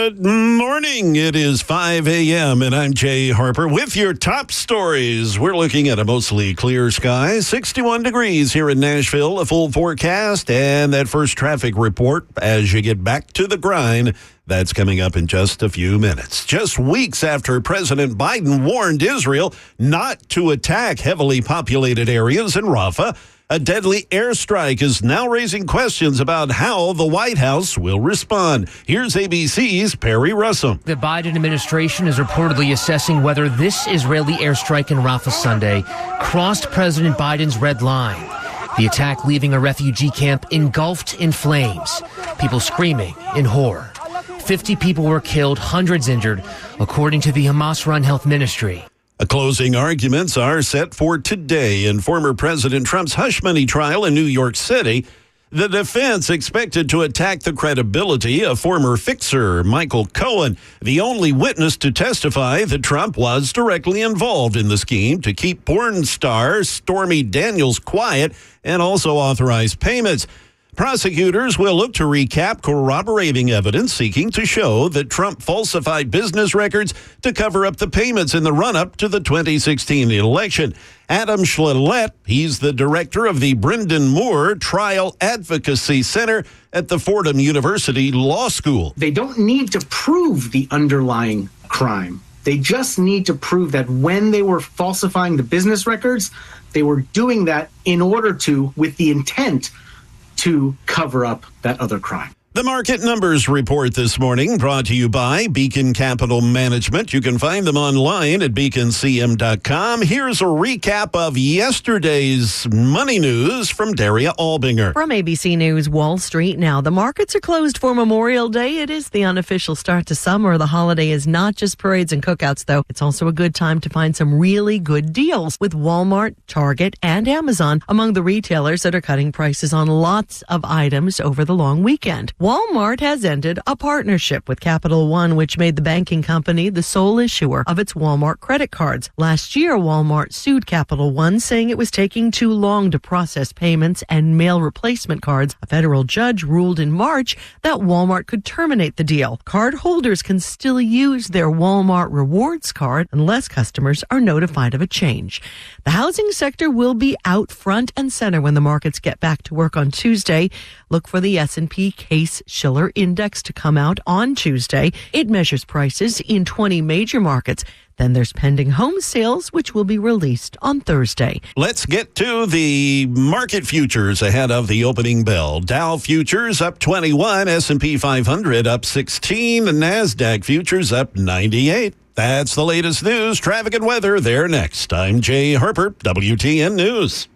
Good morning. It is 5 a.m. and I'm Jay Harper with your top stories. We're looking at a mostly clear sky, 61 degrees here in Nashville, a full forecast, and that first traffic report as you get back to the grind. That's coming up in just a few minutes. Just weeks after President Biden warned Israel not to attack heavily populated areas in Rafah, a deadly airstrike is now raising questions about how the White House will respond. Here's ABC's Perry Russell. The Biden administration is reportedly assessing whether this Israeli airstrike in Rafah Sunday crossed President Biden's red line. The attack leaving a refugee camp engulfed in flames, people screaming in horror. 50 people were killed, hundreds injured, according to the Hamas-run health ministry. Closing arguments are set for today in former President Trump's hush money trial in New York City. The defense expected to attack the credibility of former fixer Michael Cohen, the only witness to testify that Trump was directly involved in the scheme to keep porn star Stormy Daniels quiet and also authorize payments. Prosecutors will look to recap corroborating evidence seeking to show that Trump falsified business records to cover up the payments in the run-up to the 2016 election. Adam Schlett, he's the director of the Brendan Moore Trial Advocacy Center at the Fordham University Law School. They don't need to prove the underlying crime. They just need to prove that when they were falsifying the business records, they were doing that in order to, with the intent to cover up that other crime. The market numbers report this morning brought to you by Beacon Capital Management. You can find them online at beaconcm.com. Here's a recap of yesterday's money news from Daria Albinger. From ABC News Wall Street now, the markets are closed for Memorial Day. It is the unofficial start to summer. The holiday is not just parades and cookouts, though. It's also a good time to find some really good deals with Walmart, Target, and Amazon among the retailers that are cutting prices on lots of items over the long weekend. Walmart has ended a partnership with Capital One, which made the banking company the sole issuer of its Walmart credit cards. Last year, Walmart sued Capital One, saying it was taking too long to process payments and mail replacement cards. A federal judge ruled in March that Walmart could terminate the deal. Card holders can still use their Walmart Rewards card unless customers are notified of a change. The housing sector will be out front and center when the markets get back to work on Tuesday. Look for the S&P Case-Shiller Index to come out on Tuesday. It measures prices in 20 major markets. Then there's pending home sales, which will be released on Thursday. Let's get to the market futures ahead of the opening bell. Dow futures up 21, S&P 500 up 16, and NASDAQ futures up 98. That's the latest news, traffic, and weather. There next. I'm Jay Harper, WTN News.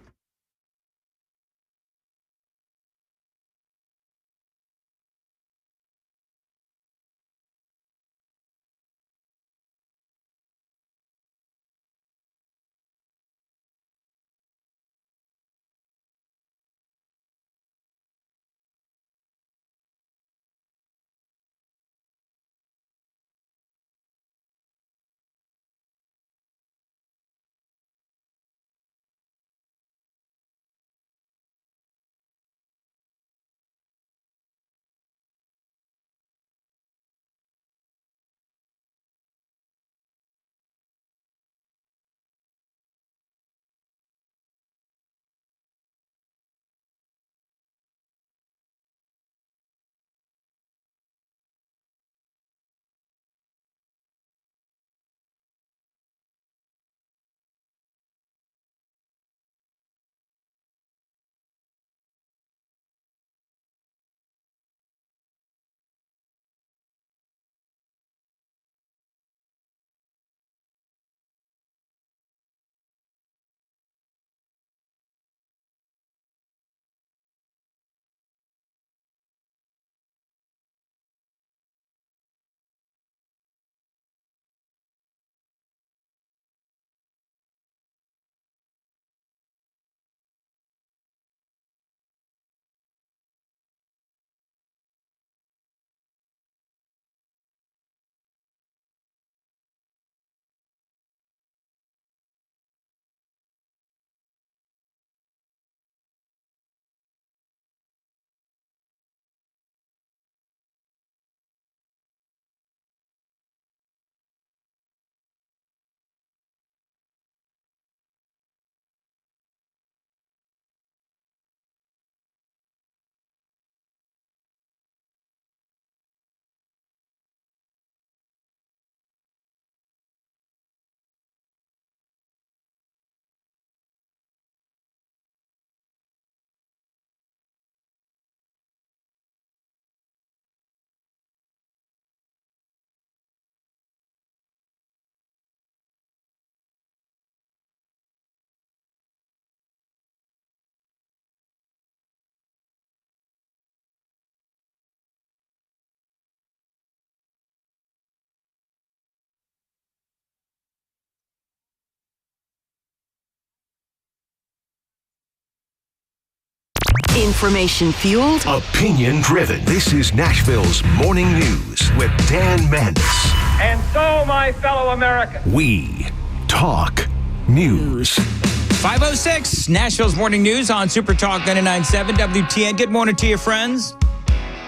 Information fueled. Opinion driven. This is Nashville's Morning News with Dan Mandis. And so, my fellow Americans, We talk news. 5:06, Nashville's Morning News on Super Talk 99.7 WTN. Good morning to you, friends.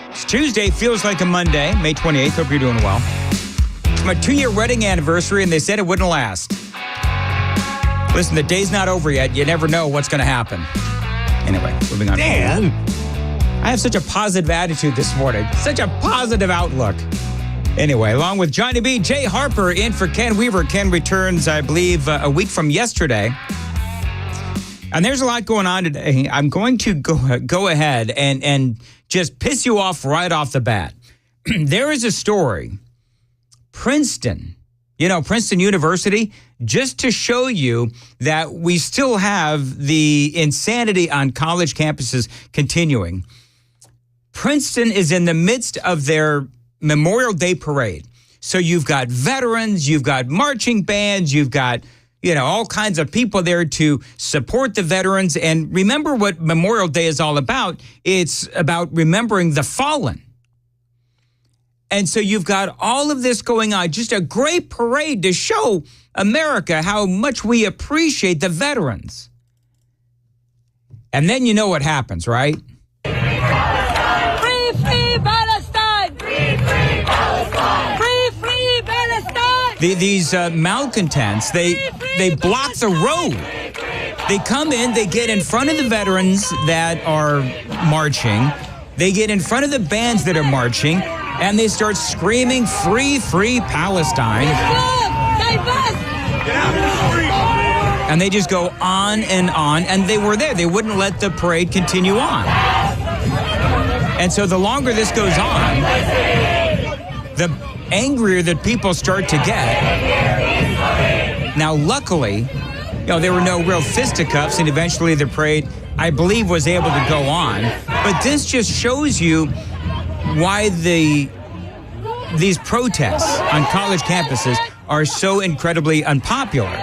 It's Tuesday, feels like a Monday, May 28th. Hope you're doing well. It's my 2-year wedding anniversary, and they said it wouldn't last. Listen, the day's not over yet. You never know what's going to happen. Anyway, moving on. Dan! I have such a positive attitude this morning. Such a positive outlook. Anyway, along with Johnny B, Jay Harper in for Ken Weaver. Ken returns, I believe, a week from yesterday. And there's a lot going on today. I'm going to go ahead and just piss you off right off the bat. There is a story. Princeton, Princeton University, just to show you that we still have the insanity on college campuses continuing. Princeton is in the midst of their Memorial Day parade. So you've got veterans, you've got marching bands, you've got all kinds of people there to support the veterans. And remember what Memorial Day is all about. It's about remembering the fallen. And so you've got all of this going on, just a great parade to show America how much we appreciate the veterans. And then you know what happens, right? Free, free Palestine! Free, free Palestine! Free, free Palestine! These malcontents, they block the road. They come in, they get in front of the veterans that are marching. They get in front of the bands that are marching, and they start screaming, free, free Palestine. And they just go on, and they were there. They wouldn't let the parade continue on. And so the longer this goes on, the angrier that people start to get. Now, luckily, there were no real fisticuffs, and eventually the parade, I believe, was able to go on. But this just shows you why these protests on college campuses are so incredibly unpopular,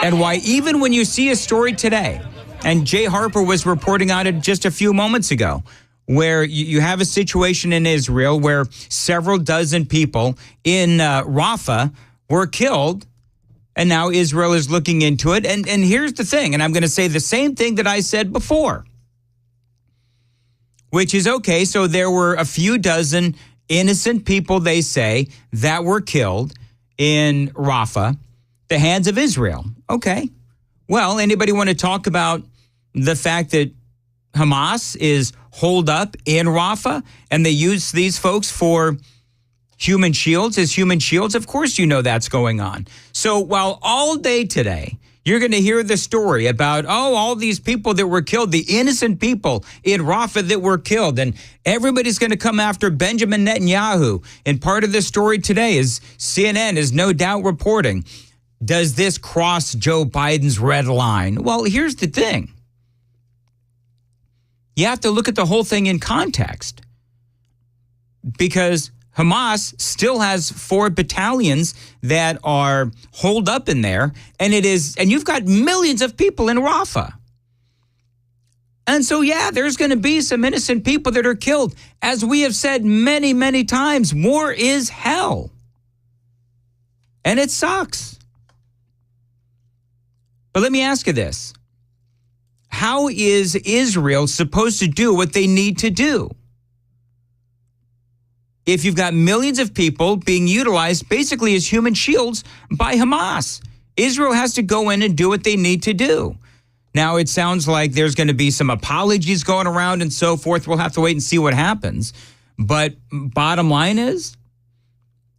and why even when you see a story today, and Jay Harper was reporting on it just a few moments ago, where you have a situation in Israel where several dozen people in Rafah were killed, and now Israel is looking into it. And here's the thing, and I'm going to say the same thing that I said before, which is, okay, so there were a few dozen innocent people, they say, that were killed in Rafah, the hands of Israel. Okay. Well, anybody want to talk about the fact that Hamas is holed up in Rafah and they use these folks for human shields as human shields? Of course you know that's going on. So while all day today you're going to hear the story about, all these people that were killed, the innocent people in Rafah that were killed, and everybody's going to come after Benjamin Netanyahu. And part of the story today is CNN is no doubt reporting, does this cross Joe Biden's red line? Well, here's the thing. You have to look at the whole thing in context, because Hamas still has 4 battalions that are holed up in there, and you've got millions of people in Rafah. And so, there's going to be some innocent people that are killed. As we have said many, many times, war is hell. And it sucks. But let me ask you this. How is Israel supposed to do what they need to do? If you've got millions of people being utilized basically as human shields by Hamas, Israel has to go in and do what they need to do. Now, it sounds like there's going to be some apologies going around and so forth. We'll have to wait and see what happens. But bottom line is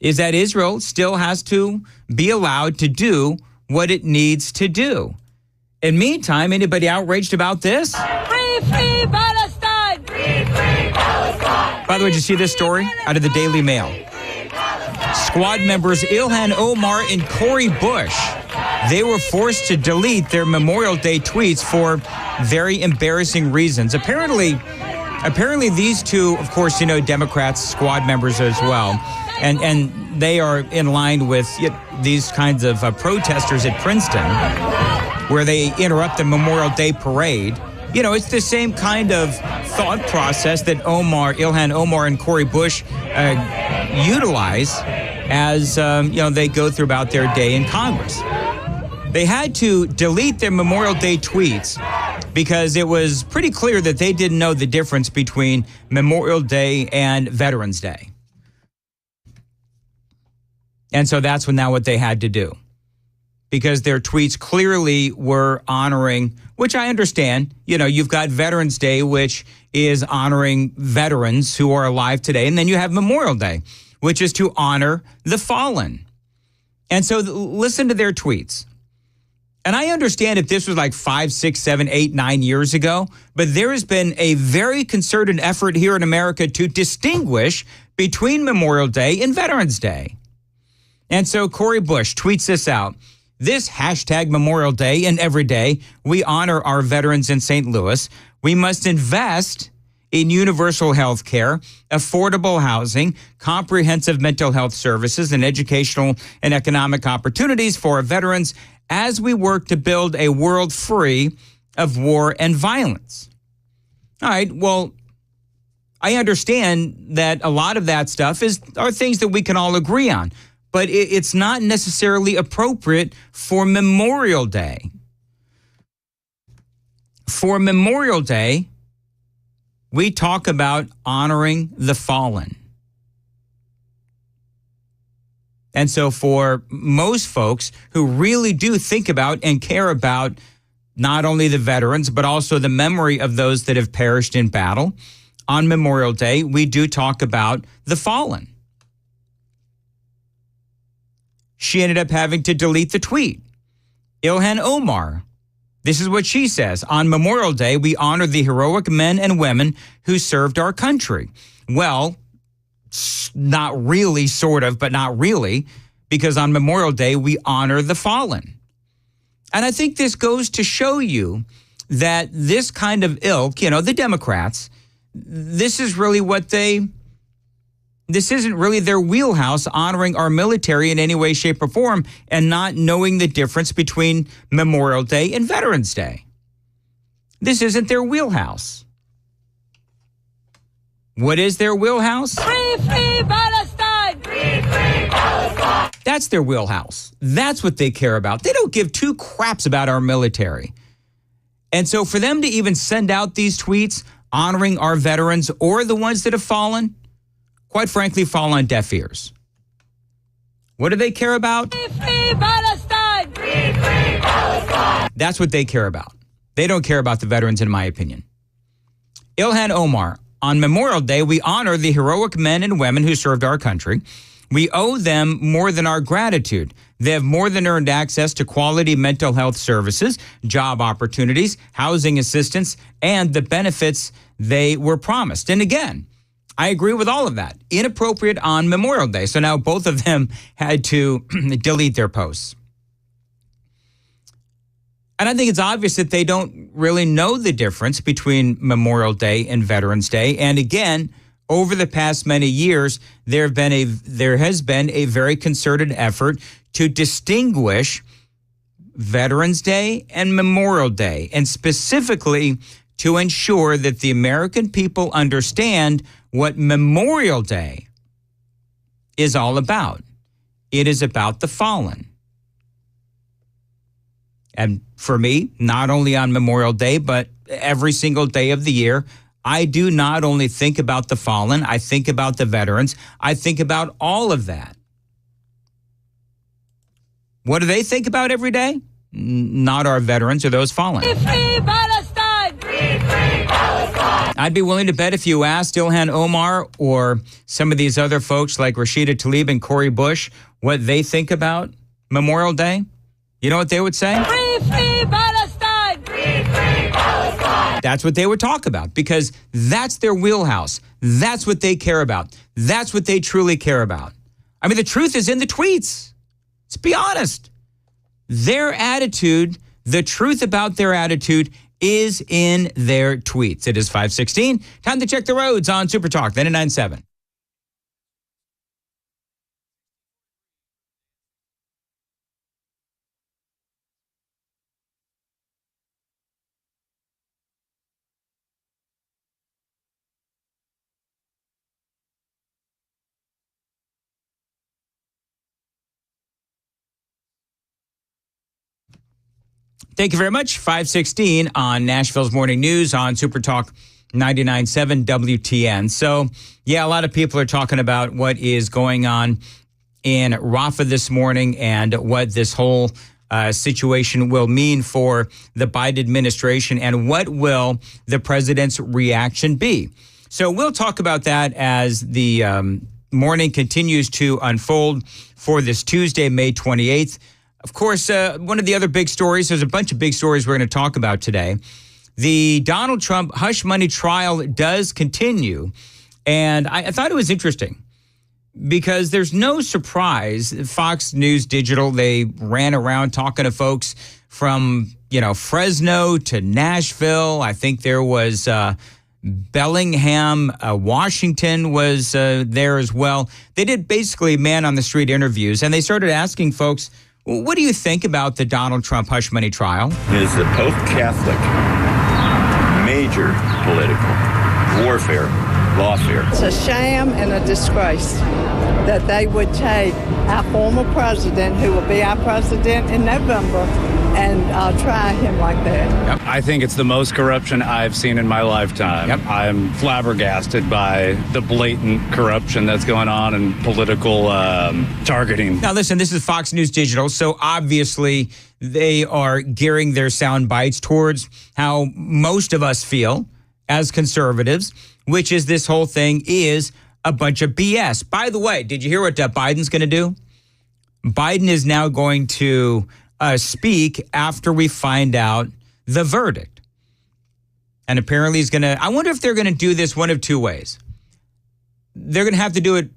that Israel still has to be allowed to do what it needs to do. In the meantime, anybody outraged about this? Free, free Palestine! Free, free Palestine! By the way, did you see this story out of the Daily Mail? Squad members Ilhan Omar and Cori Bush, they were forced to delete their Memorial Day tweets for very embarrassing reasons. Apparently these two, of course, Democrats, squad members as well, and they are in line with these kinds of protesters at Princeton, where they interrupt the Memorial Day parade it's the same kind of thought process that Ilhan Omar and Cori Bush utilize as, they go throughout their day in Congress. They had to delete their Memorial Day tweets because it was pretty clear that they didn't know the difference between Memorial Day and Veterans Day. And so that's what they had to do, because their tweets clearly were honoring, which I understand. You've got Veterans Day, which is honoring veterans who are alive today. And then you have Memorial Day, which is to honor the fallen. And so listen to their tweets. And I understand if this was like 5, 6, 7, 8, 9 years ago, but there has been a very concerted effort here in America to distinguish between Memorial Day and Veterans Day. And so Cori Bush tweets this out. This hashtag Memorial Day and every day we honor our veterans in St. Louis. We must invest in universal health care, affordable housing, comprehensive mental health services, and educational and economic opportunities for our veterans as we work to build a world free of war and violence. All right, well, I understand that a lot of that stuff are things that we can all agree on, but it's not necessarily appropriate for Memorial Day. For Memorial Day, we talk about honoring the fallen. And so for most folks who really do think about and care about not only the veterans, but also the memory of those that have perished in battle, on Memorial Day, we do talk about the fallen. She ended up having to delete the tweet. Ilhan Omar, this is what she says. On Memorial Day, we honor the heroic men and women who served our country. Well, not really, sort of, but not really, because on Memorial Day, we honor the fallen. And I think this goes to show you that this kind of ilk, the Democrats, this isn't really their wheelhouse, honoring our military in any way, shape, or form, and not knowing the difference between Memorial Day and Veterans Day. This isn't their wheelhouse. What is their wheelhouse? Free, free Palestine! Free, free Palestine! That's their wheelhouse. That's what they care about. They don't give two craps about our military. And so for them to even send out these tweets honoring our veterans or the ones that have fallen, quite frankly, fall on deaf ears. What do they care about? Free, free Palestine! Free, free Palestine! That's what they care about. They don't care about the veterans, in my opinion. Ilhan Omar, on Memorial Day, we honor the heroic men and women who served our country. We owe them more than our gratitude. They have more than earned access to quality mental health services, job opportunities, housing assistance, and the benefits they were promised. And again, I agree with all of that. Inappropriate on Memorial Day. So now both of them had to delete their posts. And I think it's obvious that they don't really know the difference between Memorial Day and Veterans Day. And again, over the past many years, there has been a very concerted effort to distinguish Veterans Day and Memorial Day, and specifically to ensure that the American people understand what Memorial Day is all about. It is about the fallen. And for me, not only on Memorial Day, but every single day of the year, I do not only think about the fallen, I think about the veterans, I think about all of that. What do they think about every day? Not our veterans or those fallen. Free, free Palestine! Free, free Palestine! I'd be willing to bet if you asked Ilhan Omar or some of these other folks like Rashida Tlaib and Cori Bush what they think about Memorial Day, you know what they would say? Free, free Palestine! Free, free Palestine! That's what they would talk about, because that's their wheelhouse. That's what they care about. That's what they truly care about. I mean, the truth is in the tweets. Let's be honest. Their attitude, the truth about their attitude is in their tweets. It is 5:16. Time to check the roads on Super Talk 99.7. Thank you very much. 5:16 on Nashville's Morning News on Super Talk 99.7 WTN. So, yeah, a lot of people are talking about what is going on in Rafah this morning and what this whole situation will mean for the Biden administration and what will the president's reaction be. So we'll talk about that as the morning continues to unfold for this Tuesday, May 28th. Of course, one of the other big stories, there's a bunch of big stories we're going to talk about today. The Donald Trump hush money trial does continue. And I thought it was interesting because there's no surprise. Fox News Digital, they ran around talking to folks from, Fresno to Nashville. I think there was Bellingham, Washington was there as well. They did basically man on the street interviews, and they started asking folks, what do you think about the Donald Trump hush money trial? It is a post-Catholic, major political warfare, lawfare. It's a sham and a disgrace that they would take our former president, who will be our president in November, and try him like that. Yep. I think it's the most corruption I've seen in my lifetime. Yep. I'm flabbergasted by the blatant corruption that's going on and political targeting. Now, listen, this is Fox News Digital, so obviously they are gearing their sound bites towards how most of us feel as conservatives, which is this whole thing is a bunch of BS. By the way, did you hear what Biden's going to do? Biden is now going to speak after we find out the verdict. And apparently he's going to, I wonder if they're going to do this one of two ways. They're going to have to do it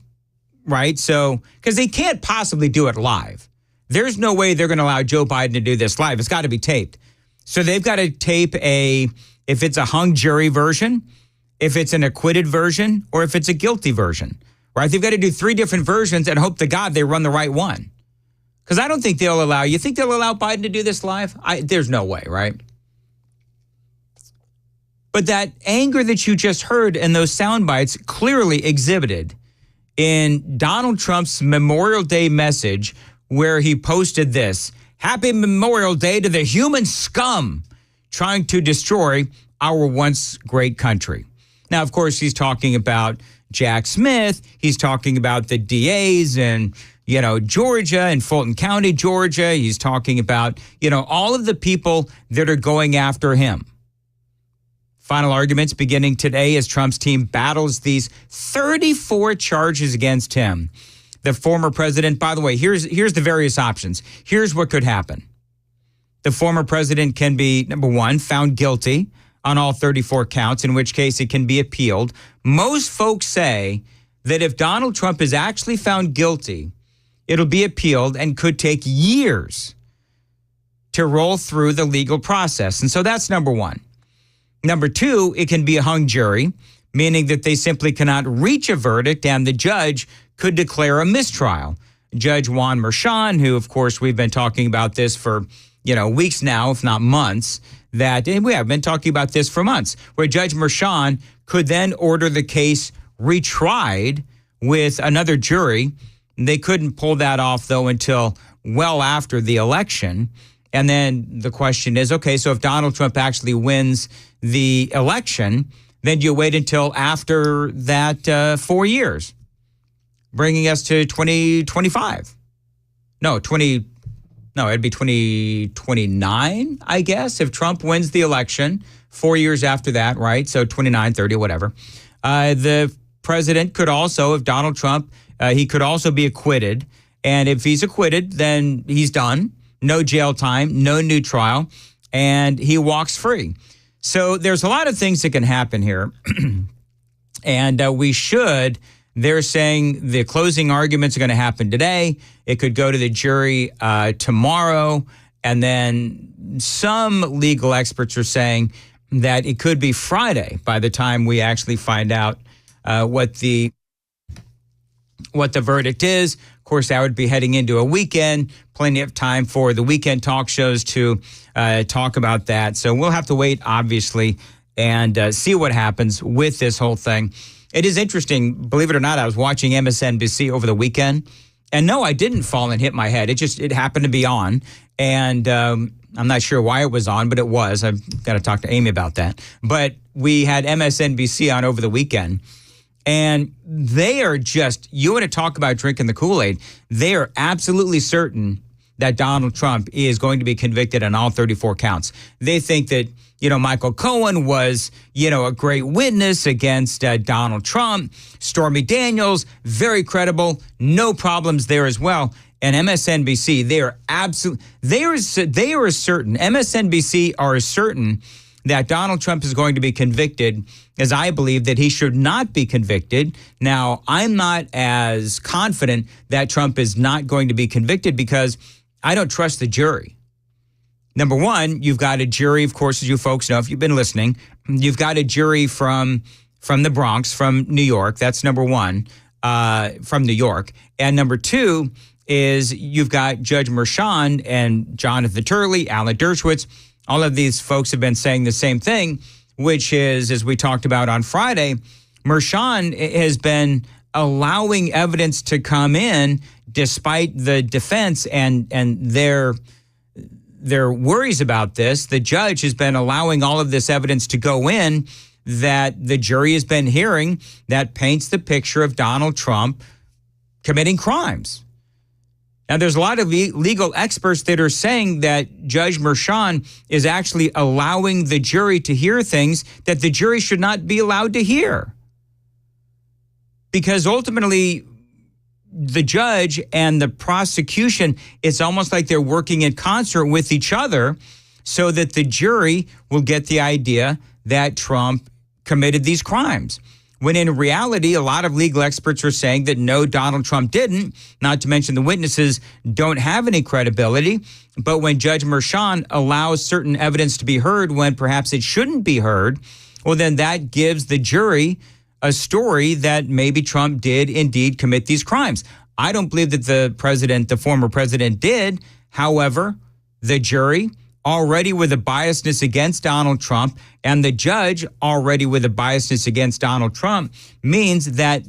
right. So, because they can't possibly do it live. There's no way they're going to allow Joe Biden to do this live. It's got to be taped. So they've got to tape if it's a hung jury version, if it's an acquitted version, or if it's a guilty version, right? They've got to do 3 different versions and hope to God they run the right one. Because I don't think they'll allow, you think they'll allow Biden to do this live? There's no way, right? But that anger that you just heard in those sound bites clearly exhibited in Donald Trump's Memorial Day message, where he posted this: "Happy Memorial Day to the human scum trying to destroy our once great country." Now, of course, he's talking about Jack Smith. He's talking about the DAs and, Georgia and Fulton County, Georgia. He's talking about, all of the people that are going after him. Final arguments beginning today as Trump's team battles these 34 charges against him. The former president, by the way, here's the various options. Here's what could happen. The former president can be, number one, found guilty on all 34 counts, in which case it can be appealed. Most folks say that if Donald Trump is actually found guilty, it'll be appealed and could take years to roll through the legal process. And so that's number one. Number two, it can be a hung jury, meaning that they simply cannot reach a verdict and the judge could declare a mistrial. Judge Juan Merchan, who, of course, we've been talking about this for, weeks now, if not months, we have been talking about this for months, where Judge Merchan could then order the case retried with another jury. They couldn't pull that off, though, until well after the election. And then the question is, okay, so if Donald Trump actually wins the election, then you wait until after that 4 years, bringing us to 2025. It'd be 2029, I guess, if Trump wins the election 4 years after that, right? So 29, 30, whatever. The president could also, if Donald Trump, he could also be acquitted. And if he's acquitted, then he's done. No jail time, no new trial, and he walks free. So there's a lot of things that can happen here. And they're saying the closing arguments are going to happen today. It could go to the jury tomorrow. And then some legal experts are saying that it could be Friday by the time we actually find out what the verdict is. Of course, that would be heading into a weekend. Plenty of time for the weekend talk shows to talk about that. So we'll have to wait, obviously, and see what happens with this whole thing. It is interesting, believe it or not, I was watching MSNBC over the weekend. And no, I didn't fall and hit my head. It happened to be on. And I'm not sure why it was on, but it was. I've got to talk to Amy about that. But we had MSNBC on over the weekend, and they are just, you want to talk about drinking the Kool-Aid, they are absolutely certain that Donald Trump is going to be convicted on all 34 counts. They think that, Michael Cohen was, a great witness against Donald Trump. Stormy Daniels, very credible, no problems there as well. And MSNBC, they are certain, MSNBC are certain that Donald Trump is going to be convicted, as I believe that he should not be convicted. Now, I'm not as confident that Trump is not going to be convicted because I don't trust the jury. Number one, you've got a jury, of course, as you folks know, if you've been listening, you've got a jury from the Bronx, from New York. That's number one, from New York. And number two is you've got Judge Merchan and Jonathan Turley, Alan Dershowitz. All of these folks have been saying the same thing, which is, as we talked about on Friday, Merchan has been allowing evidence to come in despite the defense and their worries about this. The judge has been allowing all of this evidence to go in that the jury has been hearing that paints the picture of Donald Trump committing crimes. Now, there's a lot of legal experts that are saying that Judge Merchan is actually allowing the jury to hear things that the jury should not be allowed to hear. Because ultimately, the judge and the prosecution, it's almost like they're working in concert with each other so that the jury will get the idea that Trump committed these crimes. When in reality, a lot of legal experts are saying that no, Donald Trump didn't, not to mention the witnesses don't have any credibility. But when Judge Merchan allows certain evidence to be heard when perhaps it shouldn't be heard, well, then that gives the jury a story that maybe Trump did indeed commit these crimes. I don't believe that the former president did. However, the jury, already with a biasness against Donald Trump, and the judge already with a biasness against Donald Trump, means that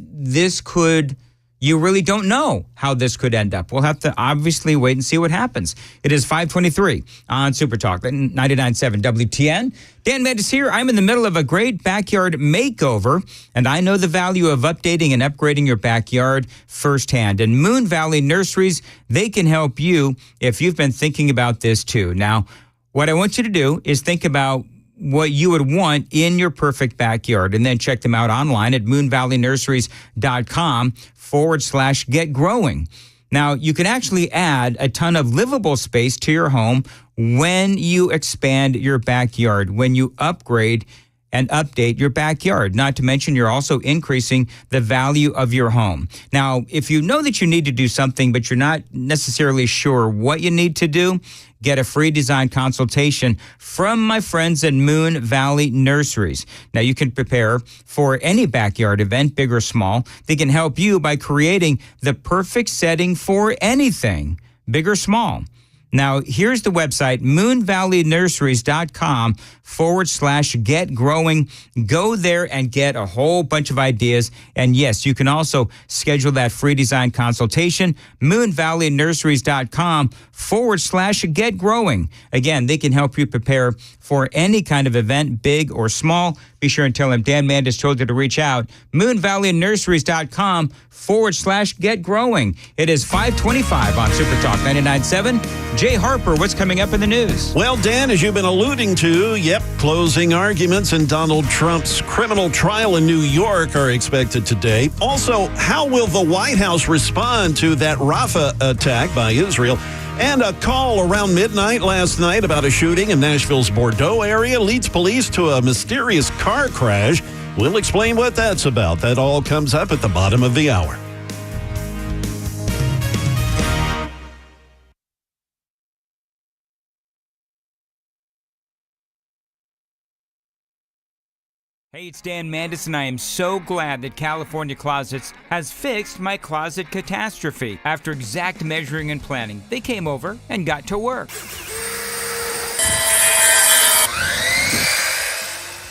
you really don't know how this could end up. We'll have to obviously wait and see what happens. It is 5:23 on Super Talk, 99.7 WTN. Dan Mandis here. I'm in the middle of a great backyard makeover, and I know the value of updating and upgrading your backyard firsthand. And Moon Valley Nurseries, they can help you if you've been thinking about this too. Now, what I want you to do is think about what you would want in your perfect backyard, and then check them out online at moonvalleynurseries.com/get growing. Now, you can actually add a ton of livable space to your home when you expand your backyard, when you upgrade and update your backyard. Not to mention, you're also increasing the value of your home. Now, if you know that you need to do something, but you're not necessarily sure what you need to do, get a free design consultation from my friends at Moon Valley Nurseries. Now, you can prepare for any backyard event, big or small. They can help you by creating the perfect setting for anything, big or small. Now, here's the website, moonvalleynurseries.com/get growing. Go there and get a whole bunch of ideas. And yes, you can also schedule that free design consultation, moonvalleynurseries.com/get growing. Again, they can help you prepare for any kind of event, big or small. Be sure and tell them Dan Mandis told you to reach out. moonvalleynurseries.com/get growing. It is 5:25 on Super Talk 99.7. Jay Harper, what's coming up in the news? Well, Dan, as you've been alluding to, closing arguments in Donald Trump's criminal trial in New York are expected today. Also, how will the White House respond to that Rafah attack by Israel? And a call around midnight last night about a shooting in Nashville's Bordeaux area leads police to a mysterious car crash. We'll explain what that's about. That all comes up at the bottom of the hour. Hey, it's Dan Mandis, and I am so glad that California Closets has fixed my closet catastrophe. After exact measuring and planning, they came over and got to work.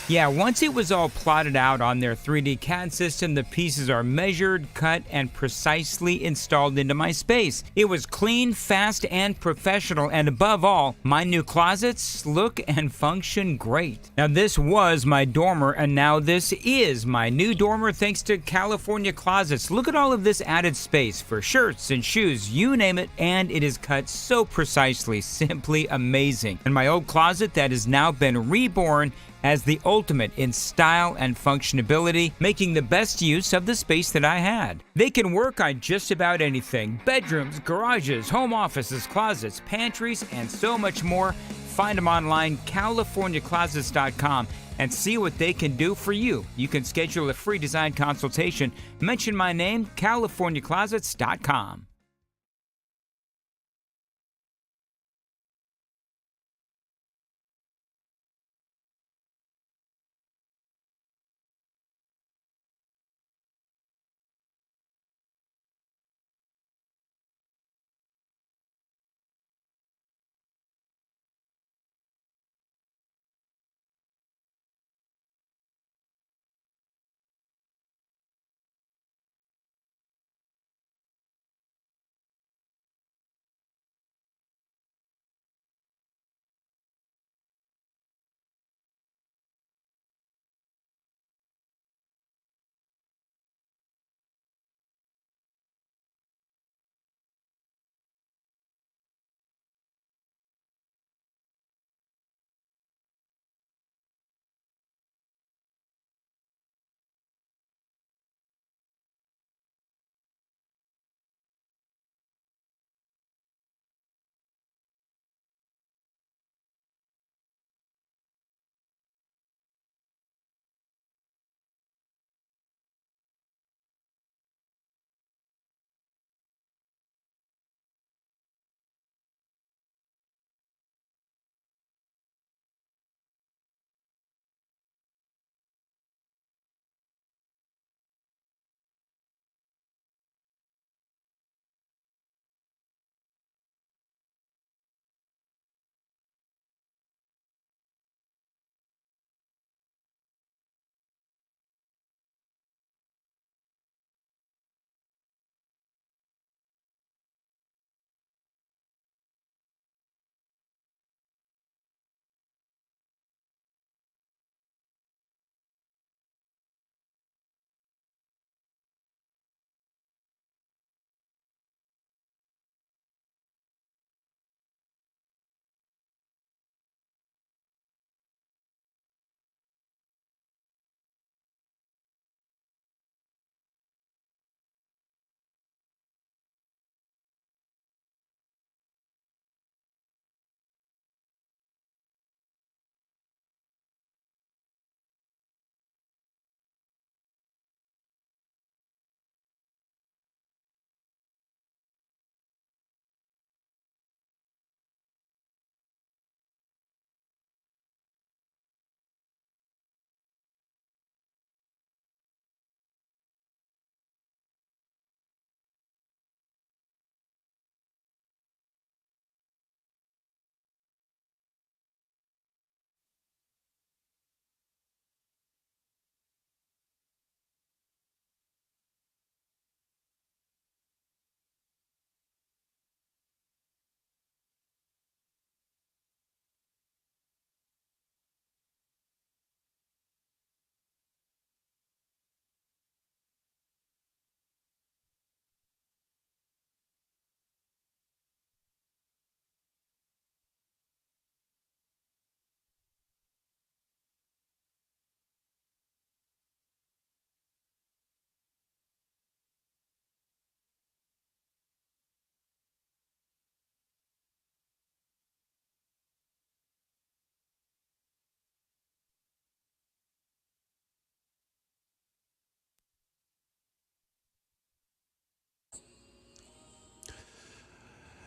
Yeah, once it was all plotted out on their 3D CAD system, the pieces are measured, cut, and precisely installed into my space. It was clean, fast, and professional, and above all, my new closets look and function great. Now, this was my dormer, and now this is my new dormer thanks to California Closets. Look at all of this added space for shirts and shoes, you name it, and it is cut so precisely, simply amazing. And my old closet that has now been reborn as the ultimate in style and functionability, making the best use of the space that I had. They can work on just about anything: bedrooms, garages, home offices, closets, pantries, and so much more. Find them online, CaliforniaClosets.com, and see what they can do for you. You can schedule a free design consultation. Mention my name, CaliforniaClosets.com.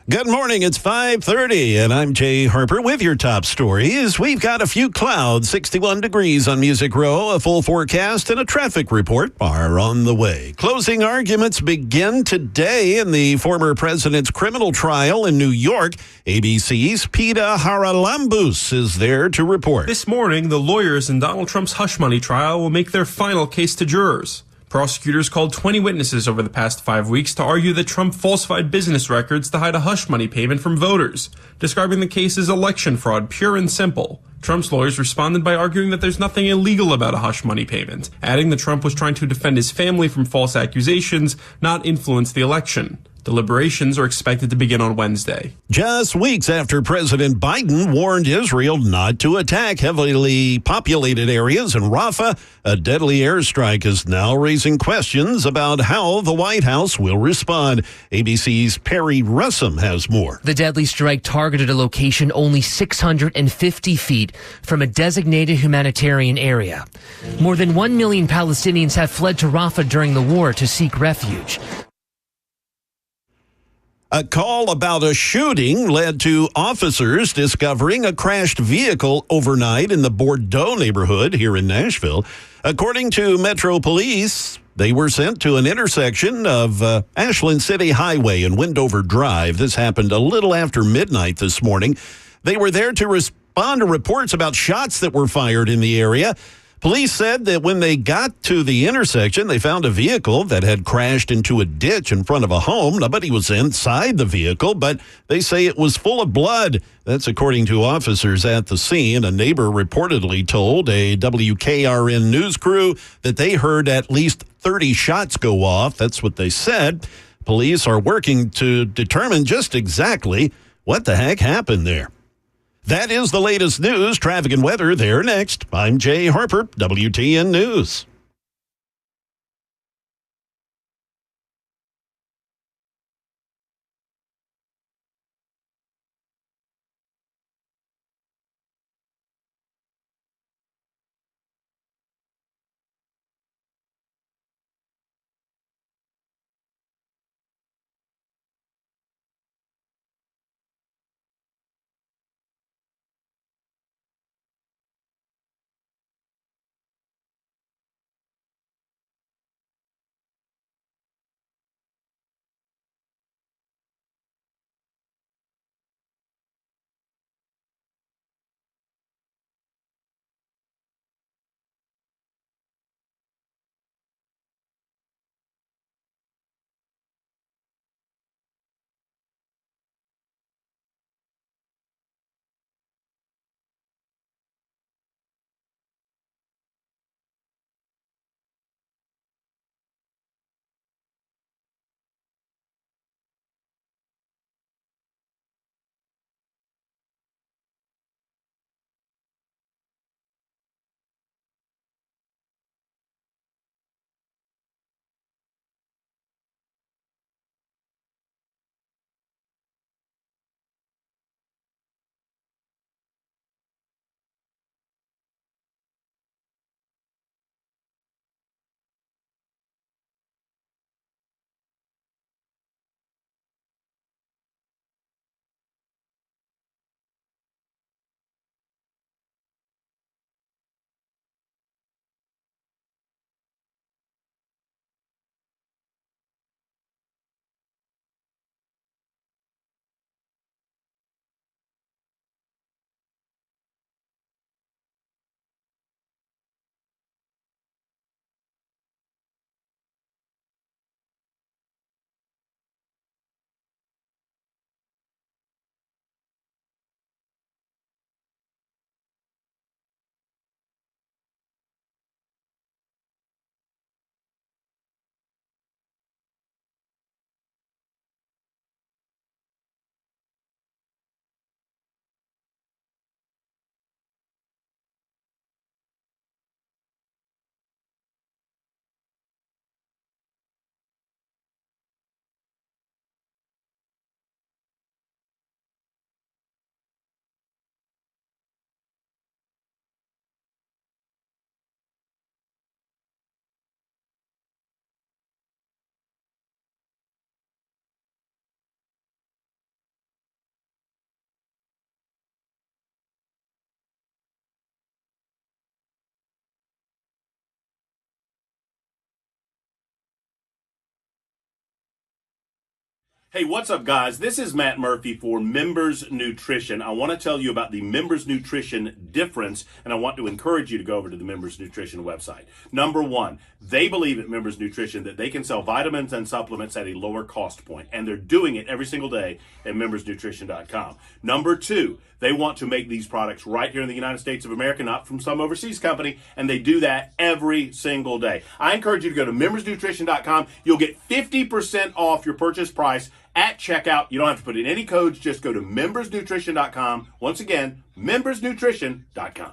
Good morning. It's 5:30, and I'm Jay Harper with your top stories. We've got a few clouds, 61 degrees on Music Row, a full forecast, and a traffic report are on the way. Closing arguments begin today in the former president's criminal trial in New York. ABC's Peta Haralambous is there to report. This morning, the lawyers in Donald Trump's hush money trial will make their final case to jurors. Prosecutors called 20 witnesses over the past 5 weeks to argue that Trump falsified business records to hide a hush money payment from voters, describing the case as election fraud, pure and simple. Trump's lawyers responded by arguing that there's nothing illegal about a hush money payment, adding that Trump was trying to defend his family from false accusations, not influence the election. Deliberations are expected to begin on Wednesday. Just weeks after President Biden warned Israel not to attack heavily populated areas in Rafah, a deadly airstrike is now raising questions about how the White House will respond. ABC's Perry Russum has more. The deadly strike targeted a location only 650 feet from a designated humanitarian area. More than 1 million Palestinians have fled to Rafah during the war to seek refuge. A call about a shooting led to officers discovering a crashed vehicle overnight in the Bordeaux neighborhood here in Nashville. According to Metro Police, they were sent to an intersection of Ashland City Highway and Windover Drive. This happened a little after midnight this morning. They were there to respond to reports about shots that were fired in the area. Police said that when they got to the intersection, they found a vehicle that had crashed into a ditch in front of a home. Nobody was inside the vehicle, but they say it was full of blood. That's according to officers at the scene. A neighbor reportedly told a WKRN news crew that they heard at least 30 shots go off. That's what they said. Police are working to determine just exactly what the heck happened there. That is the latest news, traffic, and weather. There next. I'm Jay Harper, WTN News. Hey, what's up, guys? This is Matt Murphy for Members Nutrition. I want to tell you about the Members Nutrition difference, and I want to encourage you to go over to the Members Nutrition website. Number one, they believe at Members Nutrition that they can sell vitamins and supplements at a lower cost point, and they're doing it every single day at membersnutrition.com. Number two, they want to make these products right here in the United States of America, not from some overseas company, and they do that every single day. I encourage you to go to membersnutrition.com. You'll get 50% off your purchase price at checkout. You don't have to put in any codes. Just go to membersnutrition.com. Once again, membersnutrition.com.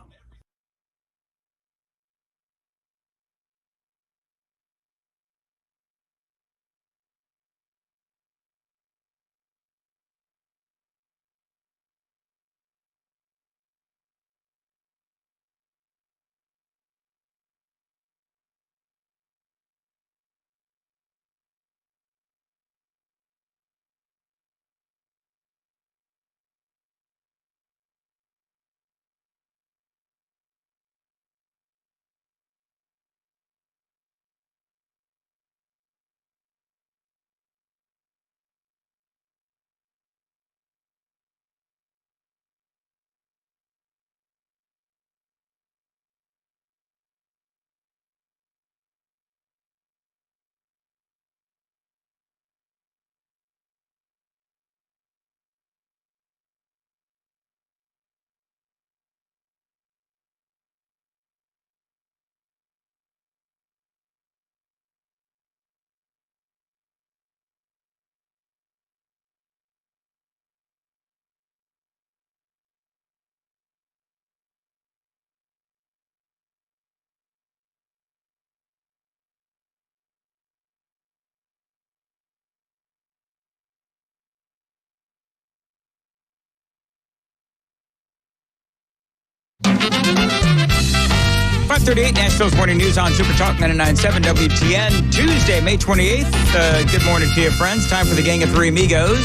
.38 Nashville's Morning News on Super Talk 99.7 WTN. Tuesday, May 28th. Good morning to you, friends. Time for the Gang of Three Amigos.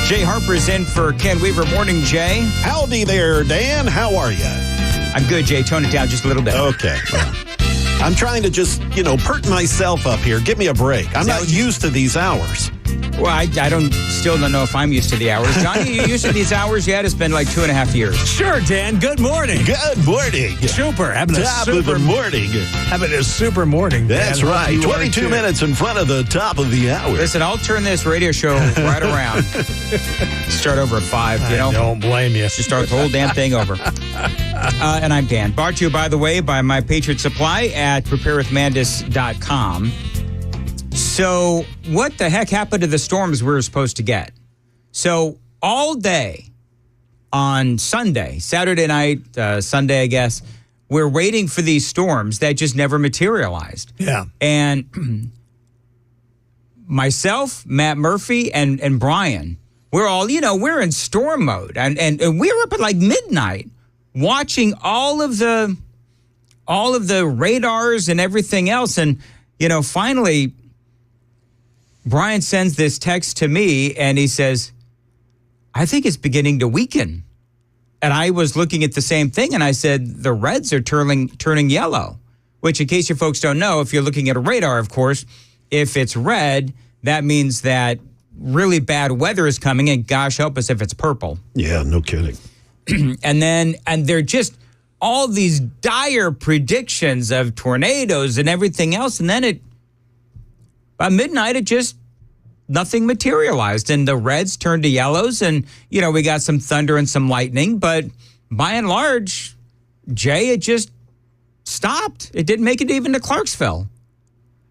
Jay Harper's in for Ken Weaver. Morning, Jay. Howdy there, Dan. How are you? I'm good, Jay. Tone it down just a little bit. Okay. Well, I'm trying to just, perk myself up here. Give me a break. I'm not used to these hours. Well, I still don't know if I'm used to the hours. Johnny, you used to these hours yet? It's been like 2.5 years. Sure, Dan. Good morning. Good morning. Super. Top of the morning. Having a super morning, Dan. That's right. 22 minutes in front of the top of the hour. Listen, I'll turn this radio show right around. Start over at 5, I don't blame you. Just start the whole damn thing over. And I'm Dan. Brought to you, by the way, by My Patriot Supply at preparewithmandis.com. So what the heck happened to the storms we were supposed to get? So all day on Sunday, Saturday night, Sunday, I guess, we're waiting for these storms that just never materialized. Yeah. And myself, Matt Murphy, and Brian, we're all, we're in storm mode. And we were up at like midnight watching all of the radars and everything else. And, finally, Brian sends this text to me, and he says, I think it's beginning to weaken. And I was looking at the same thing, and I said, the reds are turning yellow, which, in case you folks don't know, if you're looking at a radar, of course, if it's red, that means that really bad weather is coming, and gosh help us if it's purple. Yeah, no kidding. and they're just all these dire predictions of tornadoes and everything else, and then by midnight, nothing materialized, and the reds turned to yellows, and, we got some thunder and some lightning, but by and large, Jay, it just stopped. It didn't make it even to Clarksville.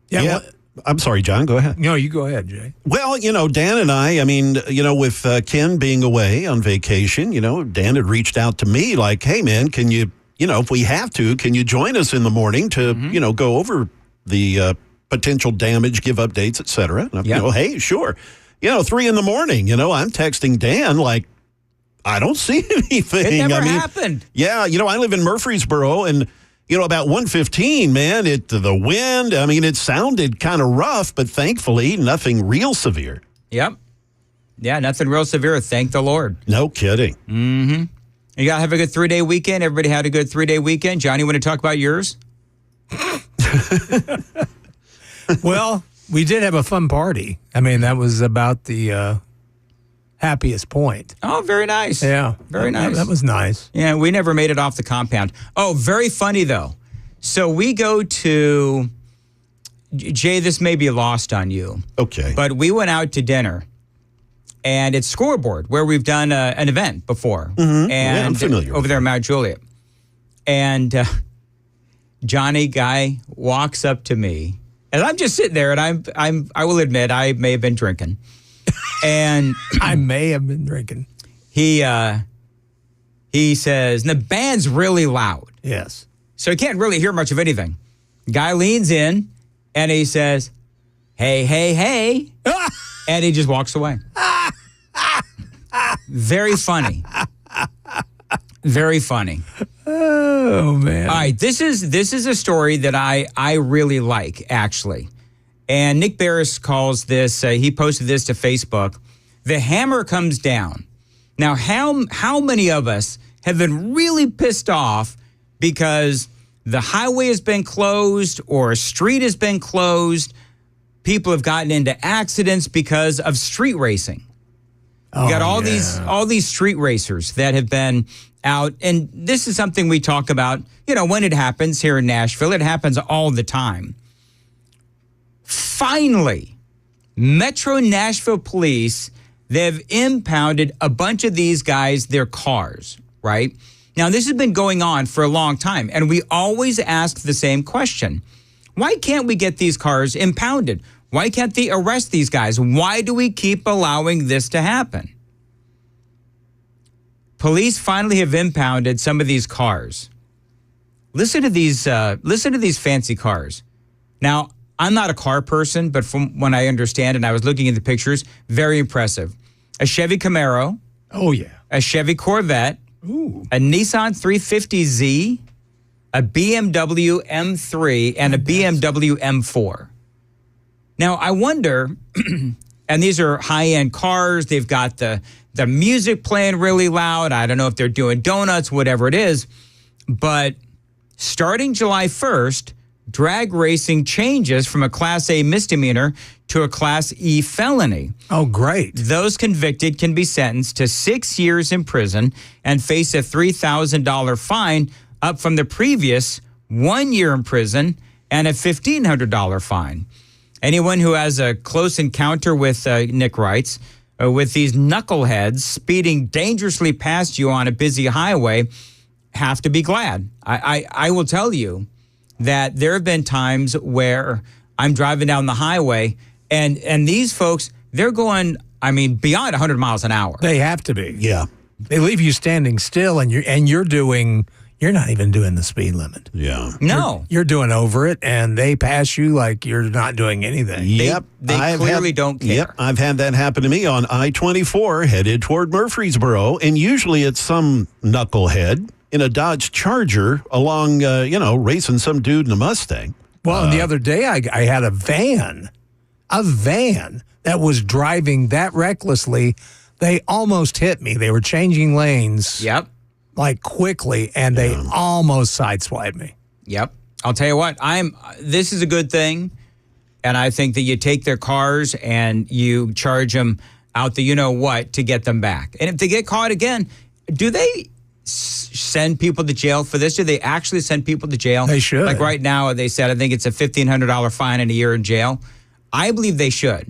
Yeah. Well, I'm sorry, John, go ahead. No, you go ahead, Jay. Well, Dan and I with Ken being away on vacation, Dan had reached out to me like, hey, man, can you, if we have to, can you join us in the morning to, go over the potential damage, give updates, et cetera. And hey, sure. 3 a.m, I'm texting Dan like, I don't see anything. It never happened. Yeah, I live in Murfreesboro, and, about 1:15, man, the wind, it sounded kind of rough, but thankfully nothing real severe. Yep. Yeah, nothing real severe. Thank the Lord. No kidding. Mm-hmm. You got to have a good 3-day weekend. Everybody had a good 3-day weekend. Johnny, want to talk about yours? Well, We did have a fun party. I mean, that was about the happiest point. Oh, very nice. Yeah. Very nice. That was nice. Yeah, we never made it off the compound. Oh, very funny, though. So we go to, Jay, this may be lost on you. Okay. But we went out to dinner, and it's Scoreboard, where we've done an event before. Mm-hmm. And I'm familiar over there in Mount Juliet. And Johnny Guy walks up to me, and I'm just sitting there, and I will admit, I may have been drinking. And I may have been drinking. He says, and the band's really loud. Yes. So he can't really hear much of anything. Guy leans in and he says, hey, hey, hey. And he just walks away. Very funny. Very funny. Oh, man. All right, this is a story that I really like, actually. And Nick Barris calls this, he posted this to Facebook, the hammer comes down. Now, how many of us have been really pissed off because the highway has been closed or a street has been closed? People have gotten into accidents because of street racing. We got all these street racers that have been out, and this is something we talk about, when it happens here in Nashville. It happens all the time. Finally, Metro Nashville Police, they've impounded a bunch of these guys, their cars, right? Now, this has been going on for a long time, and we always ask the same question. Why can't we get these cars impounded? Why can't they arrest these guys? Why do we keep allowing this to happen? Police finally have impounded some of these cars. Listen to these fancy cars. Now, I'm not a car person, but from when I understand, and I was looking at the pictures, very impressive. A Chevy Camaro. Oh, yeah. A Chevy Corvette. Ooh. A Nissan 350Z. A BMW M3 and a BMW M4. Now, I wonder, and these are high-end cars. They've got the music playing really loud. I don't know if they're doing donuts, whatever it is. But starting July 1st, drag racing changes from a Class A misdemeanor to a Class E felony. Oh, great. Those convicted can be sentenced to 6 years in prison and face a $3,000 fine, up from the previous 1 year in prison and a $1,500 fine. Anyone who has a close encounter with, Nick writes, with these knuckleheads speeding dangerously past you on a busy highway have to be glad. I will tell you that there have been times where I'm driving down the highway and these folks, they're going, beyond 100 miles an hour. They have to be. Yeah. They leave you standing still and you're not even doing the speed limit. Yeah. No. You're doing over it, and they pass you like you're not doing anything. Yep. They clearly don't care. Yep. I've had that happen to me on I-24 headed toward Murfreesboro, and usually it's some knucklehead in a Dodge Charger along, racing some dude in a Mustang. Well, and the other day I had a van that was driving that recklessly. They almost hit me. They were changing lanes. Yep. Like quickly, and they almost sideswiped me. Yep. I'll tell you what, this is a good thing, and I think that you take their cars and you charge them out the you-know-what to get them back. And if they get caught again, do they send people to jail for this? Do they actually send people to jail? They should. Like right now, they said, I think it's a $1,500 fine and a year in jail. I believe they should,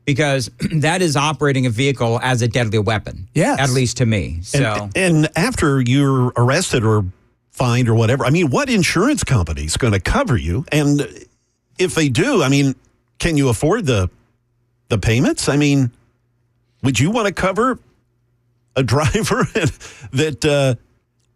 because that is operating a vehicle as a deadly weapon. Yes. At least to me. So, and after you're arrested or fined or whatever, what insurance company is going to cover you? And if they do, can you afford the payments? Would you want to cover a driver that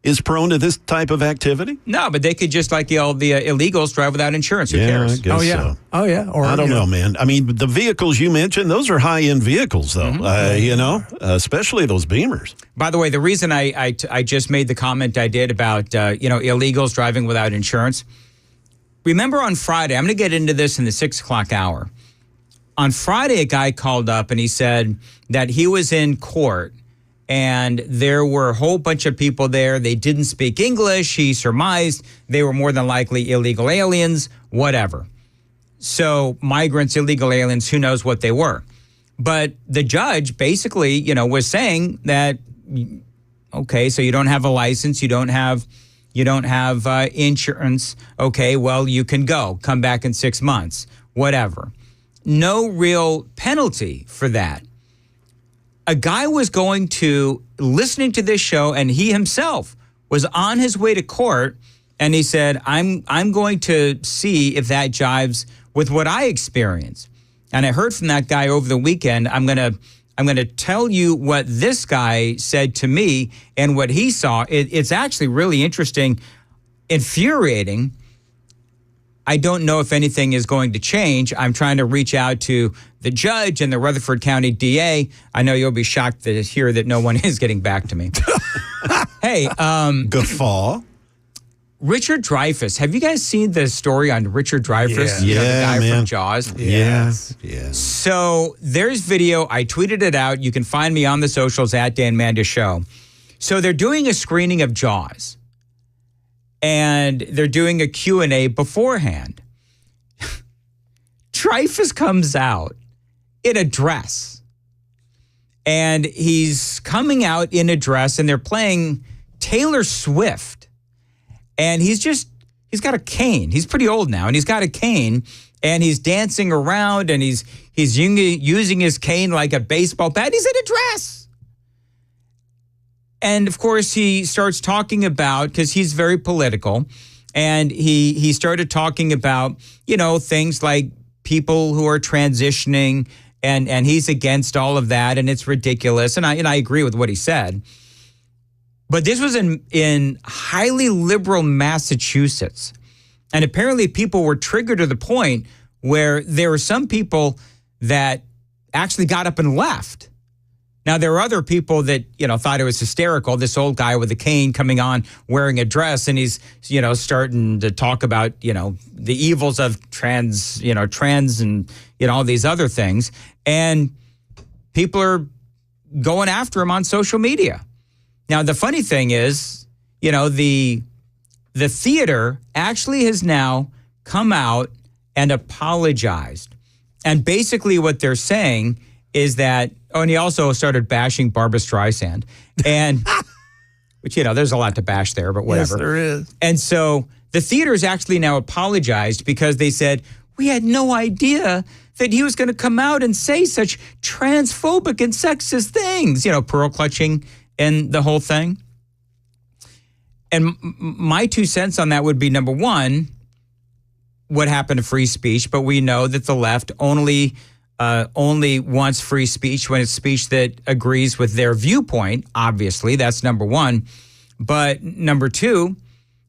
is prone to this type of activity? No, but they could just, like the illegals, drive without insurance. Who cares? I guess so. Oh, yeah. Or, I don't know, man. The vehicles you mentioned, those are high-end vehicles, though, especially those Beamers. By the way, the reason I just made the comment I did about, illegals driving without insurance, remember on Friday, I'm going to get into this in the 6 o'clock hour. On Friday, a guy called up and he said that he was in court and there were a whole bunch of people there. They didn't speak English. He surmised they were more than likely illegal aliens, whatever. So migrants, illegal aliens, who knows what they were. But the judge basically, was saying that, okay, so you don't have a license, you don't have insurance. Okay, well, you can come back in 6 months, whatever. No real penalty for that. A guy was listening to this show, and he himself was on his way to court, and he said, I'm going to see if that jives with what I experienced. And I heard from that guy over the weekend. I'm going to tell you what this guy said to me and what he saw. It's actually really interesting, infuriating. I don't know if anything is going to change. I'm trying to reach out to the judge and the Rutherford County DA. I know you'll be shocked to hear that no one is getting back to me. Hey, guffaw. Richard Dreyfuss. Have you guys seen the story on Richard Dreyfuss? Yeah, the guy man. from Jaws? Yes. So there's video. I tweeted it out. You can find me on the socials at Dan Mandis Show. So they're doing a screening of Jaws. And they're doing a Q&A beforehand. Dreyfuss comes out in a dress. And he's coming out in a dress, and they're playing Taylor Swift. And he's got a cane. He's pretty old now, and he's got a cane, and he's dancing around, and he's using his cane like a baseball bat. He's in a dress. And of course, he starts talking about, because he's very political, and he started talking about, things like people who are transitioning, and he's against all of that, and it's ridiculous. And I agree with what he said. But this was in highly liberal Massachusetts. And apparently people were triggered to the point where there were some people that actually got up and left. Now, there are other people that, thought it was hysterical. This old guy with a cane coming on wearing a dress, and he's, starting to talk about, the evils of trans and, all these other things. And people are going after him on social media. Now, the funny thing is, the theater actually has now come out and apologized. And basically what they're saying is that, and he also started bashing Barbra Streisand. And, which, there's a lot to bash there, but whatever. Yes, there is. And so the theater's actually now apologized because they said, we had no idea that he was going to come out and say such transphobic and sexist things, pearl clutching and the whole thing. And my 2 cents on that would be, number one, what happened to free speech? But we know that the left only wants free speech when it's speech that agrees with their viewpoint. Obviously, that's number one. But number two,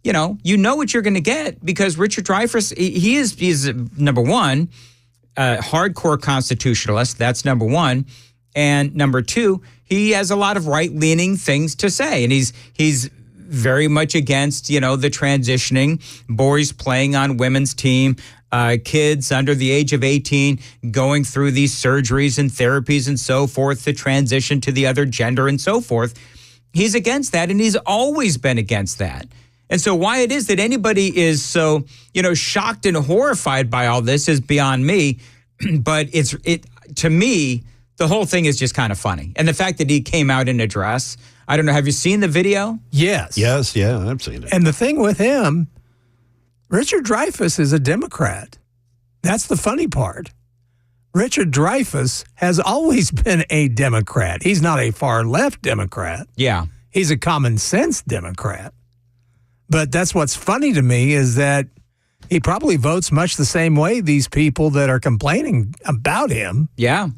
you know what you're going to get, because Richard Dreyfuss, he's number one, hardcore constitutionalist. That's number one. And number two, he has a lot of right-leaning things to say. And he's very much against, the transitioning, boys playing on women's team, kids under the age of 18 going through these surgeries and therapies and so forth to transition to the other gender and so forth. He's against that, and he's always been against that. And so why it is that anybody is so, shocked and horrified by all this is beyond me. But to me, the whole thing is just kind of funny. And the fact that he came out in a dress, I don't know, have you seen the video? Yes. Yes, yeah, I've seen it. And the thing with him, Richard Dreyfuss is a Democrat. That's the funny part. Richard Dreyfuss has always been a Democrat. He's not a far left Democrat. Yeah. He's a common sense Democrat. But that's what's funny to me is that he probably votes much the same way these people that are complaining about him. Yeah.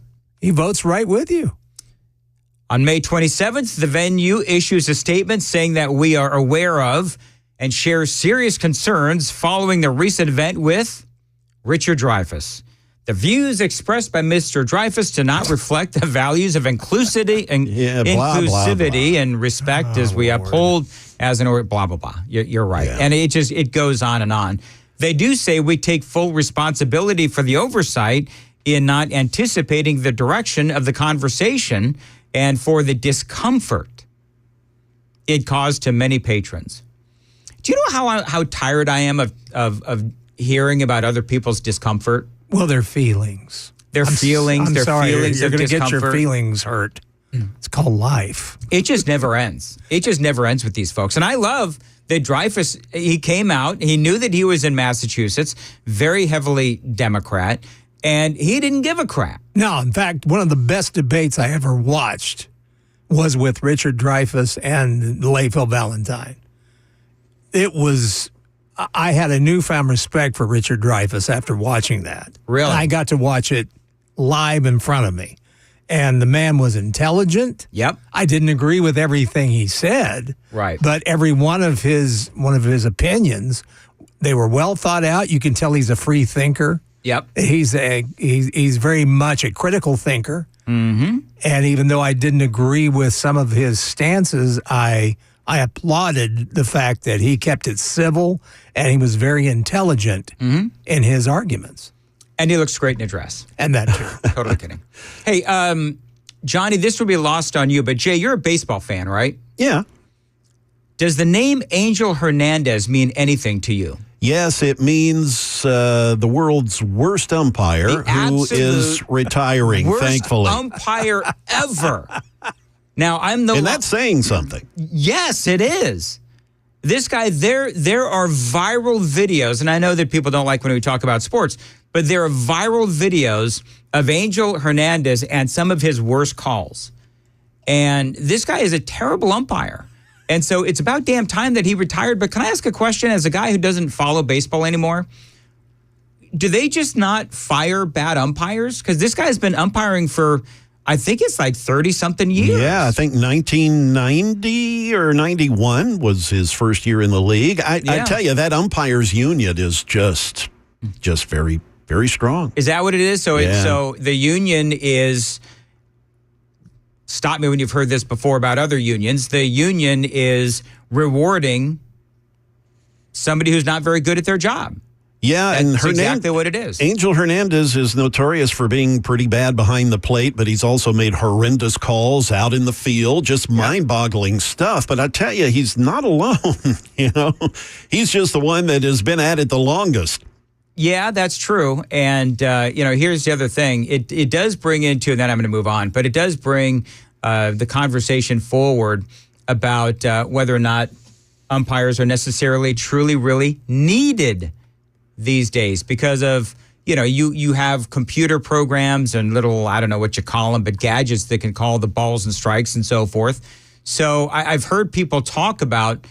He votes right with you. On May 27th, the venue issues a statement saying that we are aware of and share serious concerns following the recent event with Richard Dreyfuss. The views expressed by Mr. Dreyfuss do not reflect the values of inclusivity and respect as we uphold as an order, blah, blah, blah. You're right. Yeah. And it goes on and on. They do say we take full responsibility for the oversight in not anticipating the direction of the conversation and for the discomfort it caused to many patrons. Do you know how tired I am of hearing about other people's discomfort. Well, their feelings. Their feelings. I'm their sorry, feelings you're of going to get discomfort. your feelings hurt. It's called life. It just never ends. It just never ends with these folks. And I love that Dreyfus, he came out, he knew that he was in Massachusetts, very heavily Democrat, and he didn't give a crap. No, in fact, one of the best debates I ever watched was with Richard Dreyfus and Layfield Valentine. I had a newfound respect for Richard Dreyfus after watching that. Really? I got to watch it live in front of me. And the man was intelligent. Yep. I didn't agree with everything he said. Right. But every one of his opinions, they were well thought out. You can tell he's a free thinker. Yep. He's very much a critical thinker. Mm-hmm. And even though I didn't agree with some of his stances, I applauded the fact that he kept it civil and he was very intelligent in his arguments. And he looks great in a dress. And that too. Totally kidding. Hey, Johnny, this will be lost on you, but Jay, you're a baseball fan, right? Yeah. Does the name Angel Hernandez mean anything to you? Yes, it means the world's worst umpire who is retiring, worst thankfully. Umpire ever. Now, and that's saying something. Yes, it is. This guy, there are viral videos, and I know that people don't like when we talk about sports, but there are viral videos of Angel Hernandez and some of his worst calls. And this guy is a terrible umpire. And so it's about damn time that he retired. But can I ask a question as a guy who doesn't follow baseball anymore? Do they just not fire bad umpires? Because this guy's been umpiring for, I think it's like 30-something years. Yeah, I think 1990 or 91 was his first year in the league. I tell you, that umpires union is just very, very strong. Is that what it is? So, so the union is, stop me when you've heard this before about other unions, the union is rewarding somebody who's not very good at their job. Yeah, That's exactly what it is. Angel Hernandez is notorious for being pretty bad behind the plate, but he's also made horrendous calls out in the field, just mind-boggling stuff. But I tell you, he's not alone. He's just the one that has been at it the longest. Yeah, that's true. And, here's the other thing. It does bring into, and then I'm going to move on, but it does bring the conversation forward about whether or not umpires are necessarily truly, really needed these days because of, you have computer programs and little, I don't know what you call them, but gadgets that can call the balls and strikes and so forth. So I've heard people talk about,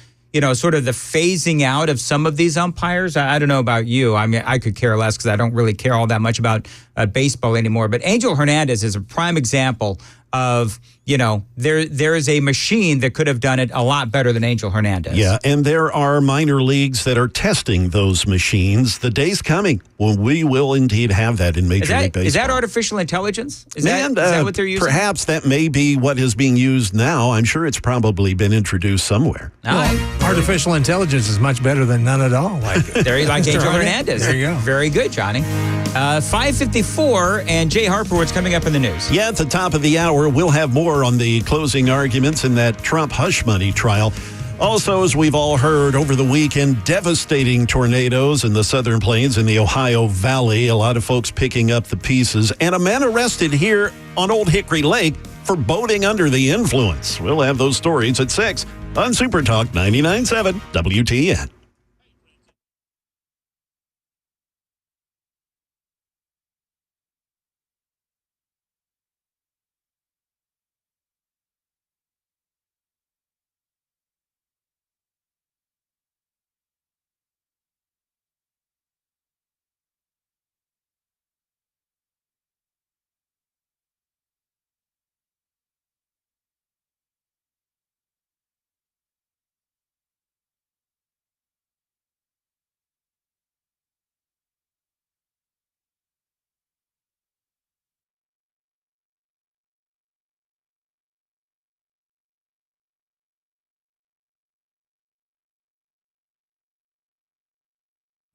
sort of the phasing out of some of these umpires. I don't know about you. I mean, I could care less because I don't really care all that much about baseball anymore. But Angel Hernandez is a prime example of, there is a machine that could have done it a lot better than Angel Hernandez. Yeah, and there are minor leagues that are testing those machines. The day's coming when we will indeed have that in Major League Baseball. Is that artificial intelligence? Is that what they're using? Perhaps that may be what is being used now. I'm sure it's probably been introduced somewhere. Artificial intelligence is much better than none at all. Like Angel Hernandez. There you go. Very good, Johnny. 5:54, and Jay Harper, what's coming up in the news? Yeah, at the top of the hour, we'll have more on the closing arguments in that Trump hush money trial. Also, as we've all heard over the weekend, devastating tornadoes in the southern plains in the Ohio Valley. A lot of folks picking up the pieces. And a man arrested here on Old Hickory Lake for boating under the influence. We'll have those stories at 6 on Super Talk 99.7 WTN.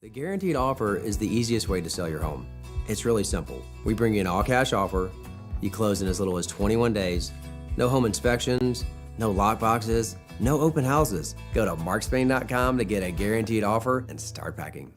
The guaranteed offer is the easiest way to sell your home. It's really simple. We bring you an all-cash offer. You close in as little as 21 days. No home inspections, no lock boxes, no open houses. Go to markspain.com to get a guaranteed offer and start packing.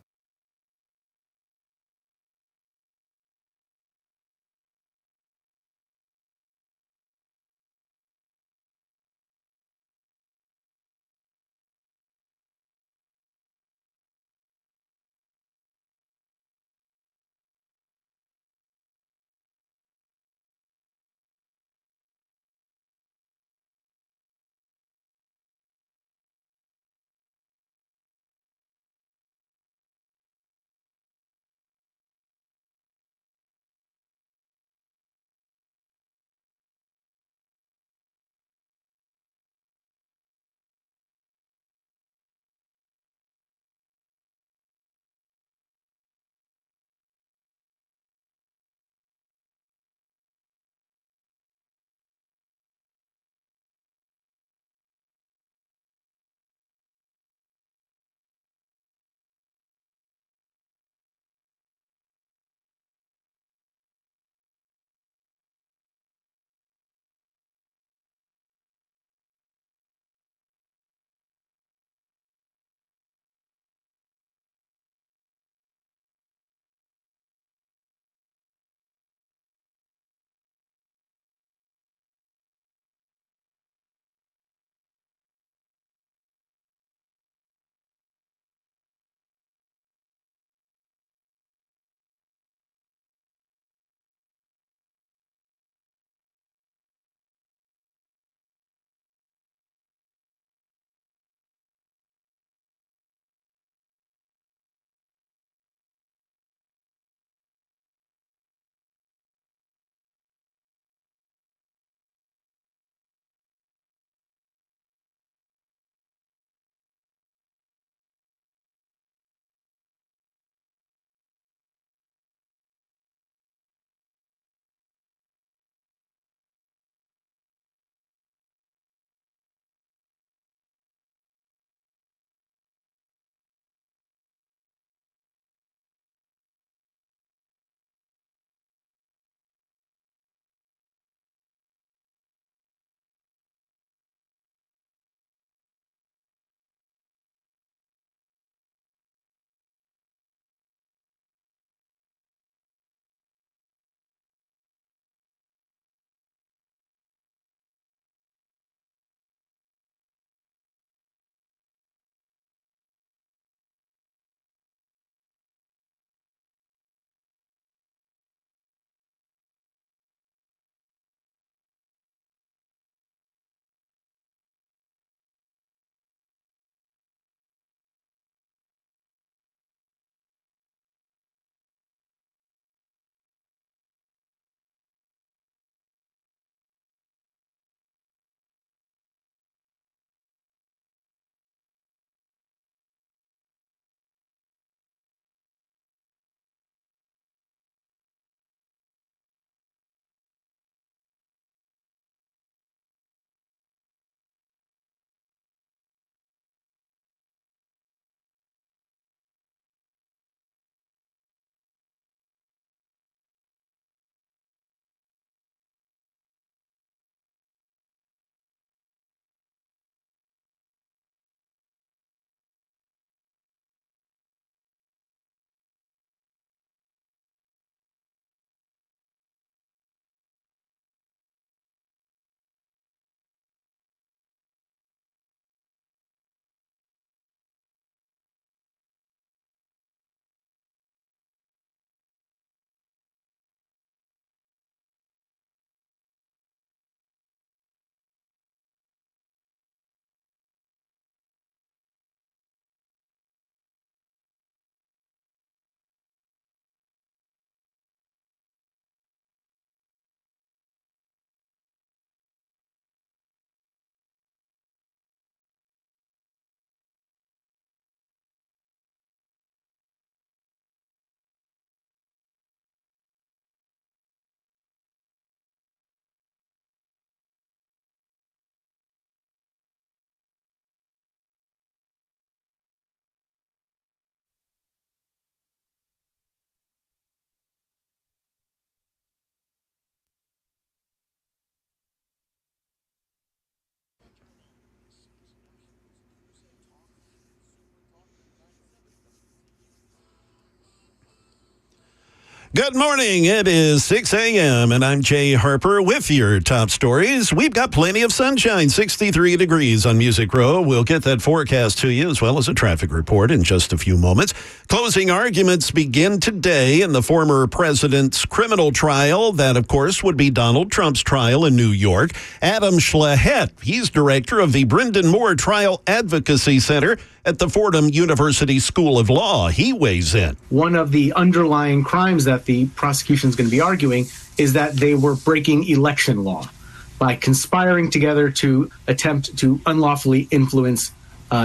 Good morning. It is 6 a.m. and I'm Jay Harper with your top stories. We've got plenty of sunshine, 63 degrees on Music Row. We'll get that forecast to you as well as a traffic report in just a few moments. Closing arguments begin today in the former president's criminal trial. That, of course, would be Donald Trump's trial in New York. Adam Schlahett, he's director of the Brendan Moore Trial Advocacy Center at the Fordham University School of Law. He weighs in. One of the underlying crimes that the prosecution is going to be arguing is that they were breaking election law by conspiring together to attempt to unlawfully influence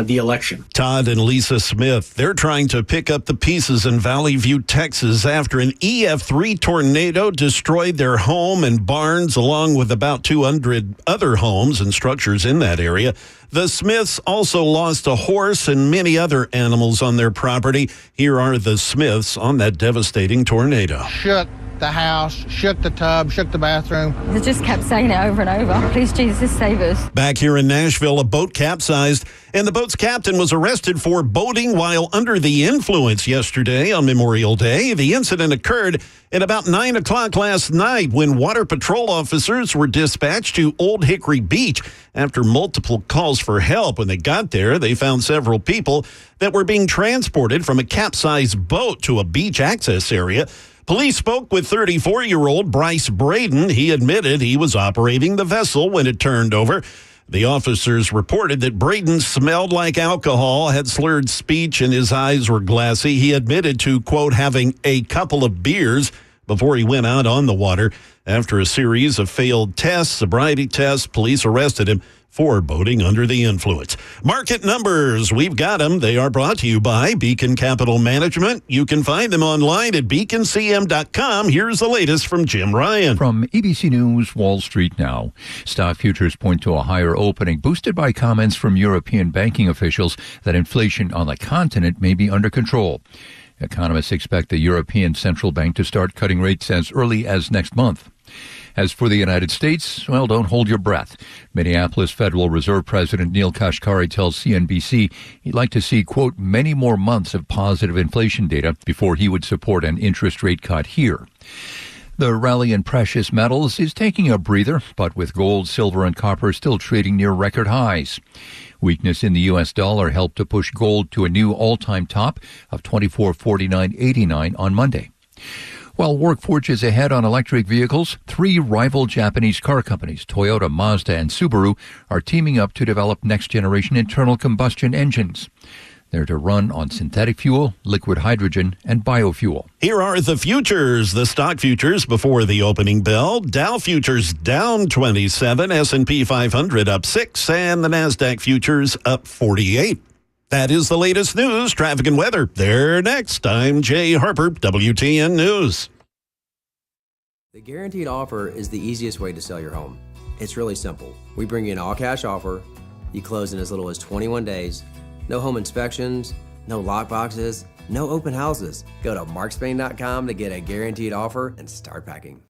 the election. Todd and Lisa Smith, they're trying to pick up the pieces in Valley View, Texas, after an EF3 tornado destroyed their home and barns, along with about 200 other homes and structures in that area. The Smiths also lost a horse and many other animals on their property. Here are the Smiths on that devastating tornado. Shook the house, shook the tub, shook the bathroom. They just kept saying it over and over. Please, Jesus, save us. Back here in Nashville, a boat capsized, and the boat's captain was arrested for boating while under the influence yesterday on Memorial Day. The incident occurred at about 9 o'clock last night when Water Patrol officers were dispatched to Old Hickory Beach after multiple calls for help. When they got there, they found several people that were being transported from a capsized boat to a beach access area. Police spoke with 34-year-old Bryce Braden. He admitted he was operating the vessel when it turned over. The officers reported that Braden smelled like alcohol, had slurred speech, and his eyes were glassy. He admitted to, quote, having a couple of beers before he went out on the water. After a series of failed tests, sobriety tests, police arrested him for boating under the influence. Market numbers, we've got them. They are brought to you by Beacon Capital Management. You can find them online at beaconcm.com. Here's the latest from Jim Ryan. From ABC News, Wall Street now. Stock futures point to a higher opening, boosted by comments from European banking officials that inflation on the continent may be under control. Economists expect the European Central Bank to start cutting rates as early as next month. As for the United States, well, don't hold your breath. Minneapolis Federal Reserve President Neil Kashkari tells CNBC he'd like to see, quote, many more months of positive inflation data before he would support an interest rate cut here. The rally in precious metals is taking a breather, but with gold, silver, and copper still trading near record highs. Weakness in the U.S. dollar helped to push gold to a new all-time top of $24.49.89 on Monday. While work forges ahead on electric vehicles, 3 rival Japanese car companies, Toyota, Mazda, and Subaru, are teaming up to develop next-generation internal combustion engines. They're to run on synthetic fuel, liquid hydrogen, and biofuel. Here are the futures. The stock futures before the opening bell. Dow futures down 27, S&P 500 up 6, and the NASDAQ futures up 48. That is the latest news, traffic, and weather. They're next. I'm Jay Harper, WTN News. The guaranteed offer is the easiest way to sell your home. It's really simple. We bring you an all-cash offer. You close in as little as 21 days. No home inspections, no lock boxes, no open houses. Go to markspain.com to get a guaranteed offer and start packing.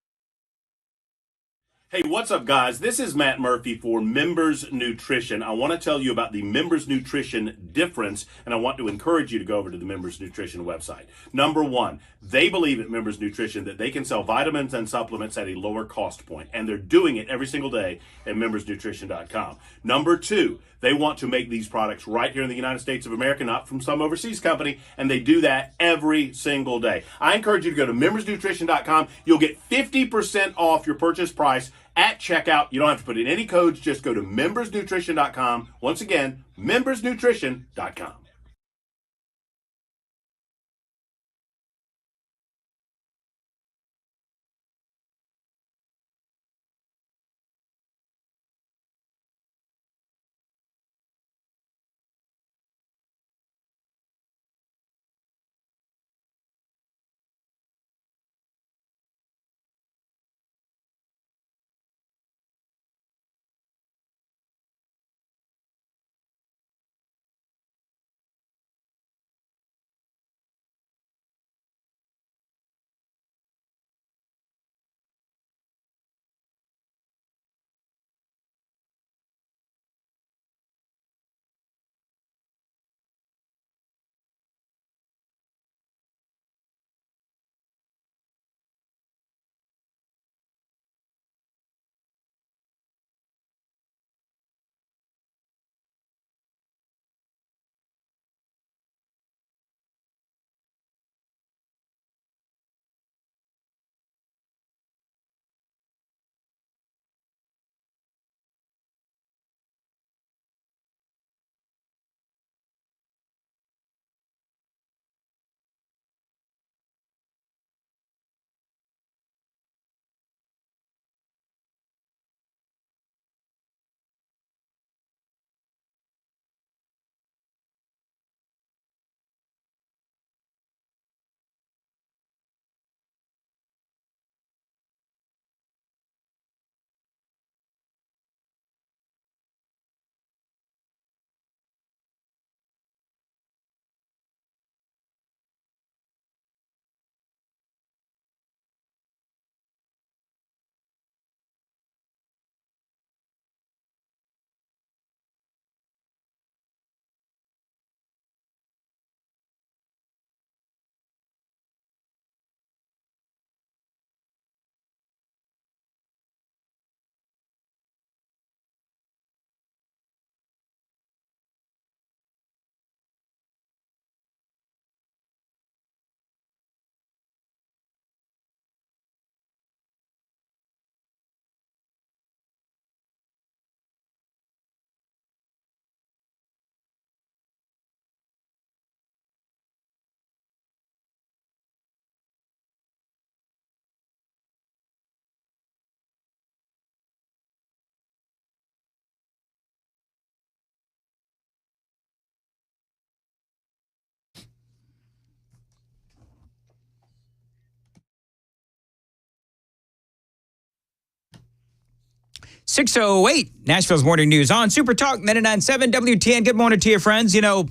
Hey, what's up, guys? This is Matt Murphy for Members Nutrition. I want to tell you about the Members Nutrition difference, and I want to encourage you to go over to the Members Nutrition website. Number one, they believe at Members Nutrition that they can sell vitamins and supplements at a lower cost point, and they're doing it every single day at membersnutrition.com. Number two, they want to make these products right here in the United States of America, not from some overseas company, and they do that every single day. I encourage you to go to membersnutrition.com. You'll get 50% off your purchase price at checkout. You don't have to put in any codes. Just go to membersnutrition.com. Once again, membersnutrition.com. 6:08, Nashville's Morning News on Super Talk 99.7 WTN. Good morning to you, friends. You know,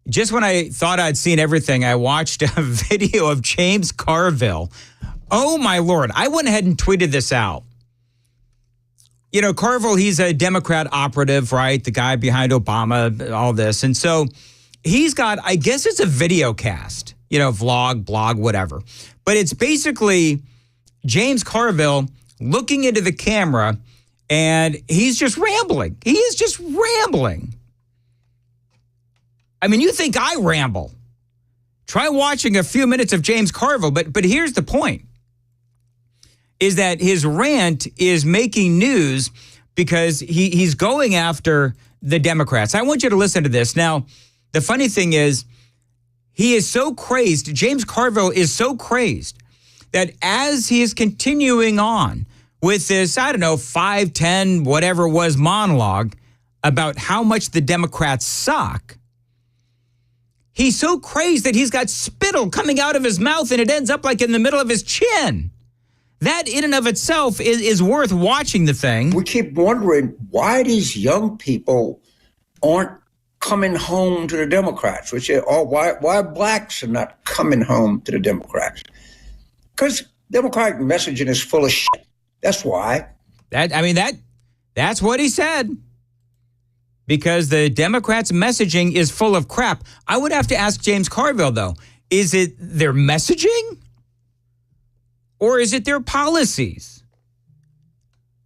just when I thought I'd seen everything, I watched a video of James Carville. Oh, my Lord. I went ahead and tweeted this out. You know, Carville, he's a Democrat operative, right? The guy behind Obama, all this. And so he's got, I guess it's a video cast, you know, vlog, blog, whatever. But it's basically James Carville looking into the camera, and he's just rambling. He is just rambling. I mean, you think I ramble. Try watching a few minutes of James Carville, but here's the point, is that his rant is making news because he's going after the Democrats. I want you to listen to this. Now, the funny thing is, he is so crazed, James Carville is so crazed, that as he is continuing on with this, 5, 10, whatever it was, monologue about how much the Democrats suck, he's so crazed that he's got spittle coming out of his mouth and it ends up like in the middle of his chin. That in and of itself is worth watching the thing. We keep wondering why these young people aren't coming home to the Democrats, why blacks are not coming home to the Democrats. Because Democratic messaging is full of shit. That's why. That's what he said. Because the Democrats' messaging is full of crap. I would have to ask James Carville, though, is it their messaging or is it their policies?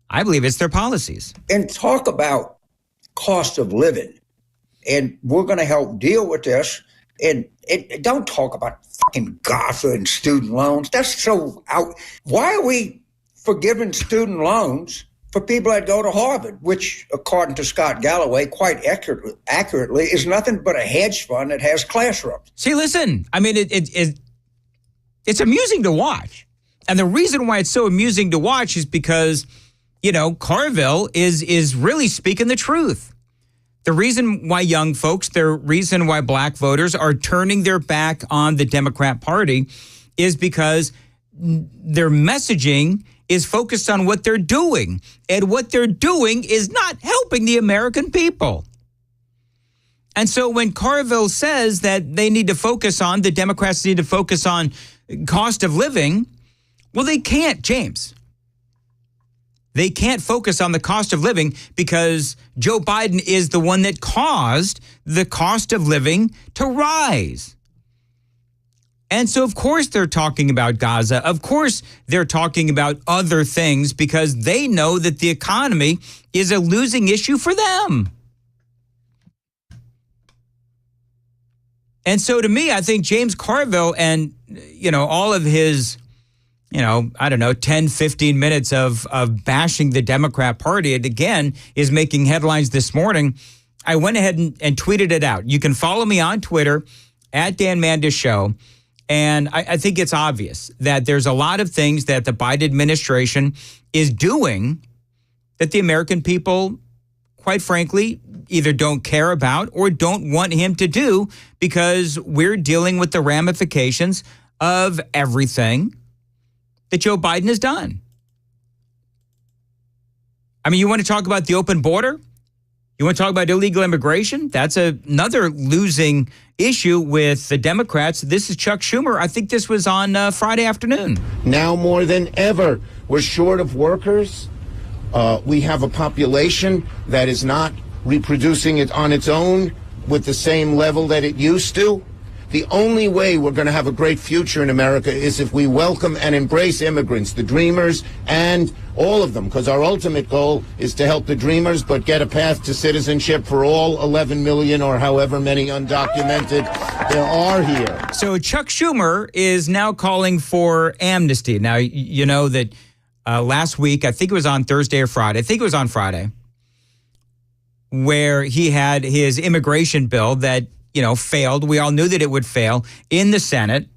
I believe it's their policies. And talk about cost of living. And we're going to help deal with this. And don't talk about fucking Gaza and student loans. That's so out. Why are we forgiving student loans for people that go to Harvard, which, according to Scott Galloway, quite accurately, is nothing but a hedge fund that has classrooms? See, listen, I mean, it's amusing to watch. And the reason why it's so amusing to watch is because, you know, Carville is really speaking the truth. The reason why young folks, the reason why black voters are turning their back on the Democrat Party is because their messaging is focused on what they're doing. And what they're doing is not helping the American people. And so when Carville says that they need to focus on, the Democrats need to focus on cost of living, well, they can't, James. They can't focus on the cost of living because Joe Biden is the one that caused the cost of living to rise. And so, of course, they're talking about Gaza. Of course, they're talking about other things because they know that the economy is a losing issue for them. And so, to me, I think James Carville and, you know, all of his, 10, 15 minutes of bashing the Democrat Party, it again is making headlines this morning. I went ahead and tweeted it out. You can follow me on Twitter at Dan Mandis Show. And I think it's obvious that there's a lot of things that the Biden administration is doing that the American people, quite frankly, either don't care about or don't want him to do because we're dealing with the ramifications of everything that Joe Biden has done. I mean, you want to talk about the open border? You want to talk about illegal immigration? That's another losing issue with the Democrats. This is Chuck Schumer. I think this was on Friday afternoon. Now more than ever, we're short of workers. We have a population that is not reproducing it on its own with the same level that it used to. The only way we're going to have a great future in America is if we welcome and embrace immigrants, the dreamers, and all of them, because our ultimate goal is to help the dreamers, but get a path to citizenship for all 11 million or however many undocumented there are here. So Chuck Schumer is now calling for amnesty. Now, you know that last week, I think it was on Thursday or Friday, where he had his immigration bill that failed. We all knew that it would fail in the Senate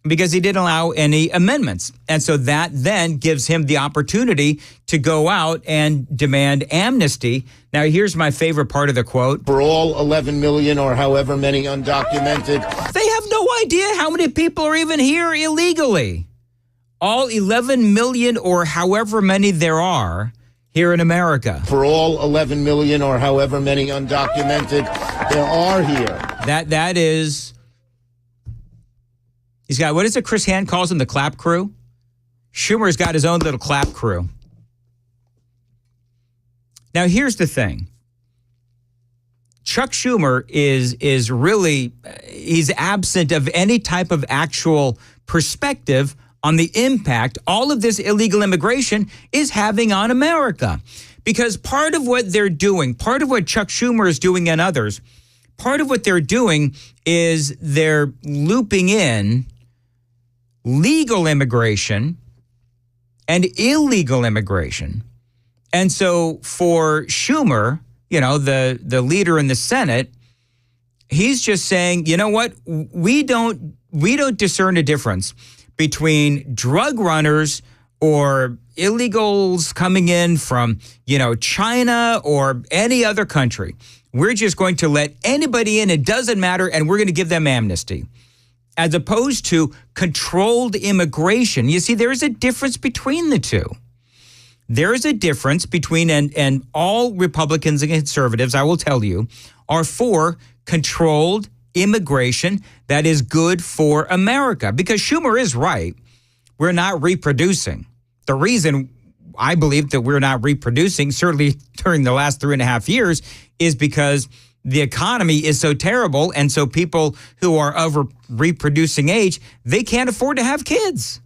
because he didn't allow any amendments. And so that then gives him the opportunity to go out and demand amnesty. Now, here's my favorite part of the quote. For all 11 million or however many undocumented. They have no idea how many people are even here illegally. all 11 million or however many there are here in America. For all 11 million or however many undocumented there are here. That is, he's got, what is it Chris Hand calls him, the clap crew? Schumer's got his own little clap crew. Now, here's the thing. Chuck Schumer is really, he's absent of any type of actual perspective on the impact all of this illegal immigration is having on America. Because part of what they're doing, part of what Chuck Schumer is doing and others, part of what they're doing is they're looping in legal immigration and illegal immigration. And so for Schumer, you know, the leader in the Senate, he's just saying, you know what, we don't discern a difference between drug runners or illegals coming in from, you know, China or any other country. We're just going to let anybody in, it doesn't matter, and we're going to give them amnesty. As opposed to controlled immigration. You see, there is a difference between the two. There is a difference between, and all Republicans and conservatives, I will tell you, are for controlled immigration that is good for America. Because Schumer is right. We're not reproducing. The reason I believe that we're not reproducing, certainly during the last 3.5 years, is because the economy is so terrible. And so people who are of reproducing age, they can't afford to have kids.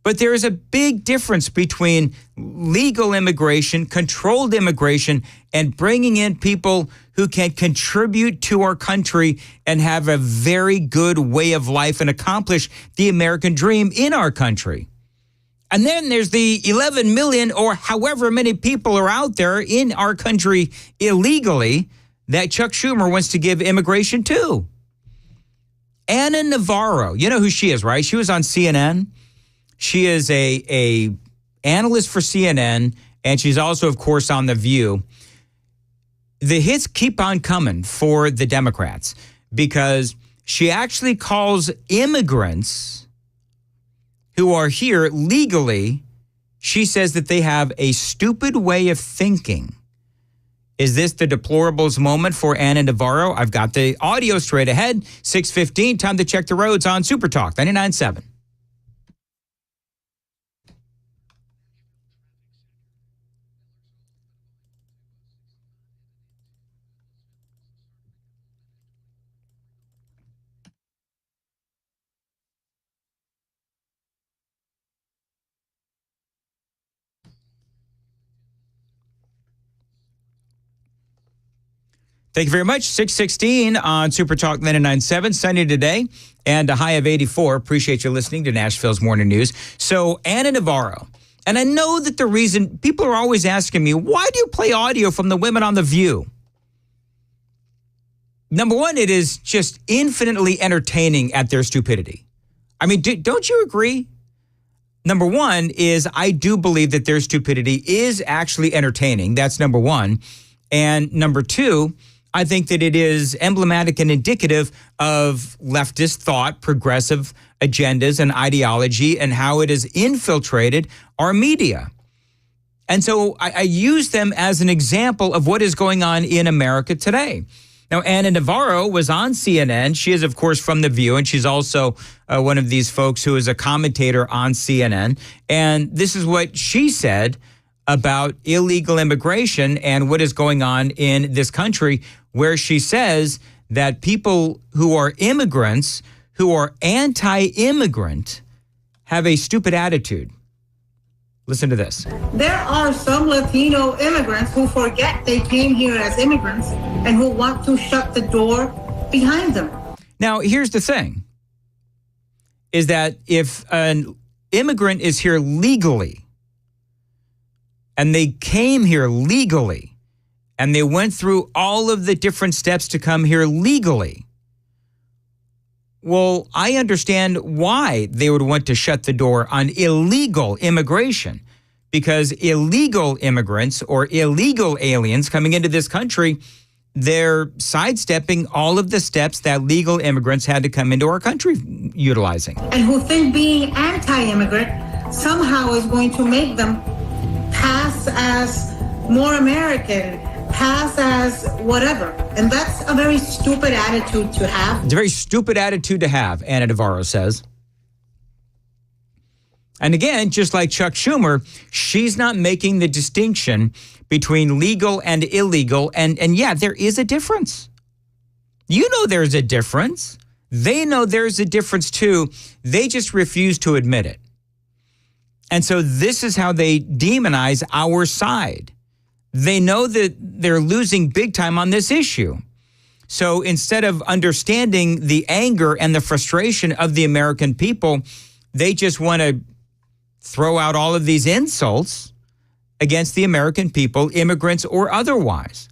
But there is a big difference between legal immigration, controlled immigration, and bringing in people who can contribute to our country and have a very good way of life and accomplish the American dream in our country. And then there's the 11 million or however many people are out there in our country illegally that Chuck Schumer wants to give immigration to. Anna Navarro, you know who she is, right? She was on CNN. She is a analyst for CNN, and she's also, of course, on The View. The hits keep on coming for the Democrats because she actually calls immigrants who are here legally, she says that they have a stupid way of thinking. Is this the deplorables moment for Anna Navarro? I've got the audio straight ahead. 6:15, time to check the roads on Super Talk 99.7. Thank you very much. 6:16 on Super Talk 99.7. Sunny today and a high of 84. Appreciate you listening to Nashville's Morning News. So Anna Navarro, and I know that the reason people are always asking me, why do you play audio from the women on The View? Number one, it is just infinitely entertaining at their stupidity. I mean, don't you agree? Number one is I do believe that their stupidity is actually entertaining. That's number one. And number two, I think that it is emblematic and indicative of leftist thought, progressive agendas and ideology, and how it has infiltrated our media. And so I use them as an example of what is going on in America today. Now, Anna Navarro was on CNN. She is, of course, from The View, and she's also one of these folks who is a commentator on CNN. And this is what she said about illegal immigration and what is going on in this country, where she says that people who are immigrants, who are anti-immigrant, have a stupid attitude. Listen to this. There are some Latino immigrants who forget they came here as immigrants and who want to shut the door behind them. Now, here's the thing, is that if an immigrant is here legally, and they came here legally, and they went through all of the different steps to come here legally, well, I understand why they would want to shut the door on illegal immigration, because illegal immigrants or illegal aliens coming into this country, they're sidestepping all of the steps that legal immigrants had to come into our country utilizing. And who think being anti-immigrant somehow is going to make them pass as more American, pass as whatever. And that's a very stupid attitude to have. It's a very stupid attitude to have, Ana Navarro says. And again, just like Chuck Schumer, she's not making the distinction between legal and illegal. And yeah, there is a difference. You know there's a difference. They know there's a difference too. They just refuse to admit it. And so this is how they demonize our side. They know that they're losing big time on this issue. So instead of understanding the anger and the frustration of the American people, they just want to throw out all of these insults against the American people, immigrants or otherwise.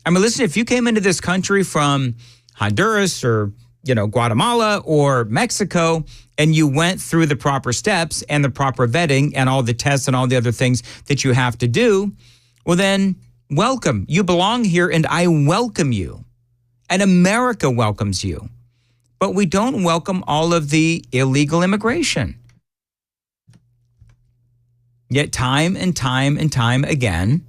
I mean, listen, if you came into this country from Honduras or, Guatemala or Mexico, and you went through the proper steps and the proper vetting and all the tests and all the other things that you have to do, well then, welcome. You belong here and I welcome you. And America welcomes you. But we don't welcome all of the illegal immigration. Yet time and time and time again,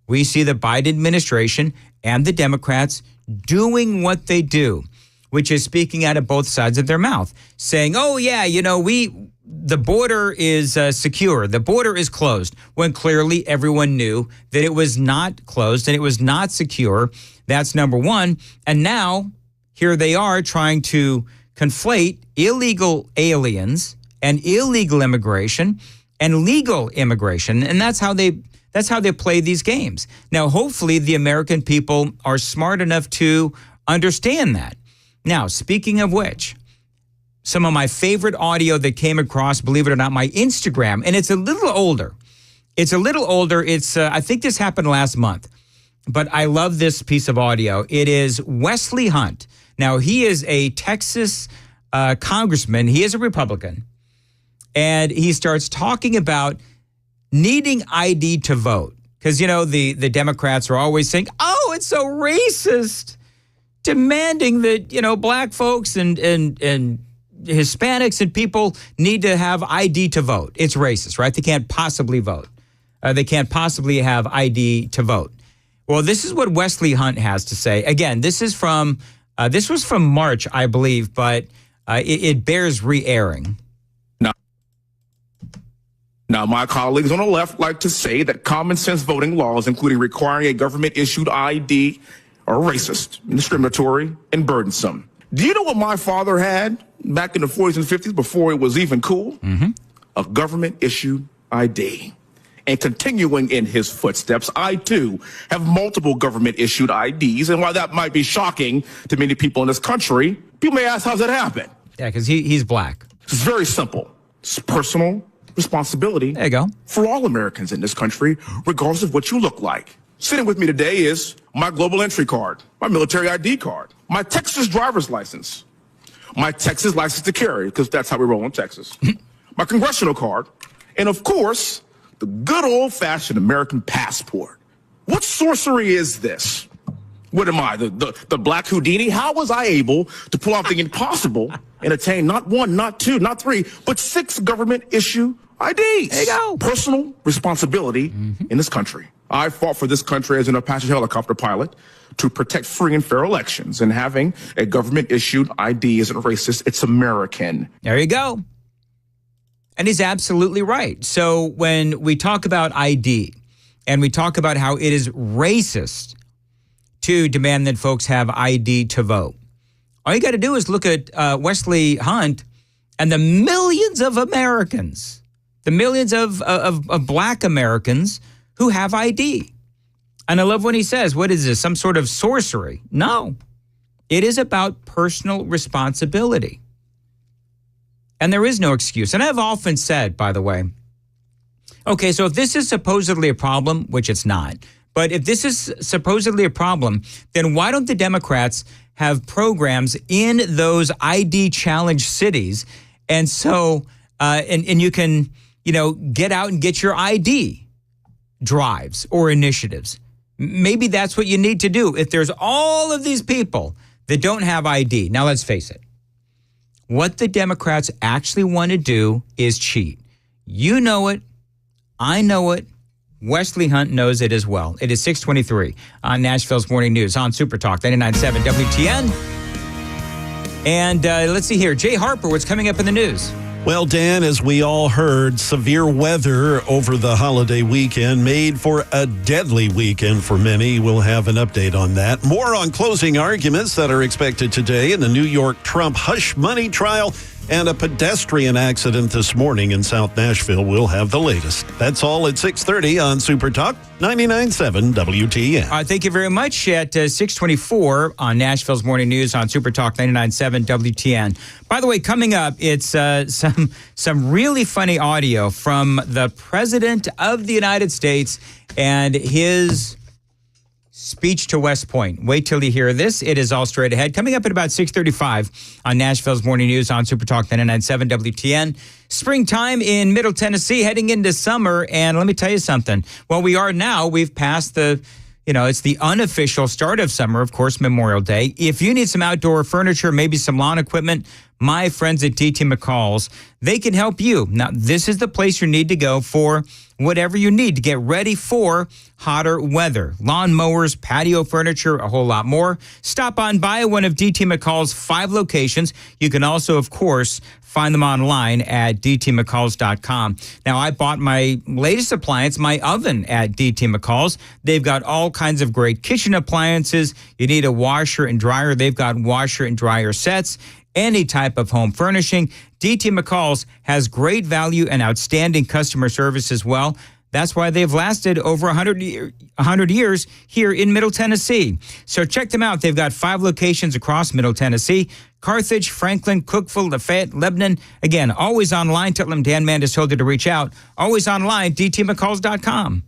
we see the Biden administration and the Democrats doing what they do, which is speaking out of both sides of their mouth, saying, oh, yeah, the border is secure. The border is closed, when clearly everyone knew that it was not closed and it was not secure. That's number one. And now here they are trying to conflate illegal aliens and illegal immigration and legal immigration. And that's how they play these games. Now, hopefully the American people are smart enough to understand that. Now, speaking of which, some of my favorite audio that came across, believe it or not, my Instagram, and it's a little older. It's I think this happened last month, but I love this piece of audio. It is Wesley Hunt. Now, he is a Texas congressman. He is a Republican. And he starts talking about needing ID to vote. Because, the Democrats are always saying, oh, it's so racist, demanding that, black folks and Hispanics and people need to have ID to vote. It's racist, right? They can't possibly vote. They can't possibly have ID to vote. Well, this is what Wesley Hunt has to say. Again, this was from March, I believe, but it bears re-airing. Now, my colleagues on the left like to say that common sense voting laws, including requiring a government-issued ID, are racist, discriminatory, and burdensome. Do you know what my father had back in the 40s and 50s before it was even cool? Mm-hmm. A government-issued ID. And continuing in his footsteps, I, too, have multiple government-issued IDs. And while that might be shocking to many people in this country, people may ask, how's that happen? Yeah, because he's black. It's very simple. It's personal responsibility. There you go. For all Americans in this country, regardless of what you look like. Sitting with me today is my global entry card, my military ID card, my Texas driver's license, my Texas license to carry, because that's how we roll in Texas, my congressional card, and of course, the good old-fashioned American passport. What sorcery is this? What am I, the Black Houdini? How was I able to pull off the impossible and attain not one, not two, not three, but 6 government-issue IDs? There you go. Personal responsibility in this country. I fought for this country as an Apache helicopter pilot to protect free and fair elections, and having a government-issued ID isn't racist, it's American. There you go. And he's absolutely right. So when we talk about ID and we talk about how it is racist to demand that folks have ID to vote, all you got to do is look at Wesley Hunt and the millions of Americans, the millions of black Americans who have ID. And I love when he says, what is this, some sort of sorcery? No, it is about personal responsibility. And there is no excuse. And I've often said, by the way, okay, so if this is supposedly a problem, which it's not, but if this is supposedly a problem, then why don't the Democrats have programs in those ID challenge cities? And so, and you can, get out and get your ID drives or initiatives. Maybe that's what you need to do. If there's all of these people that don't have ID, now let's face it, what the Democrats actually want to do is cheat. You know it. I know it. Wesley Hunt knows it as well. It is 6:23 on Nashville's Morning News on Super Talk 99.7 WTN. And let's see here. Jay Harper, what's coming up in the news? Well, Dan, as we all heard, severe weather over the holiday weekend made for a deadly weekend for many. We'll have an update on that. More on closing arguments that are expected today in the New York Trump hush money trial and a pedestrian accident this morning in South Nashville. We'll have the latest. That's all at 6:30 on Super Talk 99.7 WTN. Thank you very much. At 6:24 on Nashville's Morning News on Super Talk 99.7 WTN. By the way, coming up, it's some really funny audio from the President of the United States and his speech to West Point. Wait till you hear this. It is all straight ahead. Coming up at about 6:35 on Nashville's Morning News on Super Talk 99.7 WTN. Springtime in Middle Tennessee, heading into summer. And let me tell you something. Well, we are now. We've passed it's the unofficial start of summer, of course, Memorial Day. If you need some outdoor furniture, maybe some lawn equipment, my friends at DT McCall's, they can help you. Now, this is the place you need to go for whatever you need to get ready for hotter weather. Lawn mowers, patio furniture, a whole lot more. Stop on by one of DT McCall's 5 locations. You can also, of course, find them online at dtmccalls.com. Now, I bought my latest appliance, my oven, at DT McCall's. They've got all kinds of great kitchen appliances. You need a washer and dryer. They've got washer and dryer sets. Any type of home furnishing. DT McCall's has great value and outstanding customer service as well. That's why they've lasted over 100 years here in Middle Tennessee. So check them out. They've got 5 locations across Middle Tennessee: Carthage, Franklin, Cookeville, Lafayette, Lebanon. Again, always online. Tell them Dan Mandis told you to reach out. Always online, dtmccalls.com.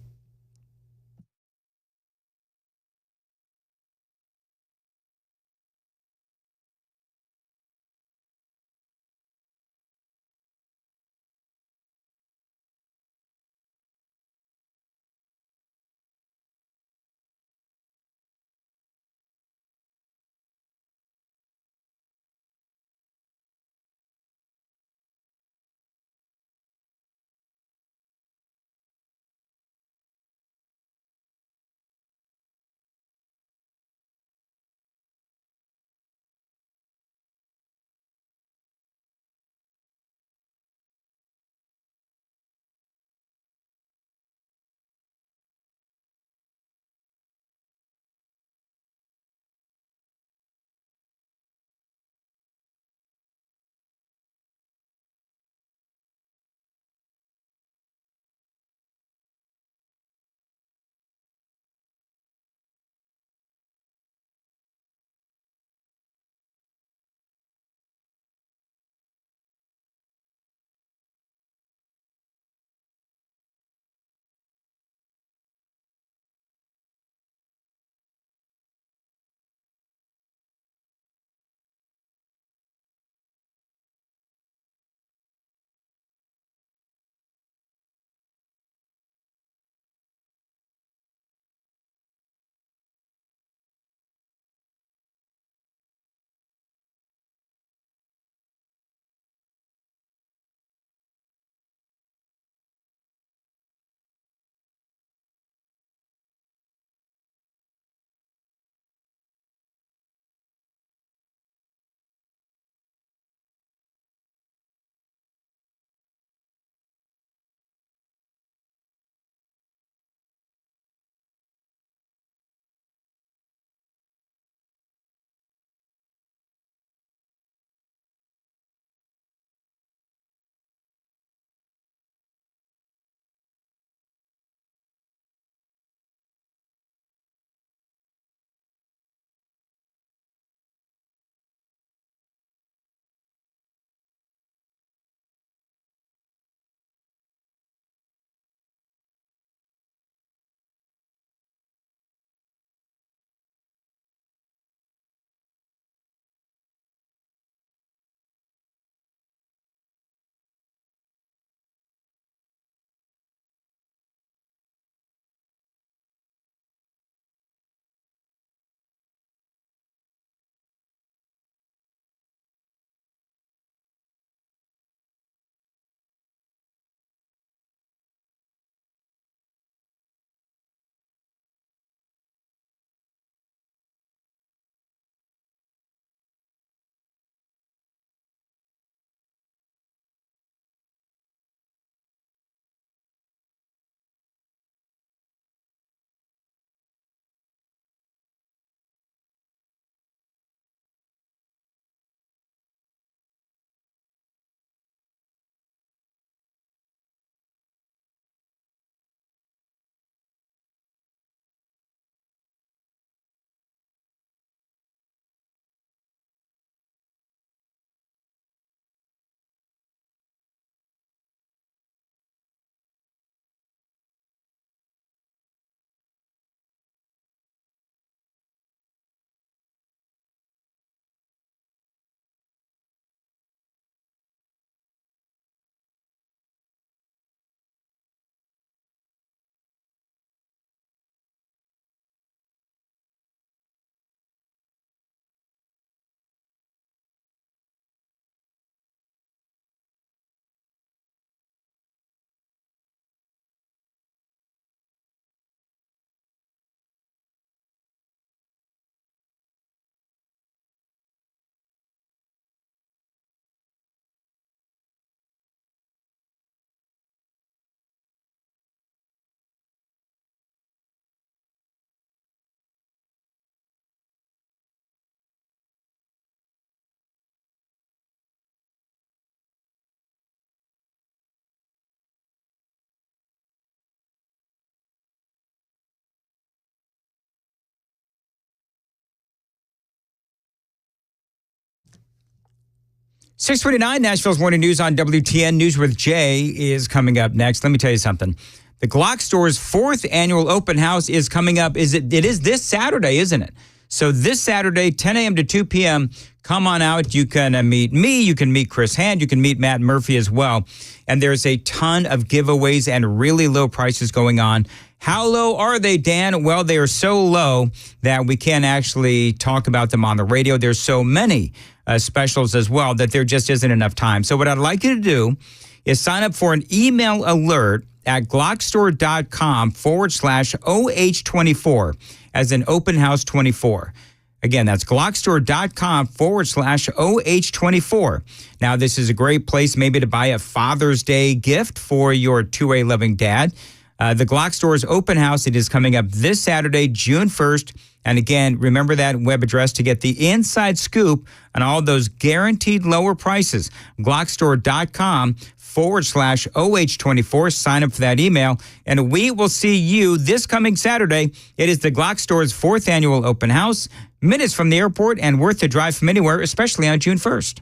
6:29, Nashville's Morning News on WTN. News with Jay is coming up next. Let me tell you something. The Glock Store's 4th annual open house is coming up. It is this Saturday, isn't it? So this Saturday, 10 a.m. to 2 p.m., come on out. You can meet me. You can meet Chris Hand. You can meet Matt Murphy as well. And there's a ton of giveaways and really low prices going on. How low are they, Dan? Well, they are so low that we can't actually talk about them on the radio. There's so many specials as well that there just isn't enough time. So what I'd like you to do is sign up for an email alert at glockstore.com/OH24 as an open house 24. Again, that's glockstore.com/OH24. Now, this is a great place maybe to buy a Father's Day gift for your 2A loving dad. The Glock Store's open house, it is coming up this Saturday, June 1st. And again, remember that web address to get the inside scoop on all those guaranteed lower prices. glockstore.com/OH24. Sign up for that email. And we will see you this coming Saturday. It is the Glock Store's 4th annual open house. Minutes from the airport and worth the drive from anywhere, especially on June 1st.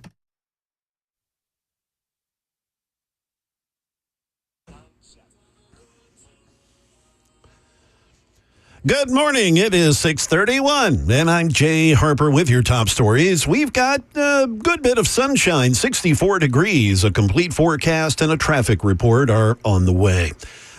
Good morning. It is 6:31, and I'm Jay Harper with your top stories. We've got a good bit of sunshine, 64 degrees. A complete forecast and a traffic report are on the way.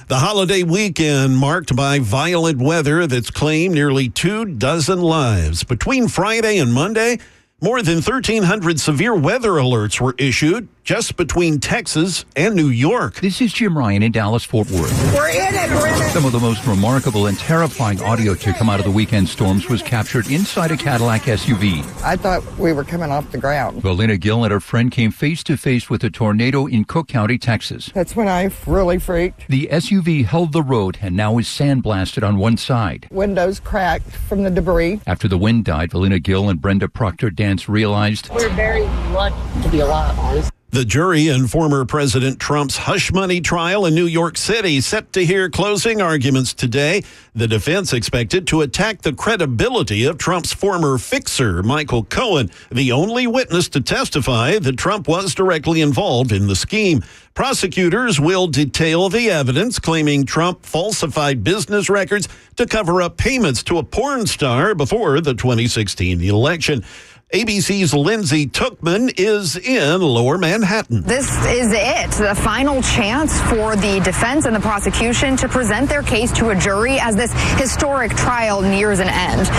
The holiday weekend marked by violent weather that's claimed nearly 24 lives. Between Friday and Monday, more than 1,300 severe weather alerts were issued just between Texas and New York. This is Jim Ryan in Dallas-Fort Worth. We're in it. Some of the most remarkable and terrifying audio to come out of the weekend storms was captured inside a Cadillac SUV. I thought we were coming off the ground. Valina Gill and her friend came face-to-face with a tornado in Cook County, Texas. That's when I really freaked. The SUV held the road and now is sandblasted on one side. Windows cracked from the debris. After the wind died, Valina Gill and Brenda Proctor Dance realized we're very lucky to be alive, honestly. The jury in former President Trump's hush money trial in New York City set to hear closing arguments today. The defense expected to attack the credibility of Trump's former fixer, Michael Cohen, the only witness to testify that Trump was directly involved in the scheme. Prosecutors will detail the evidence claiming Trump falsified business records to cover up payments to a porn star before the 2016 election. ABC's Lindsay Tookman is in Lower Manhattan. This is it, the final chance for the defense and the prosecution to present their case to a jury as this historic trial nears an end.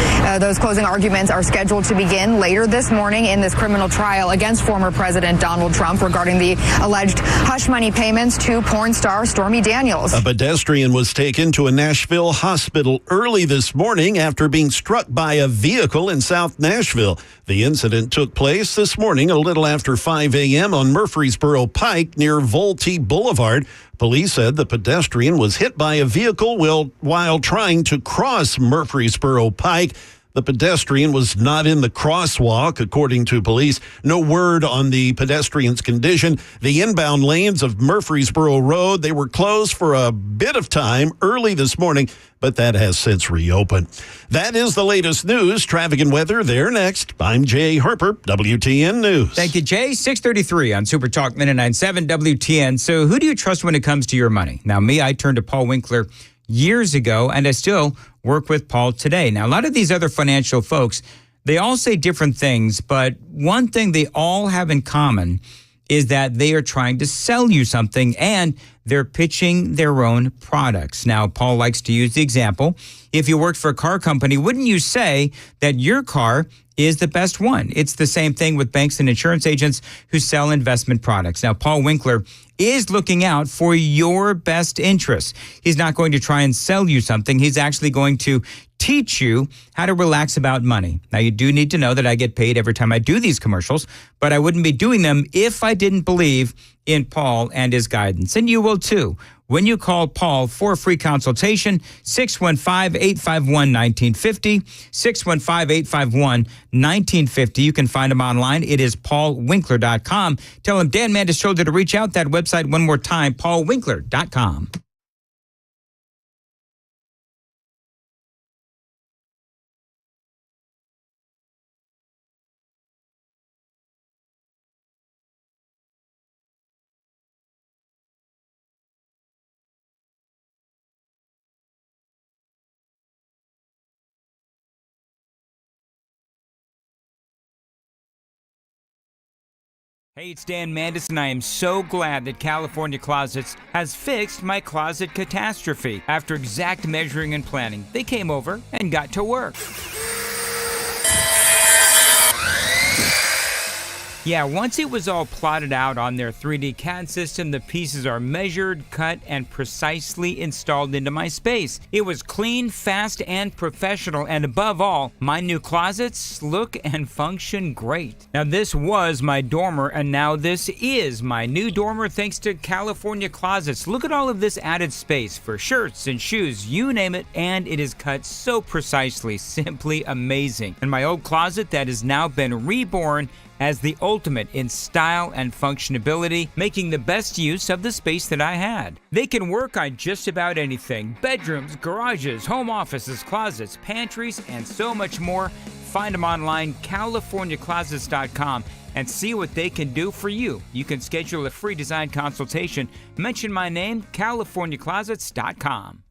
Those closing arguments are scheduled to begin later this morning in this criminal trial against former President Donald Trump regarding the alleged hush money payments to porn star Stormy Daniels. A pedestrian was taken to a Nashville hospital early this morning after being struck by a vehicle in South Nashville. The incident took place this morning a little after 5 a.m. on Murfreesboro Pike near Voltee Boulevard. Police said the pedestrian was hit by a vehicle while trying to cross Murfreesboro Pike. The pedestrian was not in the crosswalk, according to police. No word on the pedestrian's condition. The inbound lanes of Murfreesboro Road, they were closed for a bit of time early this morning, but that has since reopened. That is the latest news. Traffic and weather, there next. I'm Jay Harper, WTN News. Thank you, Jay. 6:33 on Super Talk 99.7 WTN. So who do you trust when it comes to your money? Now, me, I turned to Paul Winkler years ago, and I still work with Paul today. Now, a lot of these other financial folks, they all say different things, but one thing they all have in common is that they are trying to sell you something and they're pitching their own products. Now, Paul likes to use the example. If you worked for a car company, wouldn't you say that your car is the best one? It's the same thing with banks and insurance agents who sell investment products. Now, Paul Winkler is looking out for your best interests. He's not going to try and sell you something. He's actually going to teach you how to relax about money. Now, you do need to know that I get paid every time I do these commercials, but I wouldn't be doing them if I didn't believe in Paul and his guidance. And you will too. When you call Paul for a free consultation, 615-851-1950, 615-851-1950. You can find him online. It is paulwinkler.com. Tell him Dan Mandis told you to reach out. That website one more time, paulwinkler.com. Hey, it's Dan Mandis, and I am so glad that California Closets has fixed my closet catastrophe. After exact measuring and planning, they came over and got to work. Yeah, once it was all plotted out on their 3D CAD system, the pieces are measured, cut, and precisely installed into my space. It was clean, fast, and professional, and above all, my new closets look and function great. Now, this was my dormer, and now this is my new dormer thanks to California Closets. Look at all of this added space for shirts and shoes, you name it, and it is cut so precisely, simply amazing. And my old closet that has now been reborn as the ultimate in style and functionability, making the best use of the space that I had. They can work on just about anything: bedrooms, garages, home offices, closets, pantries, and so much more. Find them online, CaliforniaClosets.com, and see what they can do for you. You can schedule a free design consultation. Mention my name, CaliforniaClosets.com.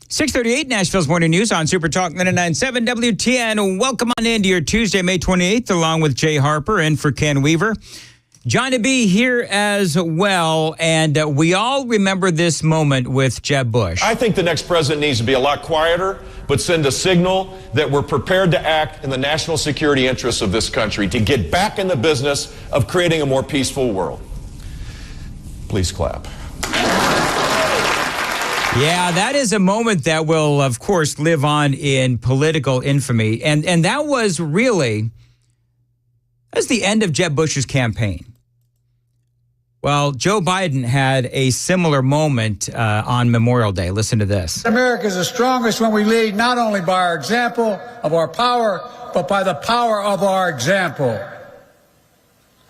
.638 Nashville's Morning News on Super Talk 99.7 WTN. Welcome on into your Tuesday, May 28th, along with Jay Harper and for Ken Weaver. Johnny B here as well, and we all remember this moment with Jeb Bush. I think the next president needs to be a lot quieter, but send a signal that we're prepared to act in the national security interests of this country to get back in the business of creating a more peaceful world. Please clap. Yeah, that is a moment that will, of course, live on in political infamy. And that was really, that's the end of Jeb Bush's campaign. Well, Joe Biden had a similar moment on Memorial Day. Listen to this. America is the strongest when we lead not only by our example of our power, but by the power of our example.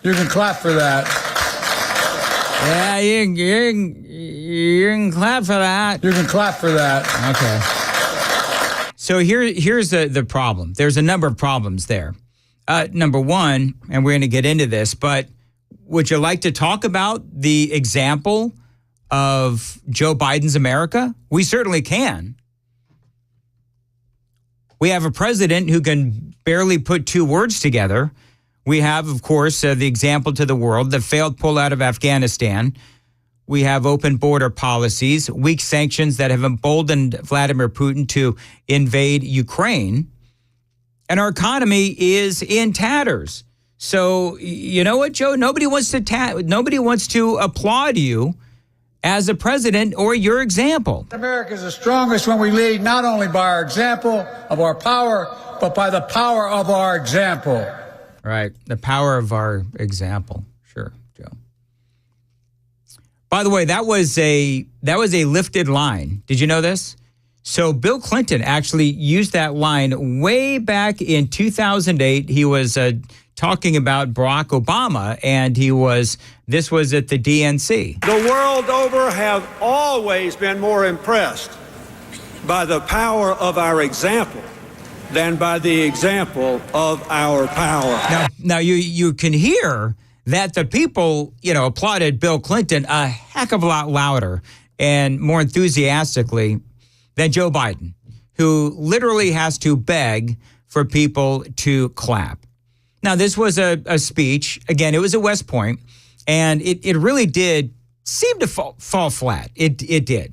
You can clap for that. Yeah, you can clap for that. You can clap for that. Okay. So here's the problem. There's a number of problems there. Number one, and we're going to get into this, but would you like to talk about the example of Joe Biden's America? We certainly can. We have a president who can barely put two words together. We have, of course, the example to the world, the failed pullout of Afghanistan. We have open border policies, weak sanctions that have emboldened Vladimir Putin to invade Ukraine. And our economy is in tatters. So you know what, Joe? Nobody wants to applaud you as a president or your example. America is the strongest when we lead not only by our example of our power, but by the power of our example. Right. The power of our example. Sure, Joe. By the way, that was a lifted line. Did you know this? So Bill Clinton actually used that line way back in 2008. He was talking about Barack Obama, and this was at the DNC. The world over have always been more impressed by the power of our example than by the example of our power. Now you can hear that the people, applauded Bill Clinton a heck of a lot louder and more enthusiastically than Joe Biden, who literally has to beg for people to clap. Now, this was a speech. Again, it was at West Point, and it really did seem to fall flat. It did.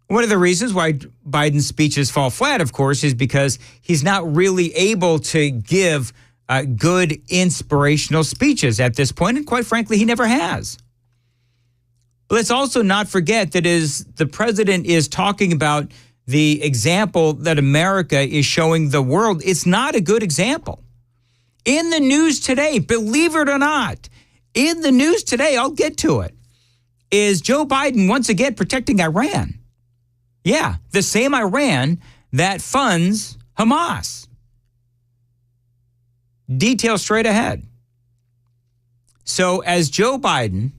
One of the reasons why Biden's speeches fall flat, of course, is because he's not really able to give good inspirational speeches at this point, and quite frankly, he never has. Let's also not forget that as the president is talking about the example that America is showing the world, it's not a good example. In the news today, believe it or not, in the news today, I'll get to it, is Joe Biden once again protecting Iran. Yeah, the same Iran that funds Hamas. Details straight ahead. So as Joe Biden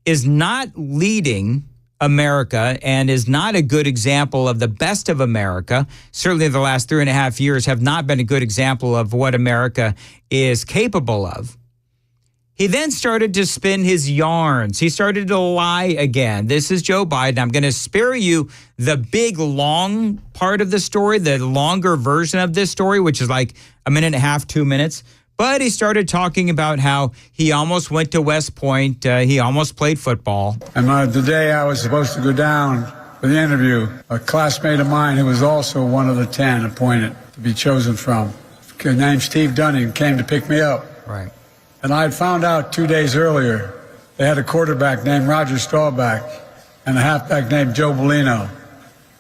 is not leading America and is not a good example of the best of America, certainly the last 3.5 years have not been a good example of what America is capable of. He then started to spin his yarns. He started to lie again. This is Joe Biden. I'm going to spare you the big, long part of the story, the longer version of this story, which is like 1.5, 2 minutes. But he started talking about how he almost went to West Point. He almost played football. And the day I was supposed to go down for the interview, a classmate of mine who was also one of the 10 appointed to be chosen from, named Steve Dunning, came to pick me up. Right. And I had found out 2 days earlier they had a quarterback named Roger Staubach and a halfback named Joe Bellino.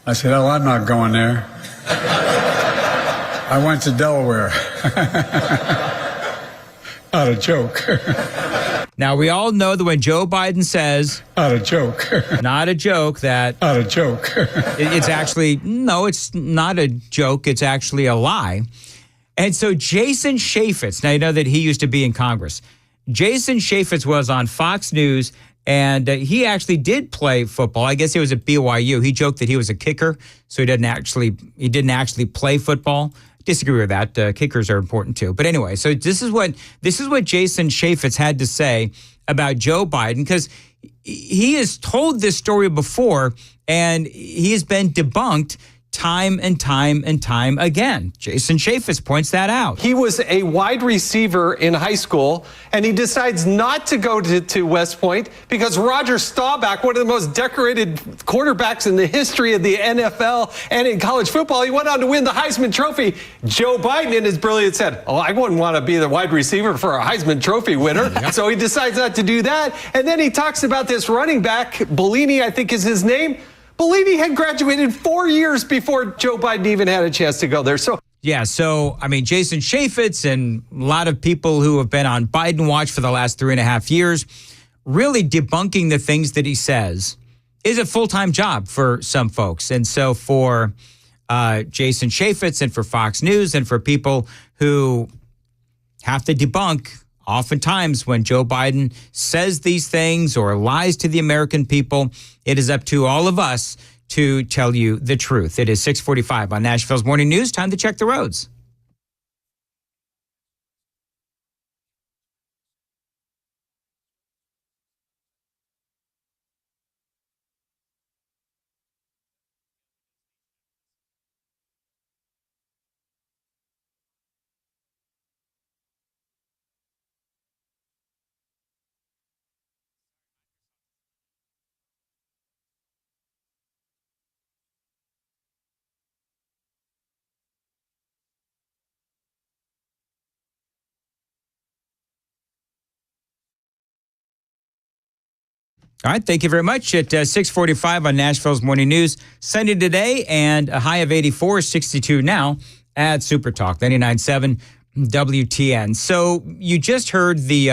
I said, oh, I'm not going there. I went to Delaware. Not a joke. Now, we all know that when Joe Biden says... Not a joke. Not a joke, that... Not a joke. It's actually... No, it's not a joke. It's actually a lie. And so Jason Chaffetz, now you know that he used to be in Congress. Jason Chaffetz was on Fox News, and he actually did play football. I guess he was at BYU. He joked that he was a kicker, so he didn't actually play football. Disagree with that. Kickers are important too. But anyway, so this is what Jason Chaffetz had to say about Joe Biden, because he has told this story before, and he has been debunked time and time and time again. Jason Chaffetz points that out. He was a wide receiver in high school, and he decides not to go to West Point because Roger Staubach, one of the most decorated quarterbacks in the history of the NFL and in college football, he went on to win the Heisman Trophy. Joe Biden, in his brilliance, said, oh, I wouldn't want to be the wide receiver for a Heisman Trophy winner. So he decides not to do that. And then he talks about this running back, Bellini, I think is his name. Bellini had graduated 4 years before Joe Biden even had a chance to go there. So Jason Chaffetz and a lot of people who have been on Biden watch for the last 3.5 years, really debunking the things that he says is a full-time job for some folks. And so for Jason Chaffetz and for Fox News and for people who have to debunk oftentimes when Joe Biden says these things or lies to the American people, it is up to all of us to tell you the truth. It is 6:45 on Nashville's Morning News. Time to check the roads. All right, thank you very much. At 6:45 on Nashville's Morning News. Sunny today and a high of 84, 62 now at Super Talk 99.7 WTN. So you just heard the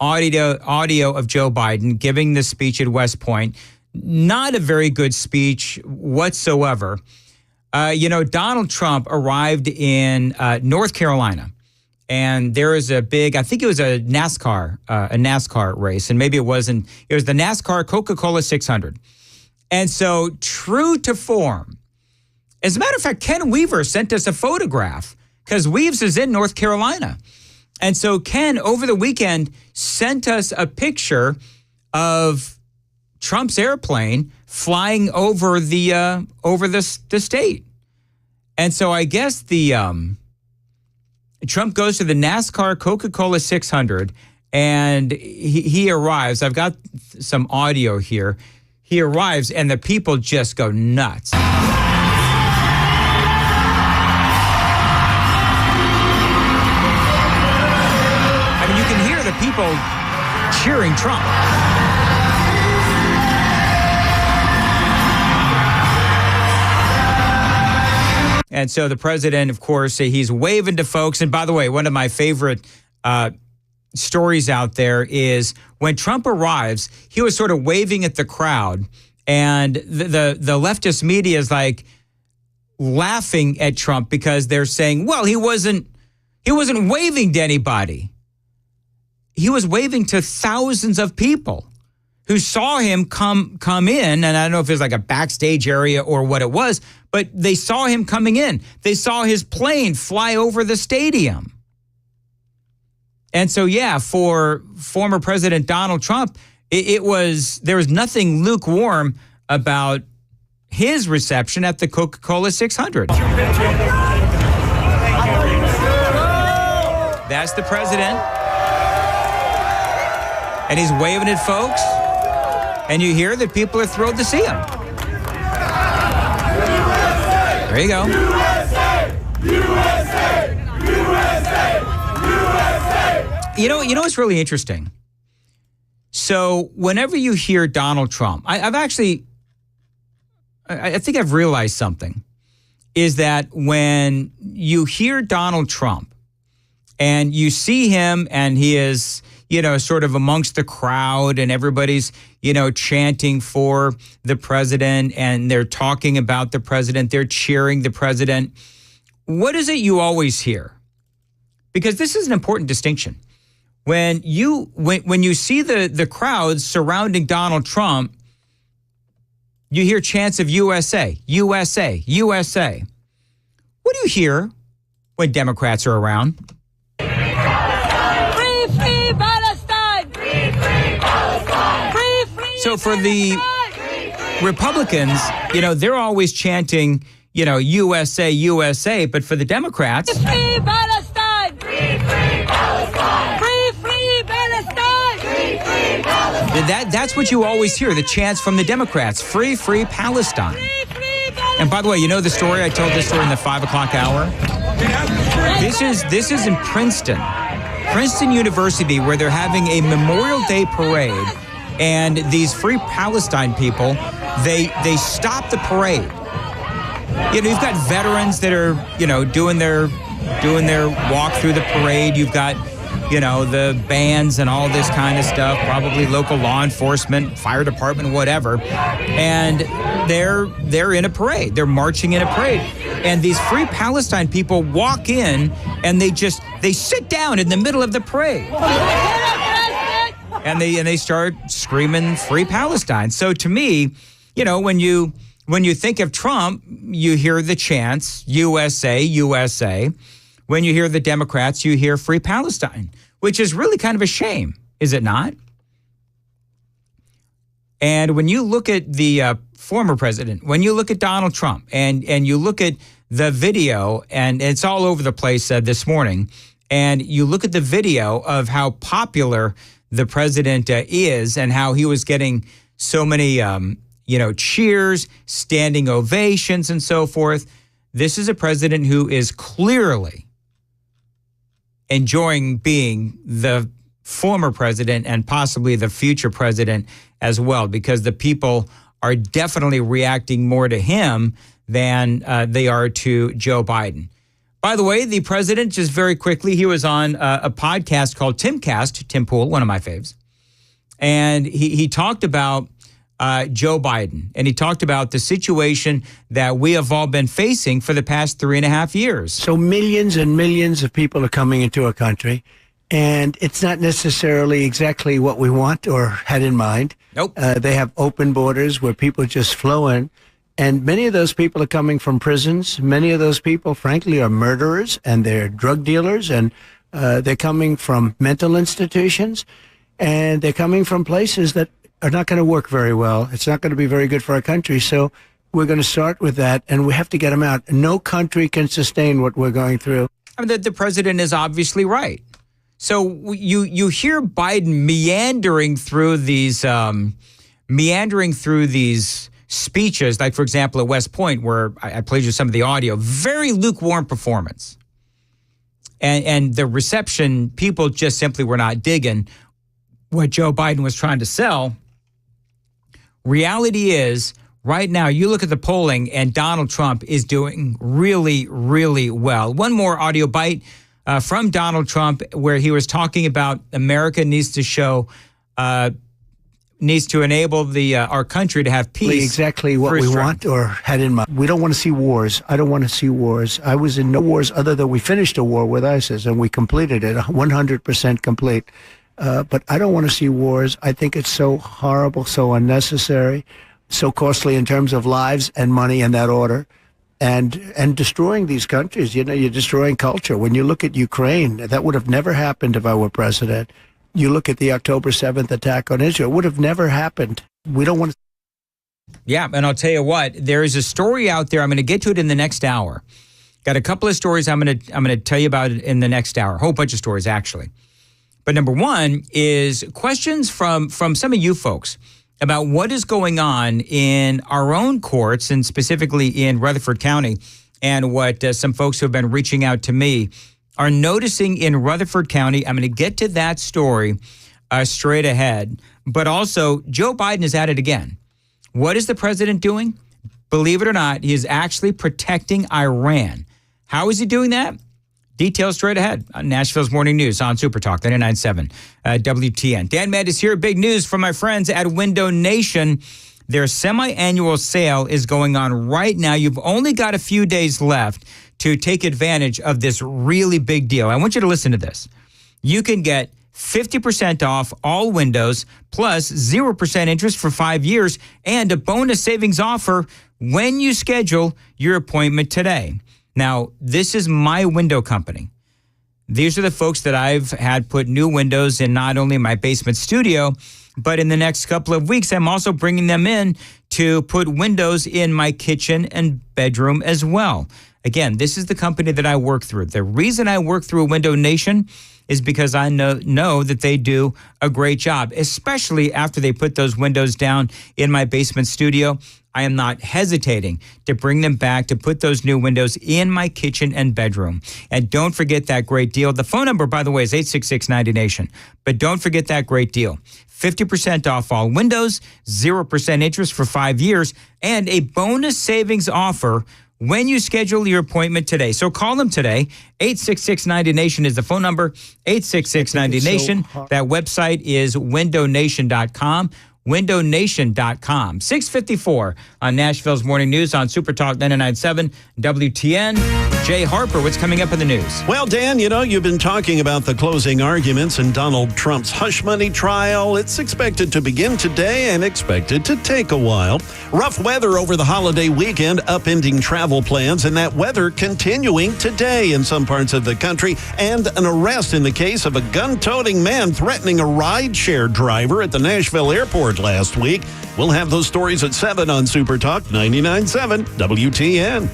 audio of Joe Biden giving the speech at West Point. Not a very good speech whatsoever. Donald Trump arrived in North Carolina. And there is a big, I think it was a NASCAR race, and maybe it wasn't. It was the NASCAR Coca-Cola 600. And so, true to form, as a matter of fact, Ken Weaver sent us a photograph because Weaves is in North Carolina. And so Ken, over the weekend, sent us a picture of Trump's airplane flying over the state. And so I guess Trump goes to the NASCAR Coca-Cola 600, and he arrives. I've got some audio here. He arrives, and the people just go nuts. I mean, you can hear the people cheering Trump. And so the president, of course, he's waving to folks. And by the way, one of my favorite stories out there is when Trump arrives, he was sort of waving at the crowd. And the leftist media is like laughing at Trump because they're saying, well, he wasn't waving to anybody. He was waving to thousands of people who saw him come in, and I don't know if it was like a backstage area or what it was, but they saw him coming in. They saw his plane fly over the stadium. And so, yeah, for former President Donald Trump, there was nothing lukewarm about his reception at the Coca-Cola 600. That's the president. And he's waving at folks. And you hear that people are thrilled to see him. There you go. USA! USA! USA! USA! You know what's really interesting? So whenever you hear Donald Trump, I think I've realized something, is that when you hear Donald Trump and you see him and he is, sort of amongst the crowd and everybody's, chanting for the president and they're talking about the president, they're cheering the president. What is it you always hear? Because this is an important distinction. When you see the crowds surrounding Donald Trump, you hear chants of USA, USA, USA. What do you hear when Democrats are around? So for the Republicans, they're always chanting, USA, USA. But for the Democrats, free Palestine! Free Palestine! Free Palestine! Free Palestine! That's what you always hear, the chants from the Democrats, free Palestine. And by the way, the story? I told this story in the 5 o'clock hour. This is in Princeton University, where they're having a Memorial Day parade. And these Free Palestine people, they stop the parade. You've got veterans that are, doing their walk through the parade. You've got, the bands and all this kind of stuff, probably local law enforcement, fire department, whatever. And they're in a parade. They're marching in a parade. And these Free Palestine people walk in and they sit down in the middle of the parade. And they start screaming Free Palestine. So to me, when you think of Trump, you hear the chants USA, USA. When you hear the Democrats, you hear Free Palestine, which is really kind of a shame, is it not? And when you look at the former president, when you look at Donald Trump, and you look at the video, and it's all over the place this morning, and you look at the video of how popular the president is and how he was getting so many, cheers, standing ovations and so forth. This is a president who is clearly enjoying being the former president and possibly the future president as well, because the people are definitely reacting more to him than they are to Joe Biden. By the way, the president, just very quickly, he was on a podcast called Timcast, Tim Pool, one of my faves. And he talked about Joe Biden, and he talked about the situation that we have all been facing for the past 3.5 years. So millions and millions of people are coming into our country, and it's not necessarily exactly what we want or had in mind. Nope. They have open borders where people just flow in, and many of those people are coming from prisons. Many of those people, frankly, are murderers, and they're drug dealers, and they're coming from mental institutions, and they're coming from places that are not going to work very well. It's not going to be very good for our country. So we're going to start with that, and we have to get them out. No country can sustain what we're going through. I mean, the president is obviously right. So you hear Biden meandering through these speeches, like, for example, at West Point, where I played you some of the audio, very lukewarm performance. And the reception, people just simply were not digging what Joe Biden was trying to sell. Reality is, right now, you look at the polling, and Donald Trump is doing really, really well. One more audio bite from Donald Trump, where he was talking about America needs to enable our country to have peace. Exactly what we want or had in mind. We don't want to see wars. I don't want to see wars. I was in no wars other than we finished a war with ISIS, and we completed it, 100% complete. But I don't want to see wars. I think it's so horrible, so unnecessary, so costly in terms of lives and money in that order, and destroying these countries. You know, you're destroying culture. When you look at Ukraine, that would have never happened if I were president. You look at the October 7th attack on Israel, it would have never happened. We don't want to. Yeah, and I'll tell you what, there is a story out there. I'm going to get to it in the next hour. Got a couple of stories I'm going to tell you about it in the next hour. A whole bunch of stories, actually. But number one is questions from some of you folks about what is going on in our own courts, and specifically in Rutherford County, and what some folks who have been reaching out to me are noticing in Rutherford County. I'm going to get to that story straight ahead. But also, Joe Biden is at it again. What is the president doing? Believe it or not, he is actually protecting Iran. How is he doing that? Details straight ahead on Nashville's Morning News on Super Talk 99.7 WTN. Dan Mandis here. Big news from my friends at Window Nation. Their semi-annual sale is going on right now. You've only got a few days left to take advantage of this really big deal. I want you to listen to this. You can get 50% off all windows, plus 0% interest for 5 years, and a bonus savings offer when you schedule your appointment today. Now, this is my window company. These are the folks that I've had put new windows in not only my basement studio, but in the next couple of weeks, I'm also bringing them in to put windows in my kitchen and bedroom as well. Again, this is the company that I work through. The reason I work through Window Nation is because I know that they do a great job, especially after they put those windows down in my basement studio. I am not hesitating to bring them back, to put those new windows in my kitchen and bedroom. And don't forget that great deal. The phone number, by the way, is 866-90-NATION. But don't forget that great deal. 50% off all windows, 0% interest for 5 years, and a bonus savings offer when you schedule your appointment today. So call them today. 866-90-NATION is the phone number. 866-90-NATION. That website is windownation.com. windownation.com. 6:54 on Nashville's Morning News on Super Talk 99.7 WTN. Jay Harper, what's coming up in the news? Well, Dan, you've been talking about the closing arguments in Donald Trump's hush money trial. It's expected to begin today and expected to take a while. Rough weather over the holiday weekend, upending travel plans, and that weather continuing today in some parts of the country, and an arrest in the case of a gun-toting man threatening a ride-share driver at the Nashville airport last week. We'll have those stories at 7 on Super Talk 99.7 WTN.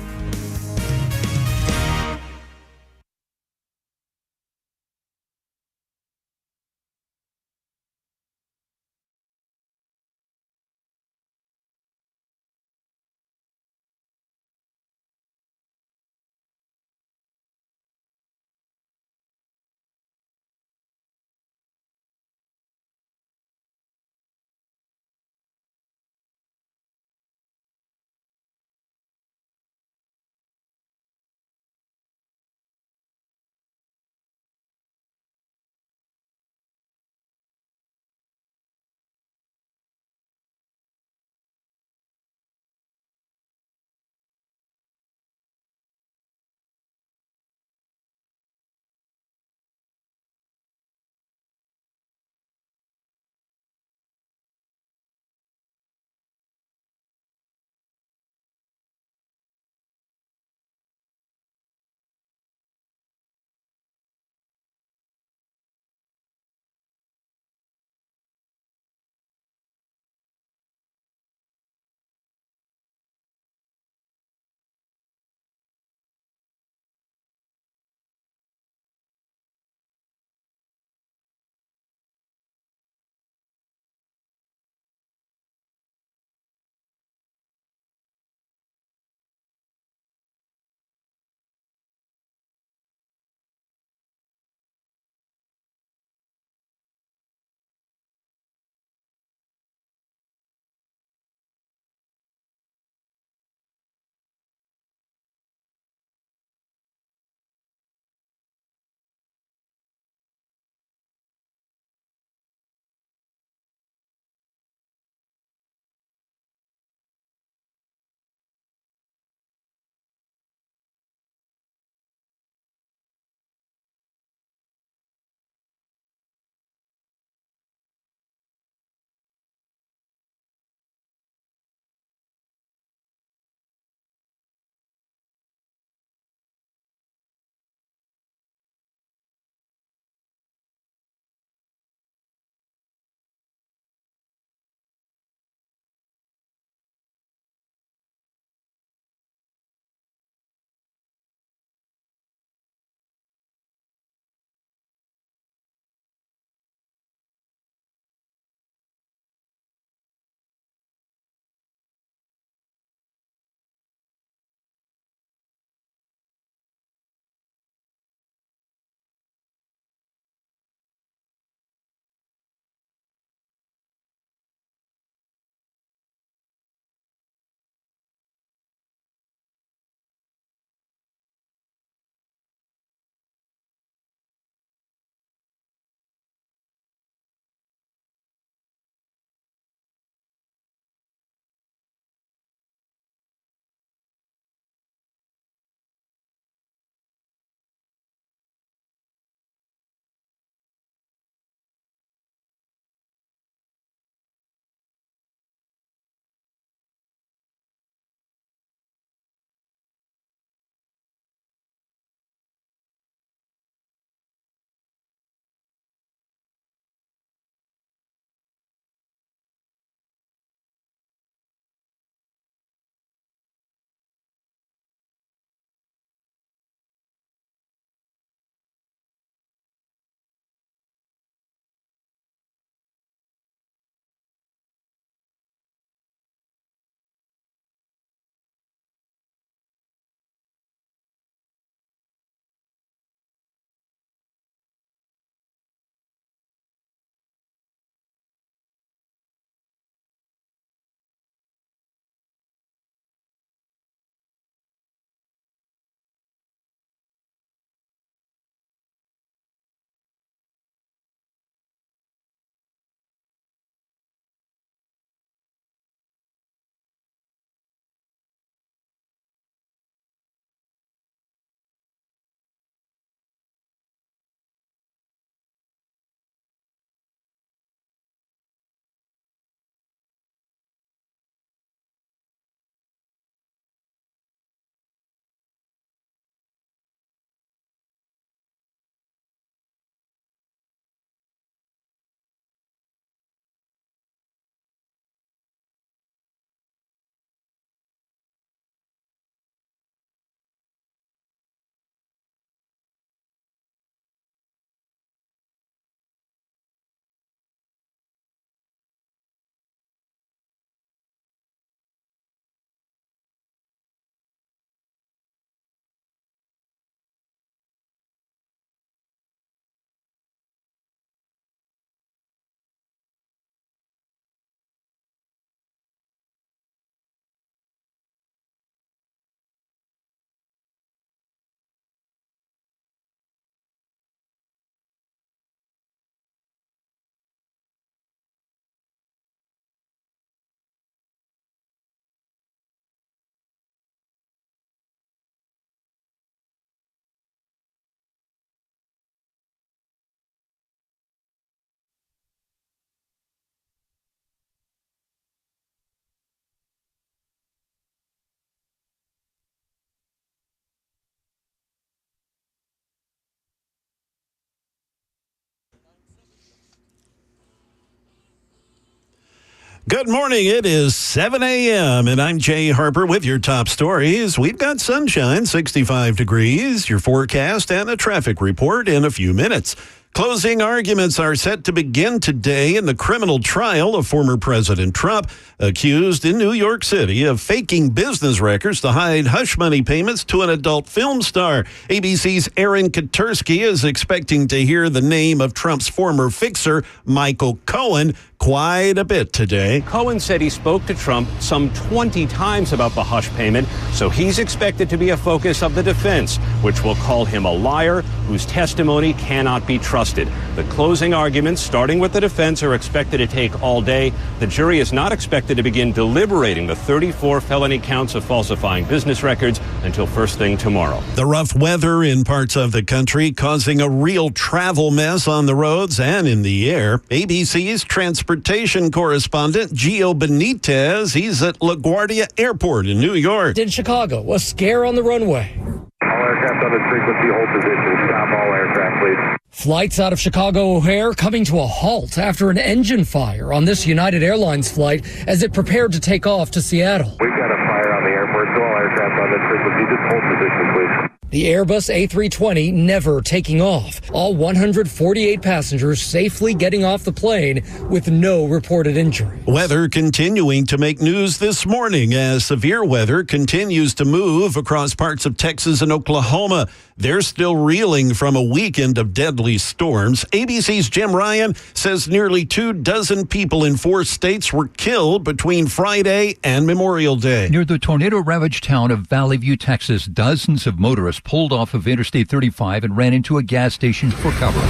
Good morning. It is 7 a.m. and I'm Jay Harper with your top stories. We've got sunshine, 65 degrees, your forecast, and a traffic report in a few minutes. Closing arguments are set to begin today in the criminal trial of former President Trump, accused in New York City of faking business records to hide hush money payments to an adult film star. ABC's Aaron Katursky is expecting to hear the name of Trump's former fixer, Michael Cohen, quite a bit today. Cohen said he spoke to Trump some 20 times about the hush payment, so he's expected to be a focus of the defense, which will call him a liar whose testimony cannot be trusted. The closing arguments, starting with the defense, are expected to take all day. The jury is not expected to begin deliberating the 34 felony counts of falsifying business records until first thing tomorrow. The rough weather in parts of the country causing a real travel mess on the roads and in the air. ABC's transportation correspondent Gio Benitez, he's at LaGuardia Airport in New York. In Chicago, a scare on the runway. All aircraft on this frequency, hold position. Stop all aircraft, please. Flights out of Chicago O'Hare coming to a halt after an engine fire on this United Airlines flight as it prepared to take off to Seattle. We've got a fire on the airport, so all aircraft on this frequency, just hold position, please. The Airbus A320 never taking off. All 148 passengers safely getting off the plane with no reported injury. Weather continuing to make news this morning as severe weather continues to move across parts of Texas and Oklahoma. They're still reeling from a weekend of deadly storms. ABC's Jim Ryan says nearly 24 people in 4 states were killed between Friday and Memorial Day. Near the tornado-ravaged town of Valley View, Texas, dozens of motorists pulled off of Interstate 35 and ran into a gas station for cover.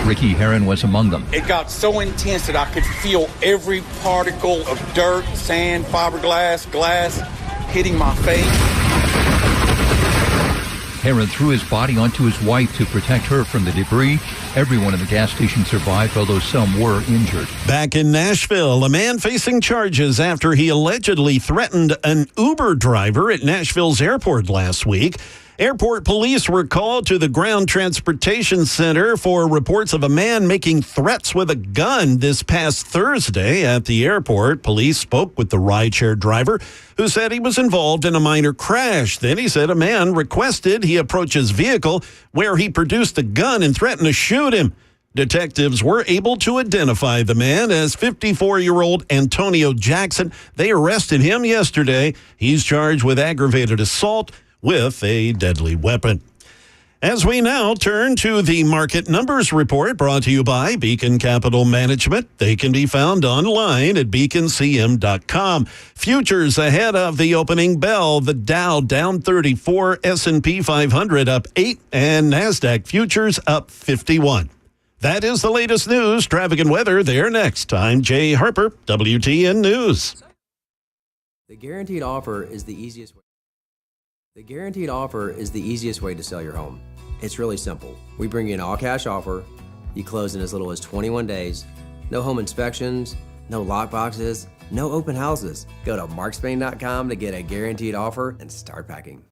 Ricky Heron was among them. It got so intense that I could feel every particle of dirt, sand, fiberglass, glass hitting my face. Heron threw his body onto his wife to protect her from the debris. Everyone in the gas station survived, although some were injured. Back in Nashville, a man facing charges after he allegedly threatened an Uber driver at Nashville's airport last week. Airport police were called to the Ground Transportation Center for reports of a man making threats with a gun this past Thursday at the airport. Police spoke with the rideshare driver, who said he was involved in a minor crash. Then he said a man requested he approach his vehicle, where he produced a gun and threatened to shoot him. Detectives were able to identify the man as 54-year-old Antonio Jackson. They arrested him yesterday. He's charged with aggravated assault with a deadly weapon. As we now turn to the market numbers report brought to you by Beacon Capital Management. They can be found online at beaconcm.com. Futures ahead of the opening bell. The Dow down 34, S&P 500 up 8, and NASDAQ futures up 51. That is the latest news, traffic, and weather. There next. I'm Jay Harper, WTN News. The guaranteed offer is the easiest way. The guaranteed offer is the easiest way to sell your home. It's really simple. We bring you an all-cash offer. You close in as little as 21 days. No home inspections, no lockboxes, no open houses. Go to markspain.com to get a guaranteed offer and start packing.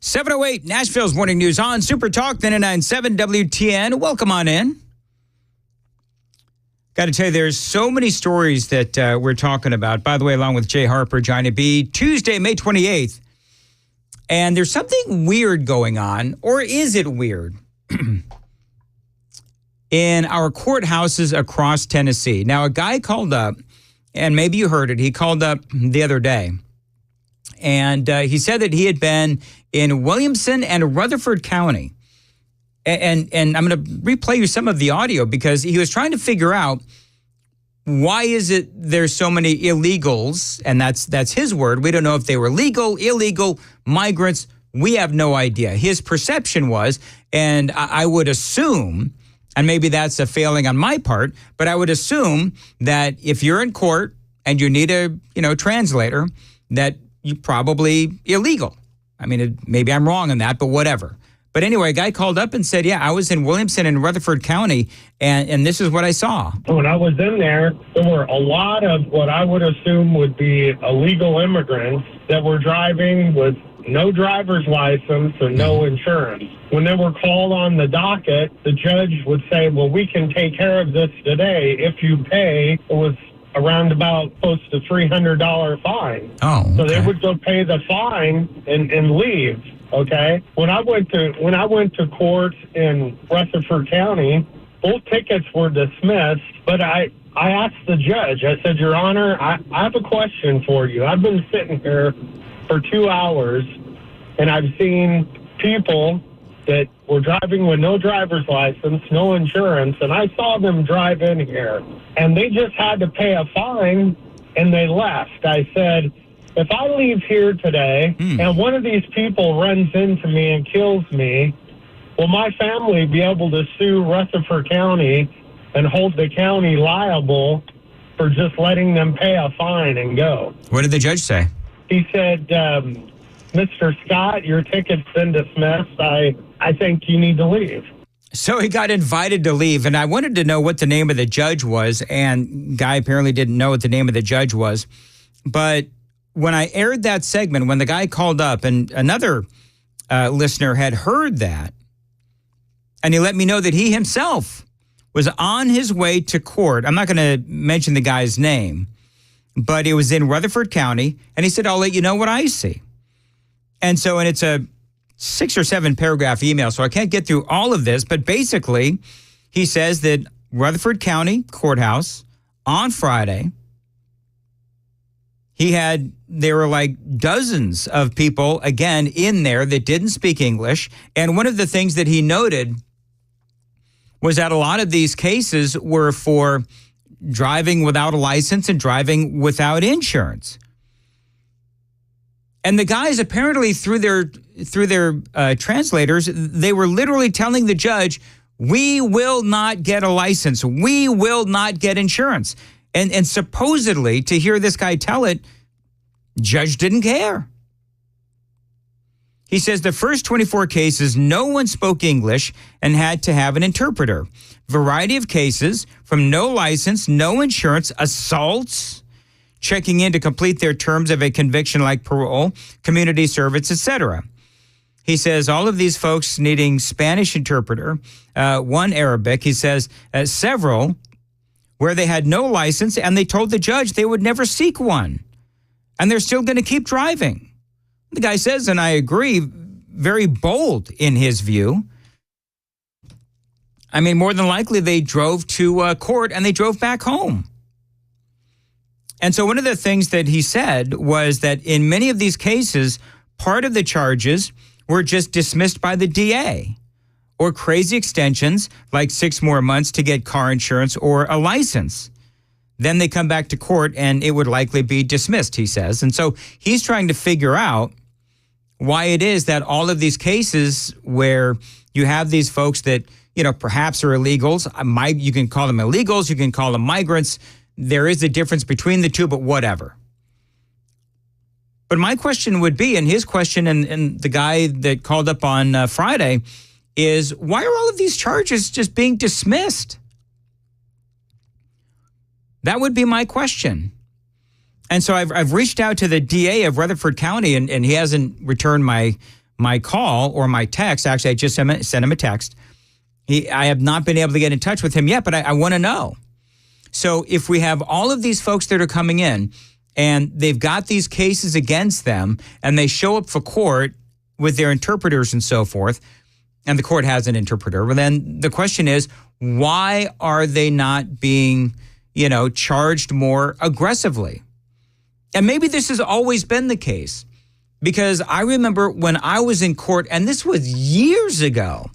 7:08, Nashville's Morning News on Super Talk 99.7 WTN. Welcome on in. Got to tell you, there's so many stories that we're talking about. By the way, along with Jay Harper, Johnny B, Tuesday, May 28th. And there's something weird going on, or is it weird, in our courthouses across Tennessee. Now, a guy called up, and maybe you heard it. He called up the other day, and he said that he had been in Williamson and Rutherford County. And I'm going to replay you some of the audio because he was trying to figure out why is it there's so many illegals, and that's his word. We don't know if they were legal, illegal, migrants. We have no idea. His perception was, and I would assume, and maybe that's a failing on my part, but I would assume that if you're in court and you need a translator, that you're probably illegal. I mean, maybe I'm wrong on that, but whatever. But anyway, a guy called up and said, yeah, I was in Williamson and Rutherford County, and this is what I saw. When I was in there were a lot of what I would assume would be illegal immigrants that were driving with no driver's license and no insurance. When they were called on the docket, the judge would say, well, we can take care of this today if you pay. It was around about close to $300 fine. Oh, okay. So they would go pay the fine and leave. Okay. When I went to court in Rutherford County, both tickets were dismissed. But I asked the judge. I said, Your Honor, I have a question for you. I've been sitting here for 2 hours, and I've seen people that were driving with no driver's license, no insurance, and I saw them drive in here, and they just had to pay a fine, and they left. I said, if I leave here today and one of these people runs into me and kills me, will my family be able to sue Rutherford County and hold the county liable for just letting them pay a fine and go? What did the judge say? He said, Mr. Scott, your ticket's been dismissed. I think you need to leave. So he got invited to leave, and I wanted to know what the name of the judge was, and Guy apparently didn't know what the name of the judge was. But when I aired that segment, when the guy called up, and another listener had heard that, and he let me know that he himself was on his way to court. I'm not going to mention the guy's name, but it was in Rutherford County, and he said, I'll let you know what I see. And it's a 6 or 7 paragraph email, so I can't get through all of this, but basically he says that Rutherford County Courthouse on Friday, there were like dozens of people, again, in there that didn't speak English. And one of the things that he noted was that a lot of these cases were for driving without a license and driving without insurance. And the guys apparently through their translators, they were literally telling the judge, we will not get a license. We will not get insurance. And supposedly, to hear this guy tell it, judge didn't care. He says the first 24 cases, no one spoke English and had to have an interpreter. Variety of cases from no license, no insurance, assaults, checking in to complete their terms of a conviction like parole, community service, etc. He says all of these folks needing Spanish interpreter, one Arabic. He says several where they had no license and they told the judge they would never seek one. And they're still going to keep driving. The guy says, and I agree, very bold in his view. I mean, more than likely they drove to court and they drove back home. And so one of the things that he said was that in many of these cases, part of the charges were just dismissed by the DA, or crazy extensions like 6 more months to get car insurance or a license. Then they come back to court and it would likely be dismissed, he says. And so he's trying to figure out why it is that all of these cases where you have these folks that, perhaps are illegals, you can call them illegals, you can call them migrants. There is a difference between the two, but whatever. But my question would be, and his question and the guy that called up on Friday is, why are all of these charges just being dismissed? That would be my question. And so I've reached out to the DA of Rutherford County, and he hasn't returned my my call or my text. Actually, I just sent him a text. I have not been able to get in touch with him yet, but I want to know. So if we have all of these folks that are coming in and they've got these cases against them and they show up for court with their interpreters and so forth, and the court has an interpreter, well, then the question is, why are they not being, charged more aggressively? And maybe this has always been the case, because I remember when I was in court, and this was years ago,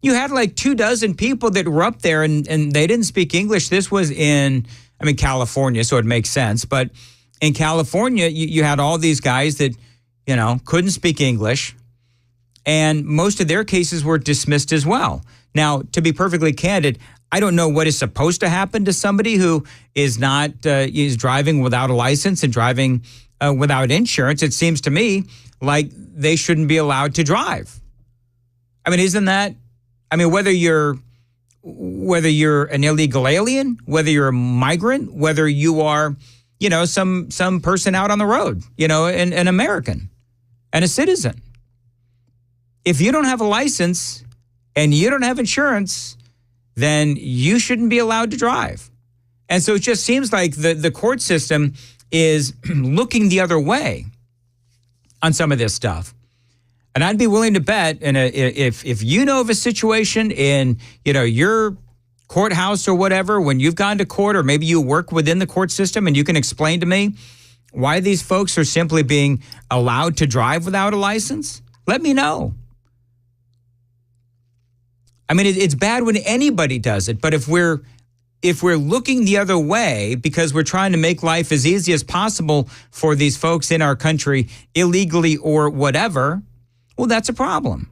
you had like 24 people that were up there and they didn't speak English. This was in, California, so it makes sense. But in California, you had all these guys that, couldn't speak English. And most of their cases were dismissed as well. Now, to be perfectly candid, I don't know what is supposed to happen to somebody who is is driving without a license and driving without insurance. It seems to me like they shouldn't be allowed to drive. Isn't that? Whether you're an illegal alien, whether you're a migrant, whether you are, some person out on the road, an American and a citizen. If you don't have a license and you don't have insurance, then you shouldn't be allowed to drive. And so it just seems like the court system is looking the other way on some of this stuff. And I'd be willing to bet, and if you know of a situation in, your courthouse or whatever, when you've gone to court, or maybe you work within the court system and you can explain to me why these folks are simply being allowed to drive without a license, let me know. It's bad when anybody does it, but if we're looking the other way because we're trying to make life as easy as possible for these folks in our country, illegally or whatever, well, that's a problem.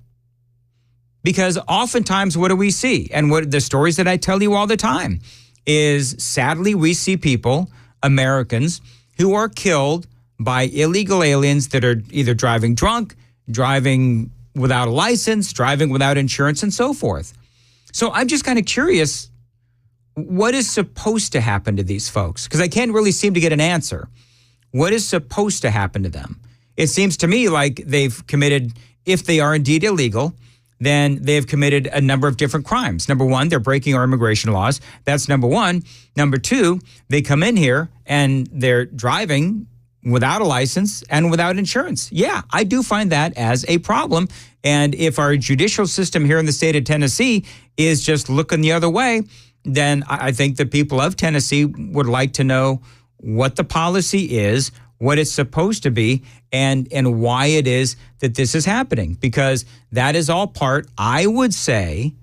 Because oftentimes, what do we see? And what the stories that I tell you all the time is, sadly, we see people, Americans, who are killed by illegal aliens that are either driving drunk, driving without a license, driving without insurance, and so forth. So I'm just kind of curious, what is supposed to happen to these folks? Because I can't really seem to get an answer. What is supposed to happen to them? It seems to me like they've committed, if they are indeed illegal, then they've committed a number of different crimes. Number one, they're breaking our immigration laws. That's number one. Number two, they come in here and they're driving without a license and without insurance. Yeah, I do find that as a problem. And if our judicial system here in the state of Tennessee is just looking the other way, then I think the people of Tennessee would like to know what the policy is, what it's supposed to be, and why it is that this is happening. Because that is all part, I would say,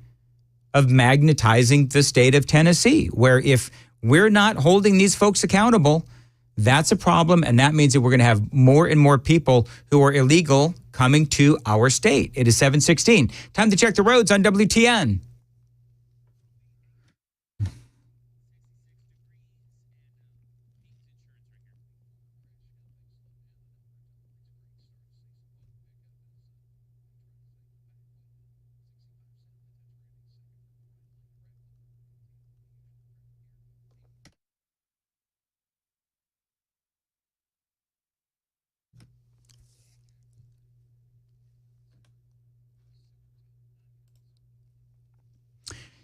of magnetizing the state of Tennessee, where if we're not holding these folks accountable, that's a problem, and that means that we're going to have more and more people who are illegal coming to our state. It is 7:16. Time to check the roads on WTN.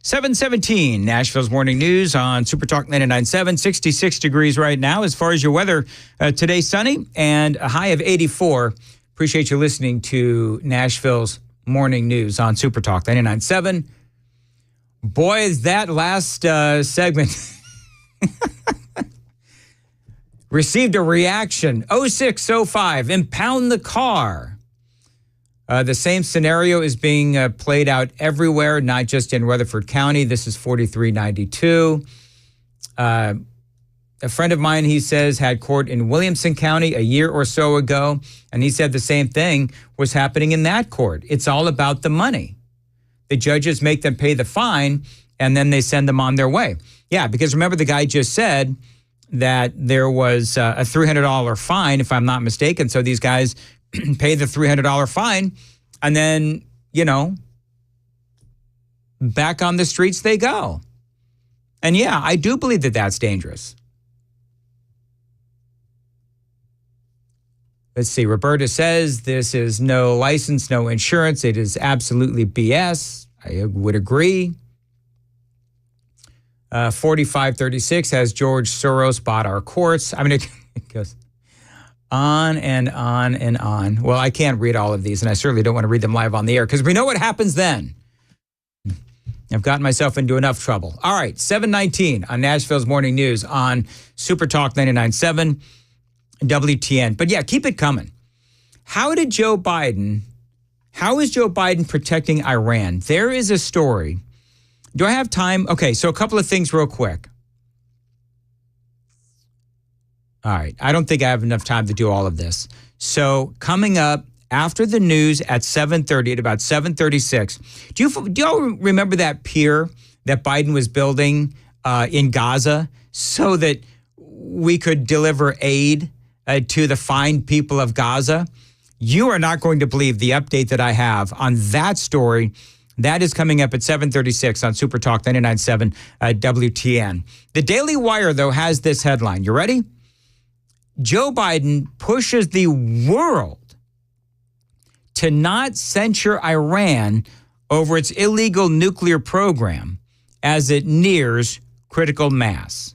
(7:17) Nashville's Morning News on Super Talk 99.7. 66 degrees right now. As far as your weather, today sunny and a high of 84. Appreciate you listening to Nashville's Morning News on Super Talk 99.7. Boy, is that last segment received a reaction. 0605, impound the car. The same scenario is being played out everywhere, not just in Rutherford County. This is 4392. A friend of mine, he says, had court in Williamson County a year or so ago, and he said the same thing was happening in that court. It's all about the money. The judges make them pay the fine, and then they send them on their way. Yeah, because remember, the guy just said that there was a $300 fine, if I'm not mistaken. So these guys pay the $300 fine, and then, back on the streets they go. And yeah, I do believe that that's dangerous. Let's see. Roberta says this is no license, no insurance. It is absolutely BS. I would agree. 4536 has George Soros bought our courts. I mean, it goes on and on and on. Well, I can't read all of these, and I certainly don't want to read them live on the air because we know what happens then. I've gotten myself into enough trouble. All right, 7:19 on Nashville's Morning News on Super Talk 99.7 WTN. But yeah, keep it coming. How is Joe Biden protecting Iran? There is a story. Do I have time? Okay, so a couple of things real quick. All right, I don't think I have enough time to do all of this. So coming up after the news at 7:30, at about 7:36, do y'all remember that pier that Biden was building in Gaza so that we could deliver aid to the fine people of Gaza? You are not going to believe the update that I have on that story. That is coming up at 7:36 on Super Talk 99.7 WTN. The Daily Wire, though, has this headline. You ready? Joe Biden pushes the world to not censure Iran over its illegal nuclear program as it nears critical mass.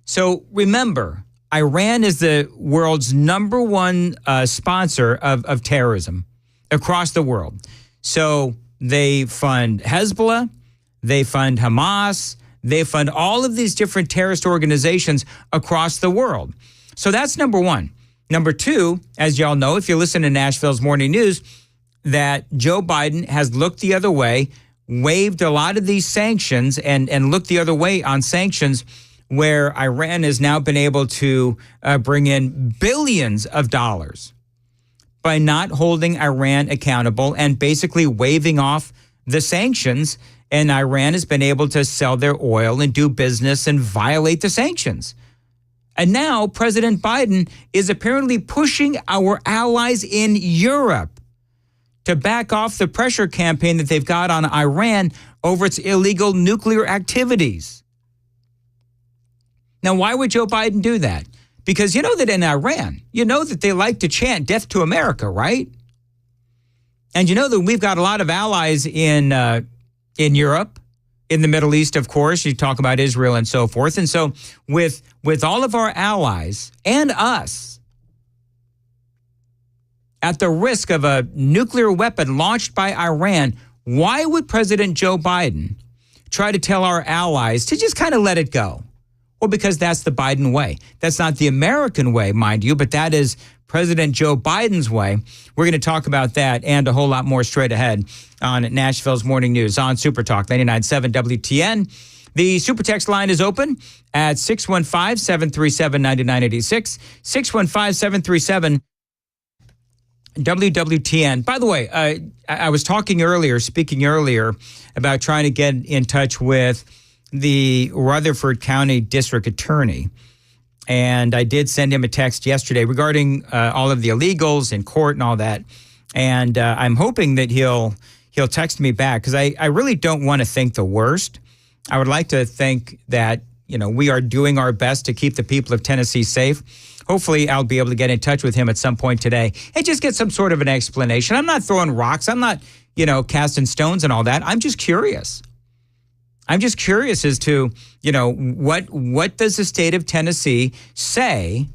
So remember, Iran is the world's number one sponsor of terrorism across the world. So they fund Hezbollah, they fund Hamas, they fund all of these different terrorist organizations across the world. So that's number one. Number two, as y'all know, if you listen to Nashville's Morning News, that Joe Biden has looked the other way, waived a lot of these sanctions and looked the other way on sanctions where Iran has now been able to bring in billions of dollars by not holding Iran accountable and basically waiving off the sanctions. And Iran has been able to sell their oil and do business and violate the sanctions. And now President Biden is apparently pushing our allies in Europe to back off the pressure campaign that they've got on Iran over its illegal nuclear activities. Now, why would Joe Biden do that? Because you know that in Iran, you know that they like to chant death to America, right? And you know that we've got a lot of allies in Europe, in the Middle East, of course. You talk about Israel and so forth. And so with all of our allies and us at the risk of a nuclear weapon launched by Iran, why would President Joe Biden try to tell our allies to just kind of let it go? Well, because that's the Biden way. That's not the American way, mind you, but that is President Joe Biden's way. We're going to talk about that and a whole lot more straight ahead on Nashville's Morning News on Super Talk 99.7 WTN. The Super Text line is open at 615-737-9986, 615-737 WWTN. By the way, I was speaking earlier about trying to get in touch with the Rutherford County District Attorney. And I did send him a text yesterday regarding all of the illegals in court and all that. And I'm hoping that he'll text me back because I really don't want to think the worst. I would like to think that, you know, we are doing our best to keep the people of Tennessee safe. Hopefully I'll be able to get in touch with him at some point today and just get some sort of an explanation. I'm not throwing rocks. I'm not, casting stones and all that. I'm just curious. I'm just curious as to, what does the state of Tennessee say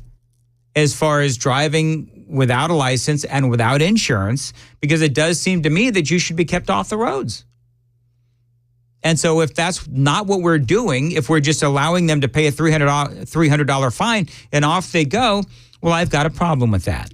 as far as driving without a license and without insurance? Because it does seem to me that you should be kept off the roads. And so if that's not what we're doing, if we're just allowing them to pay a $300 fine and off they go, well, I've got a problem with that.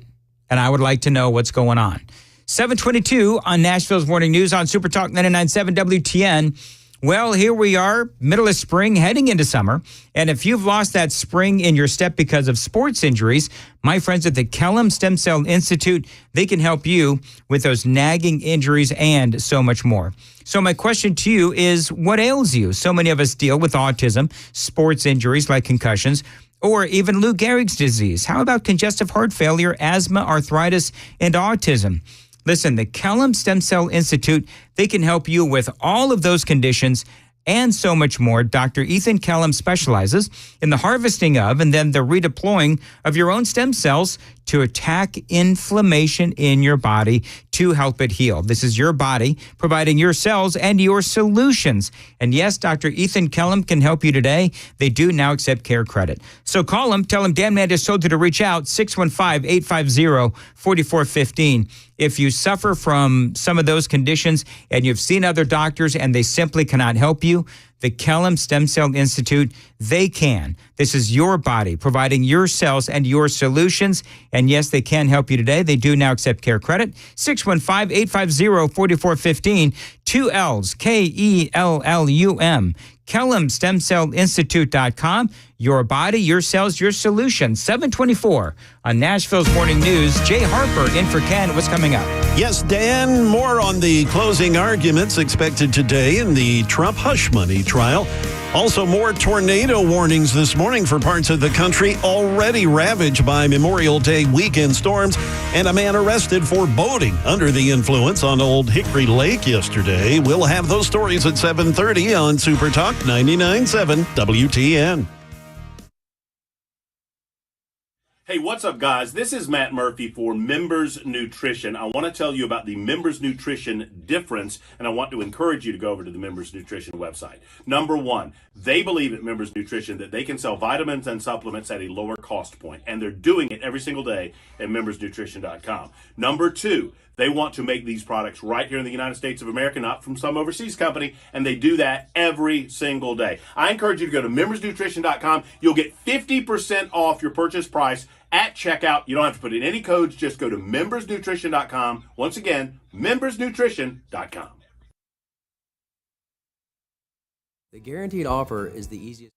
And I would like to know what's going on. 7:22 on Nashville's Morning News on Super Talk 99.7 WTN. Well, here we are, middle of spring, heading into summer. And if you've lost that spring in your step because of sports injuries, my friends at the Kellum Stem Cell Institute, they can help you with those nagging injuries and so much more. So my question to you is, what ails you? So many of us deal with autism, sports injuries like concussions, or even Lou Gehrig's disease. How about congestive heart failure, asthma, arthritis, and autism? Listen, the Kellum Stem Cell Institute, they can help you with all of those conditions and so much more. Dr. Ethan Kellum specializes in the harvesting of and then the redeploying of your own stem cells to attack inflammation in your body to help it heal. This is your body providing your cells and your solutions. And yes, Dr. Ethan Kellum can help you today. They do now accept Care Credit. So call him, tell him Dan Mandis told you to reach out, 615-850-4415. If you suffer from some of those conditions and you've seen other doctors and they simply cannot help you, the Kellum Stem Cell Institute, they can. This is your body providing your cells and your solutions. And yes, they can help you today. They do now accept Care Credit. 615-850-4415. 2 L's, KELLUM. KellumStemCellInstitute.com. Your body, your cells, your solution. 724 on Nashville's Morning News. Jay Harper in for Ken. What's coming up? Yes, Dan, more on the closing arguments expected today in the Trump hush money trial. Also, more tornado warnings this morning for parts of the country already ravaged by Memorial Day weekend storms, and a man arrested for boating under the influence on Old Hickory Lake yesterday. We'll have those stories at 7:30 on Super Talk 99.7 WTN. Hey, what's up, guys? This is Matt Murphy for Members Nutrition. I want to tell you about the Members Nutrition difference, and I want to encourage you to go over to the Members Nutrition website. Number one, they believe at Members Nutrition that they can sell vitamins and supplements at a lower cost point, and they're doing it every single day at membersnutrition.com. Number two, they want to make these products right here in the United States of America, not from some overseas company, and they do that every single day. I encourage you to go to membersnutrition.com. You'll get 50% off your purchase price at checkout. You don't have to put in any codes. Just go to membersnutrition.com. Once again, membersnutrition.com. The guaranteed offer is the easiest.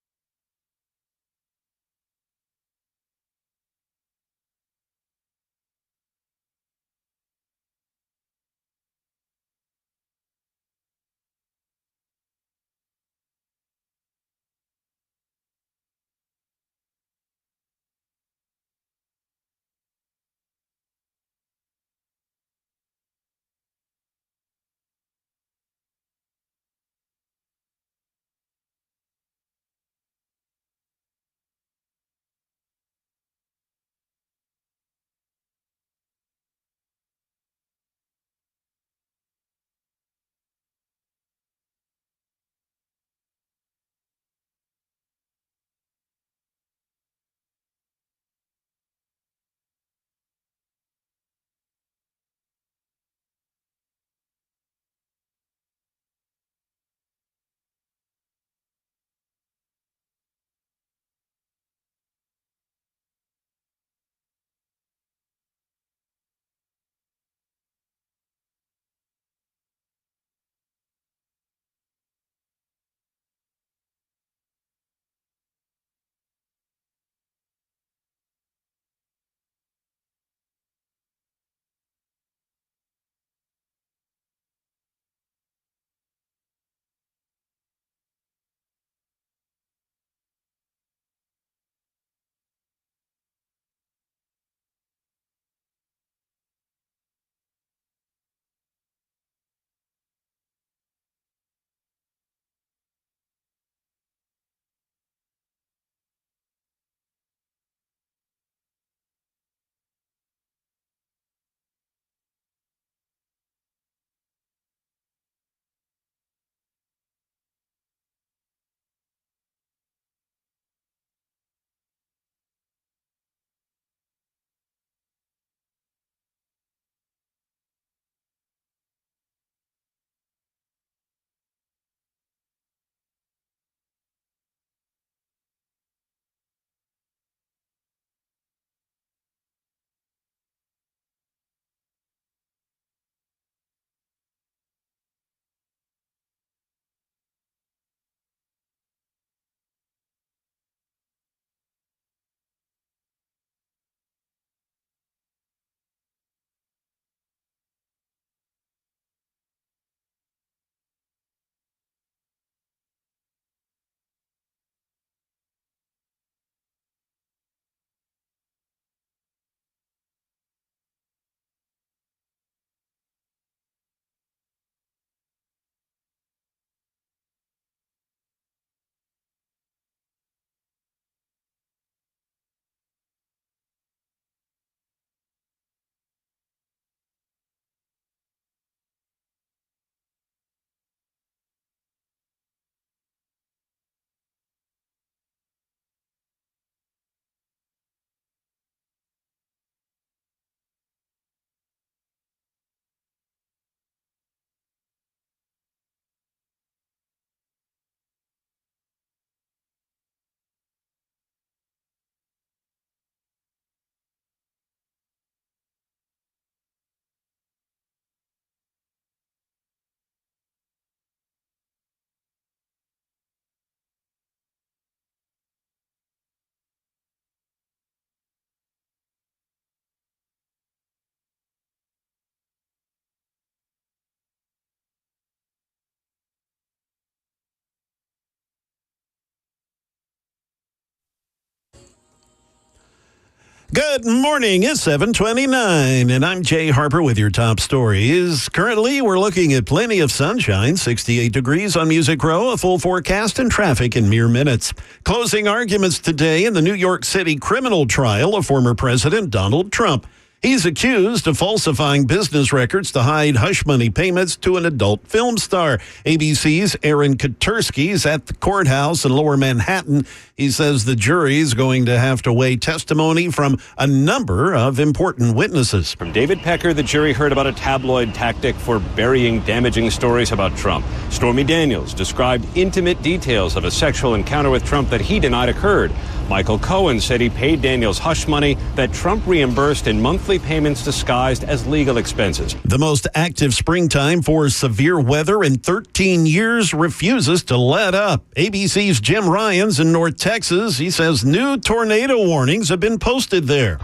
Good morning. It's 7:29, and I'm Jay Harper with your top stories. Currently, we're looking at plenty of sunshine, 68 degrees on Music Row, a full forecast, and traffic in mere minutes. Closing arguments today in the New York City criminal trial of former President Donald Trump. He's accused of falsifying business records to hide hush money payments to an adult film star. ABC's Aaron Katursky is at the courthouse in Lower Manhattan. He says the jury is going to have to weigh testimony from a number of important witnesses. From David Pecker, the jury heard about a tabloid tactic for burying damaging stories about Trump. Stormy Daniels described intimate details of a sexual encounter with Trump that he denied occurred. Michael Cohen said he paid Daniels hush money that Trump reimbursed in monthly payments disguised as legal expenses. The most active springtime for severe weather in 13 years refuses to let up. ABC's Jim Ryans in North Texas. He says new tornado warnings have been posted there.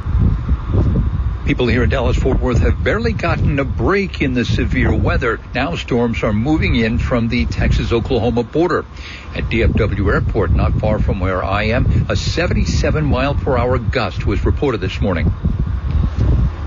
People here in Dallas-Fort Worth have barely gotten a break in the severe weather. Now storms are moving in from the Texas-Oklahoma border. At DFW Airport, not far from where I am, a 77-mile-per-hour gust was reported this morning.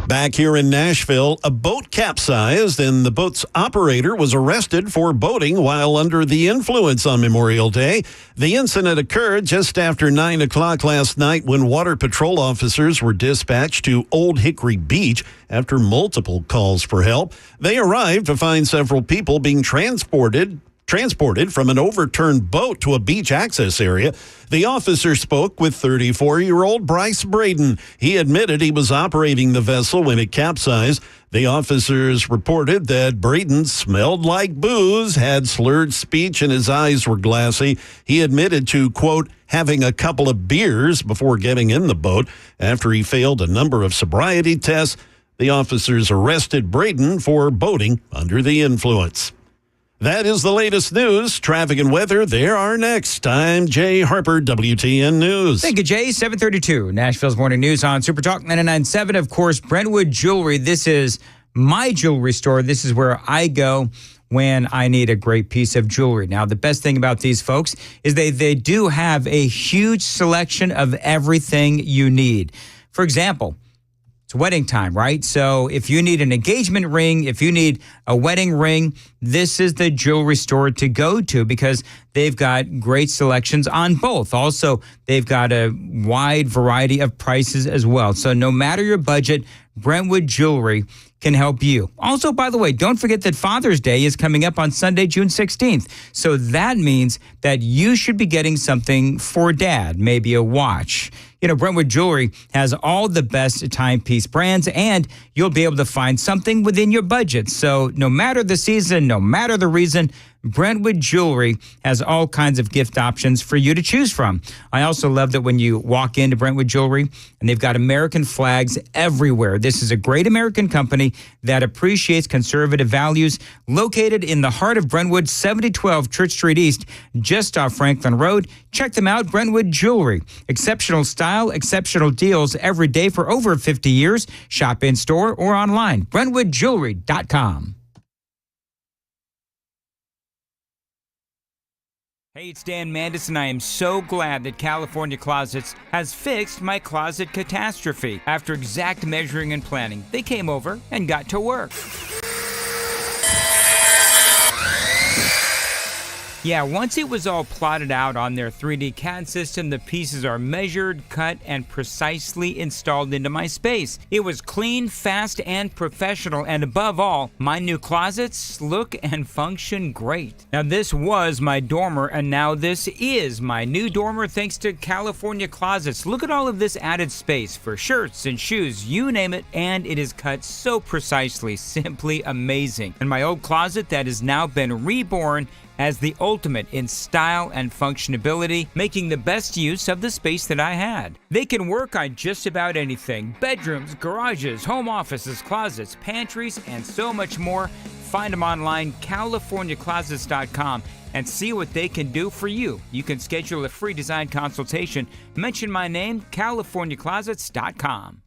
Back here in Nashville, a boat capsized and the boat's operator was arrested for boating while under the influence on Memorial Day. The incident occurred just after 9 o'clock last night when Water Patrol officers were dispatched to Old Hickory Beach after multiple calls for help. They arrived to find several people being transported from an overturned boat to a beach access area. The officer spoke with 34-year-old Bryce Braden. He admitted he was operating the vessel when it capsized. The officers reported that Braden smelled like booze, had slurred speech, and his eyes were glassy. He admitted to, quote, having a couple of beers before getting in the boat. After he failed a number of sobriety tests, the officers arrested Braden for boating under the influence. That is the latest news. Traffic and weather, there are next. I'm Jay Harper, WTN News. Thank you, Jay. 7:32, Nashville's Morning News on Super Talk 99.7. Of course, Brentwood Jewelry. This is my jewelry store. This is where I go when I need a great piece of jewelry. Now, the best thing about these folks is they do have a huge selection of everything you need. For example, it's wedding time, right? So if you need an engagement ring, if you need a wedding ring, this is the jewelry store to go to because they've got great selections on both. Also, they've got a wide variety of prices as well. So no matter your budget, Brentwood Jewelry can help you. Also, by the way, don't forget that Father's Day is coming up on Sunday, June 16th. So that means that you should be getting something for Dad, maybe a watch. You know, Brentwood Jewelry has all the best timepiece brands, and you'll be able to find something within your budget. So no matter the season, no matter the reason, Brentwood Jewelry has all kinds of gift options for you to choose from. I also love that when you walk into Brentwood Jewelry, and they've got American flags everywhere. This is a great American company that appreciates conservative values, located in the heart of Brentwood, 7012 Church Street East, just off Franklin Road. Check them out, Brentwood Jewelry. Exceptional style, exceptional deals every day for over 50 years. Shop in store or online, BrentwoodJewelry.com. Hey, it's Dan Mandis, and I am so glad that California Closets has fixed my closet catastrophe. After exact measuring and planning, they came over and got to work. Yeah, once it was all plotted out on their 3D CAD system, the pieces are measured, cut, and precisely installed into my space. It was clean, fast, and professional, and above all, my new closets look and function great. Now, this was my dormer, and now this is my new dormer thanks to California Closets. Look at all of this added space for shirts and shoes, you name it, and it is cut so precisely, simply amazing. And my old closet that has now been reborn as the ultimate in style and functionality, making the best use of the space that I had. They can work on just about anything: bedrooms, garages, home offices, closets, pantries, and so much more. Find them online, CaliforniaClosets.com, and see what they can do for you. You can schedule a free design consultation. Mention my name, CaliforniaClosets.com.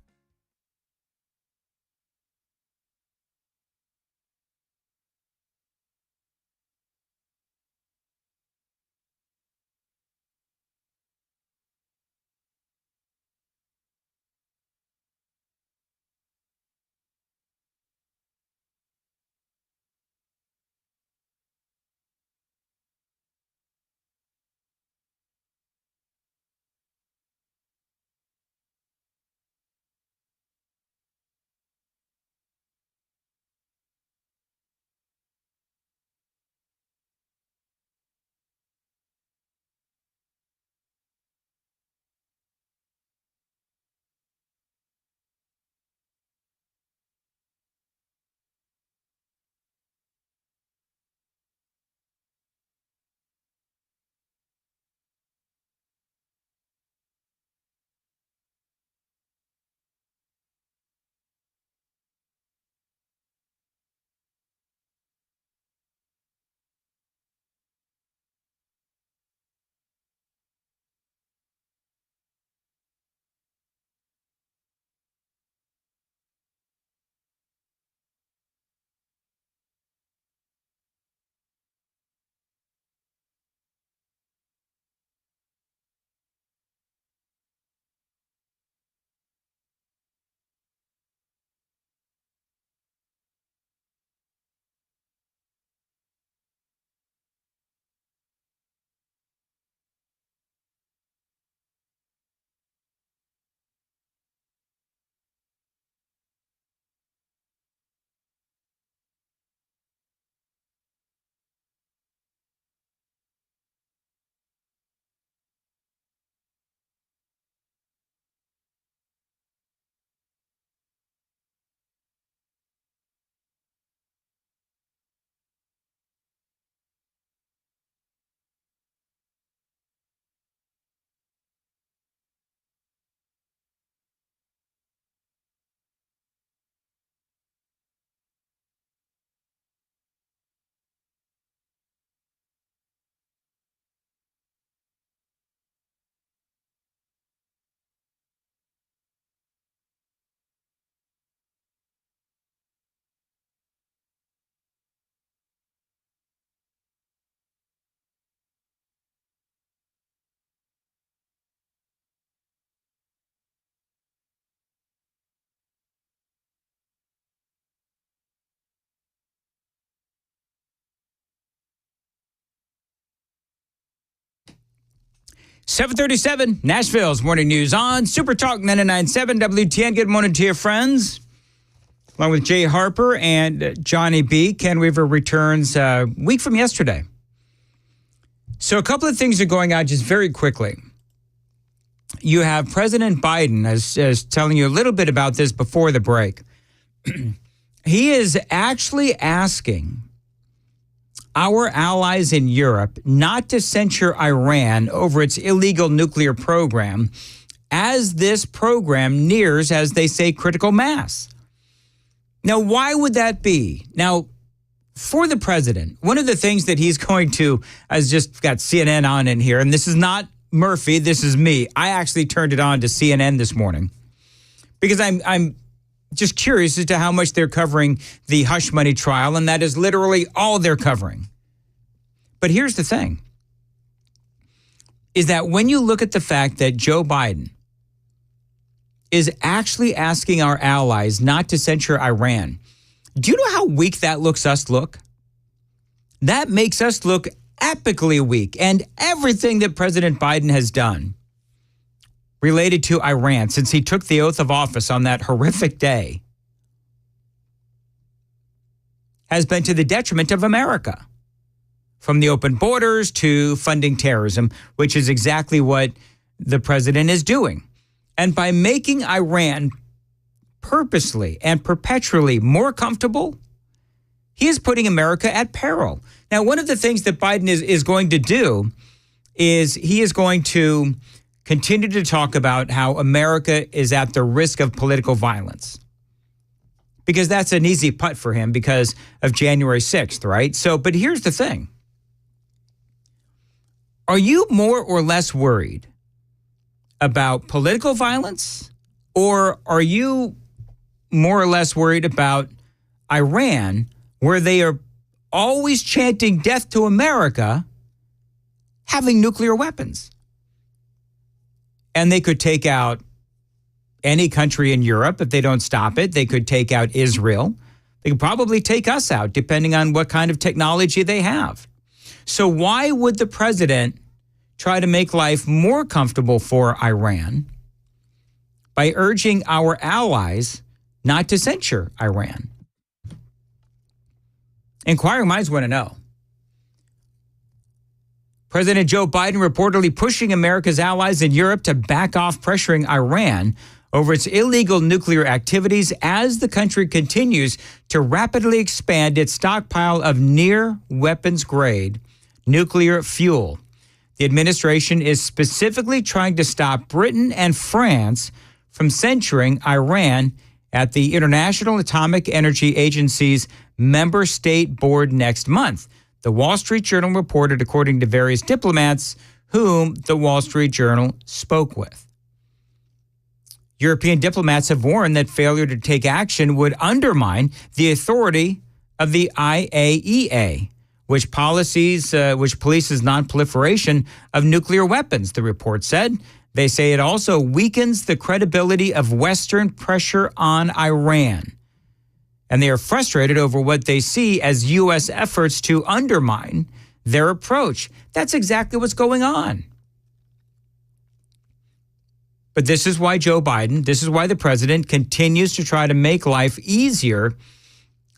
737, Nashville's Morning News on Super Talk 99.7 WTN. Good morning to your friends. Along with Jay Harper and Johnny B. Ken Weaver returns a week from yesterday. So a couple of things are going on just very quickly. You have President Biden, as telling you a little bit about this before the break. He is actually asking our allies in Europe not to censure Iran over its illegal nuclear program as this program nears, as they say, critical mass. Now, why would that be? Now, for the president, one of the things that he's going to, I just got CNN on in here, and this is not Murphy, this is me. I actually turned it on to CNN this morning because I'm just curious as to how much they're covering the hush money trial, and that is literally all they're covering. But here's the thing, is that when you look at the fact that Joe Biden is actually asking our allies not to censure Iran, do you know how weak that looks us look? That makes us look epically weak. And everything that President Biden has done related to Iran since he took the oath of office on that horrific day has been to the detriment of America. From the open borders to funding terrorism, which is exactly what the president is doing. And by making Iran purposely and perpetually more comfortable, he is putting America at peril. Now, one of the things that Biden is going to do is he is going to continue to talk about how America is at the risk of political violence. Because that's an easy putt for him because of January 6th, right? So, but here's the thing. Are you more or less worried about political violence, or are you more or less worried about Iran, where they are always chanting death to America, having nuclear weapons? And they could take out any country in Europe if they don't stop it. They could take out Israel. They could probably take us out, depending on what kind of technology they have. So why would the president try to make life more comfortable for Iran by urging our allies not to censure Iran? Inquiring minds want to know. President Joe Biden reportedly pushing America's allies in Europe to back off pressuring Iran over its illegal nuclear activities as the country continues to rapidly expand its stockpile of near weapons-grade nuclear fuel. The administration is specifically trying to stop Britain and France from censuring Iran at the International Atomic Energy Agency's member state board next month. The Wall Street Journal reported, according to various diplomats whom the Wall Street Journal spoke with. European diplomats have warned that failure to take action would undermine the authority of the IAEA, which policies, which polices non-proliferation of nuclear weapons, the report said. They say it also weakens the credibility of Western pressure on Iran. And they are frustrated over what they see as U.S. efforts to undermine their approach. That's exactly what's going on. But this is why Joe Biden, this is why the president continues to try to make life easier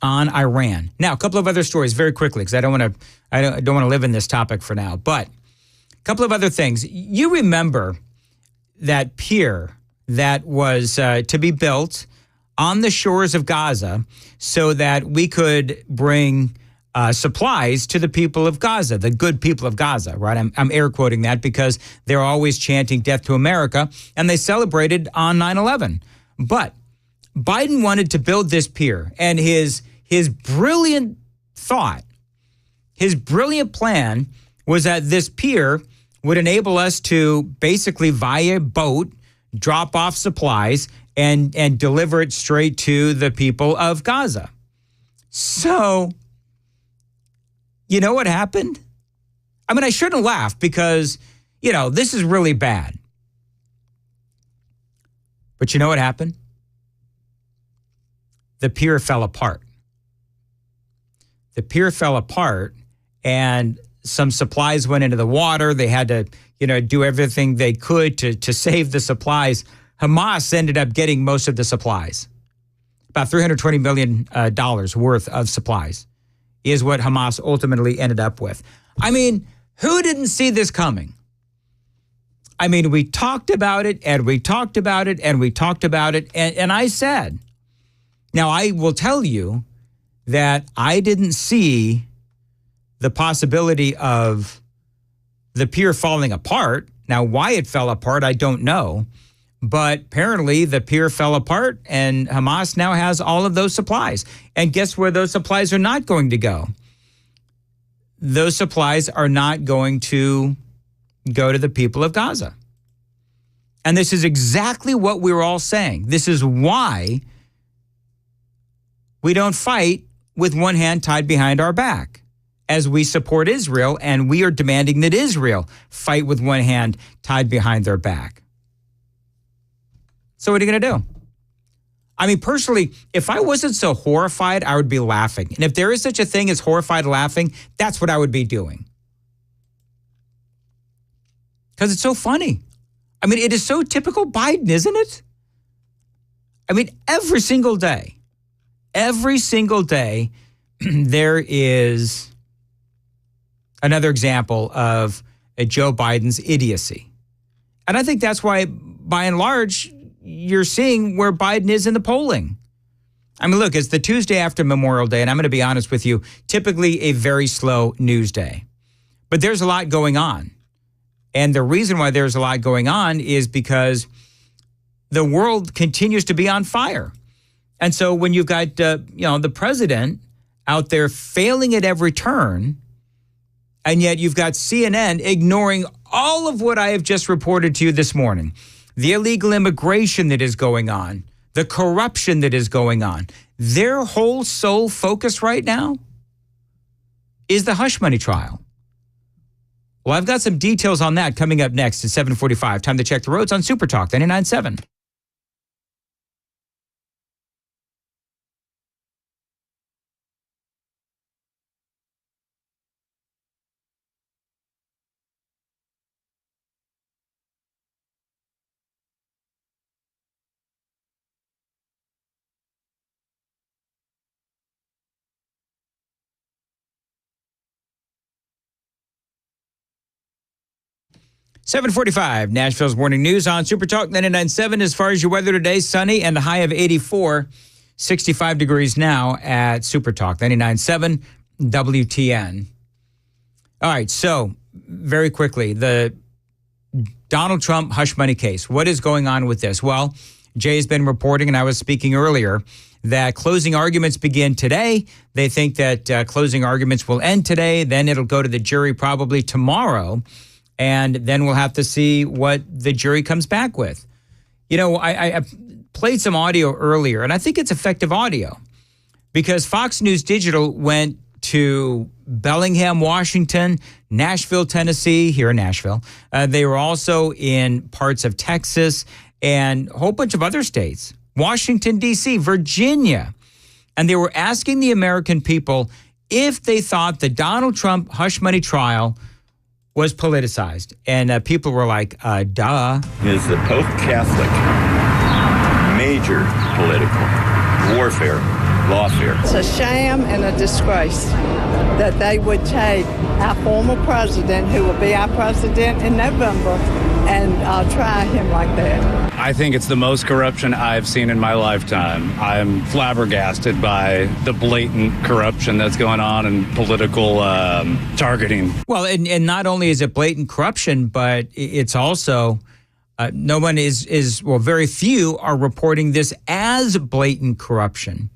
on Iran. Now, a couple of other stories very quickly, because I don't want to live in this topic for now. But a couple of other things. You remember that pier that was to be built on the shores of Gaza so that we could bring supplies to the people of Gaza, the good people of Gaza, right? I'm air quoting that because they're always chanting death to America, and they celebrated on 9/11. But Biden wanted to build this pier, and his brilliant thought, his brilliant plan was that this pier would enable us to basically via boat drop off supplies and deliver it straight to the people of Gaza. So, you know what happened? I mean, I shouldn't laugh because, this is really bad. But you know what happened? The pier fell apart. The pier fell apart, and some supplies went into the water. They had to, do everything they could to save the supplies. Hamas ended up getting most of the supplies. About $320 million worth of supplies is what Hamas ultimately ended up with. I mean, who didn't see this coming? I mean, we talked about it and we talked about it and we talked about it. And I said, now I will tell you that I didn't see the possibility of the pier falling apart. Now, why it fell apart, I don't know. But apparently the pier fell apart and Hamas now has all of those supplies. And guess where those supplies are not going to go? Those supplies are not going to go to the people of Gaza. And this is exactly what we were all saying. This is why we don't fight with one hand tied behind our back, as we support Israel and we are demanding that Israel fight with one hand tied behind their back. So what are you going to do? I mean, personally, if I wasn't so horrified, I would be laughing. And if there is such a thing as horrified laughing, that's what I would be doing. Because it's so funny. I mean, it is so typical Biden, isn't it? I mean, every single day, there is another example of Joe Biden's idiocy. And I think that's why, by and large, you're seeing where Biden is in the polling. I mean, look, it's the Tuesday after Memorial Day, and I'm going to be honest with you, typically a very slow news day. But there's a lot going on. And the reason why there's a lot going on is because the world continues to be on fire. And so when you've got, the president out there failing at every turn, and yet you've got CNN ignoring all of what I have just reported to you this morning, the illegal immigration that is going on, the corruption that is going on, their whole sole focus right now is the hush money trial. Well, I've got some details on that coming up next at 7:45. Time to check the roads on Super Talk 99.7. $7:45, Nashville's Morning News on Super Talk 99.7. As far as your weather today, sunny and a high of 84, 65 degrees now at Super Talk 99.7 WTN. All right, so very quickly, the Donald Trump hush money case. What is going on with this? Well, Jay's been reporting, and I was speaking earlier, that closing arguments begin today. They think that closing arguments will end today. Then it'll go to the jury probably tomorrow. And then we'll have to see what the jury comes back with. I played some audio earlier, and I think it's effective audio because Fox News Digital went to Bellingham, Washington, Nashville, Tennessee, here in Nashville. They were also in parts of Texas and a whole bunch of other states, Washington, D.C., Virginia. And they were asking the American people if they thought the Donald Trump hush money trial was politicized. And people were like, duh. Is the post-Catholic major political warfare, lawfare. It's a sham and a disgrace that they would take our former president, who will be our president in November, and try him like that. I think it's the most corruption I've seen in my lifetime. I'm flabbergasted by the blatant corruption that's going on and political targeting. Well, and not only is it blatant corruption, but it's also no one very few are reporting this as blatant corruption.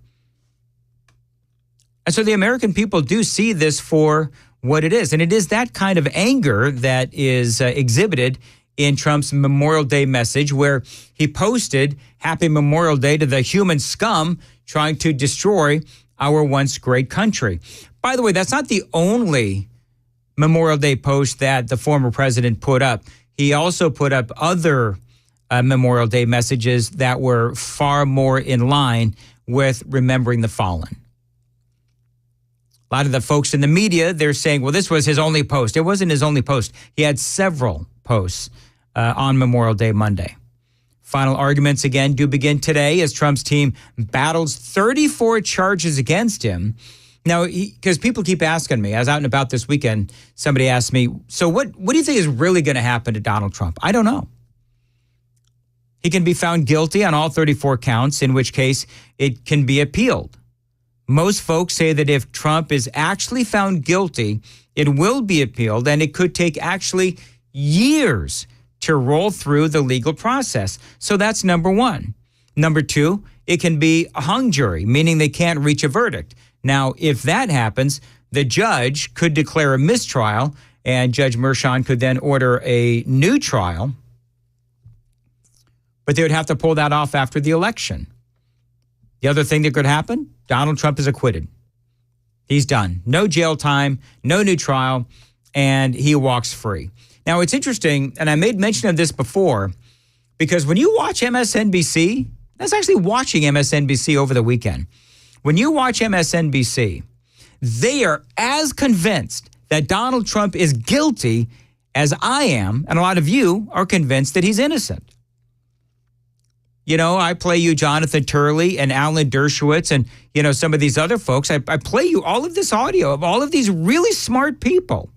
And so the American people do see this for what it is. And it is that kind of anger that is exhibited in Trump's Memorial Day message, where he posted Happy Memorial Day to the human scum trying to destroy our once great country. By the way, that's not the only Memorial Day post that the former president put up. He also put up other Memorial Day messages that were far more in line with remembering the fallen. A lot of the folks in the media, they're saying, well, this was his only post. It wasn't his only post. He had several posts on Memorial Day Monday. Final arguments, again, do begin today as Trump's team battles 34 charges against him. Now, because people keep asking me, I was out and about this weekend, somebody asked me, so what do you think is really going to happen to Donald Trump? I don't know. He can be found guilty on all 34 counts, in which case it can be appealed. Most folks say that if Trump is actually found guilty, it will be appealed, and it could take actually years to roll through the legal process. So that's number one. Number two, it can be a hung jury, meaning they can't reach a verdict. Now, if that happens, the judge could declare a mistrial, and Judge Merchan could then order a new trial. But they would have to pull that off after the election. The other thing that could happen, Donald Trump is acquitted. He's done. No jail time, no new trial, and he walks free. Now, it's interesting, and I made mention of this before, because when you watch MSNBC, I was actually watching MSNBC over the weekend. When you watch MSNBC, they are as convinced that Donald Trump is guilty as I am, and a lot of you are convinced that he's innocent. You know, I play you Jonathan Turley and Alan Dershowitz and, you know, some of these other folks. I play you all of this audio of all of these really smart people.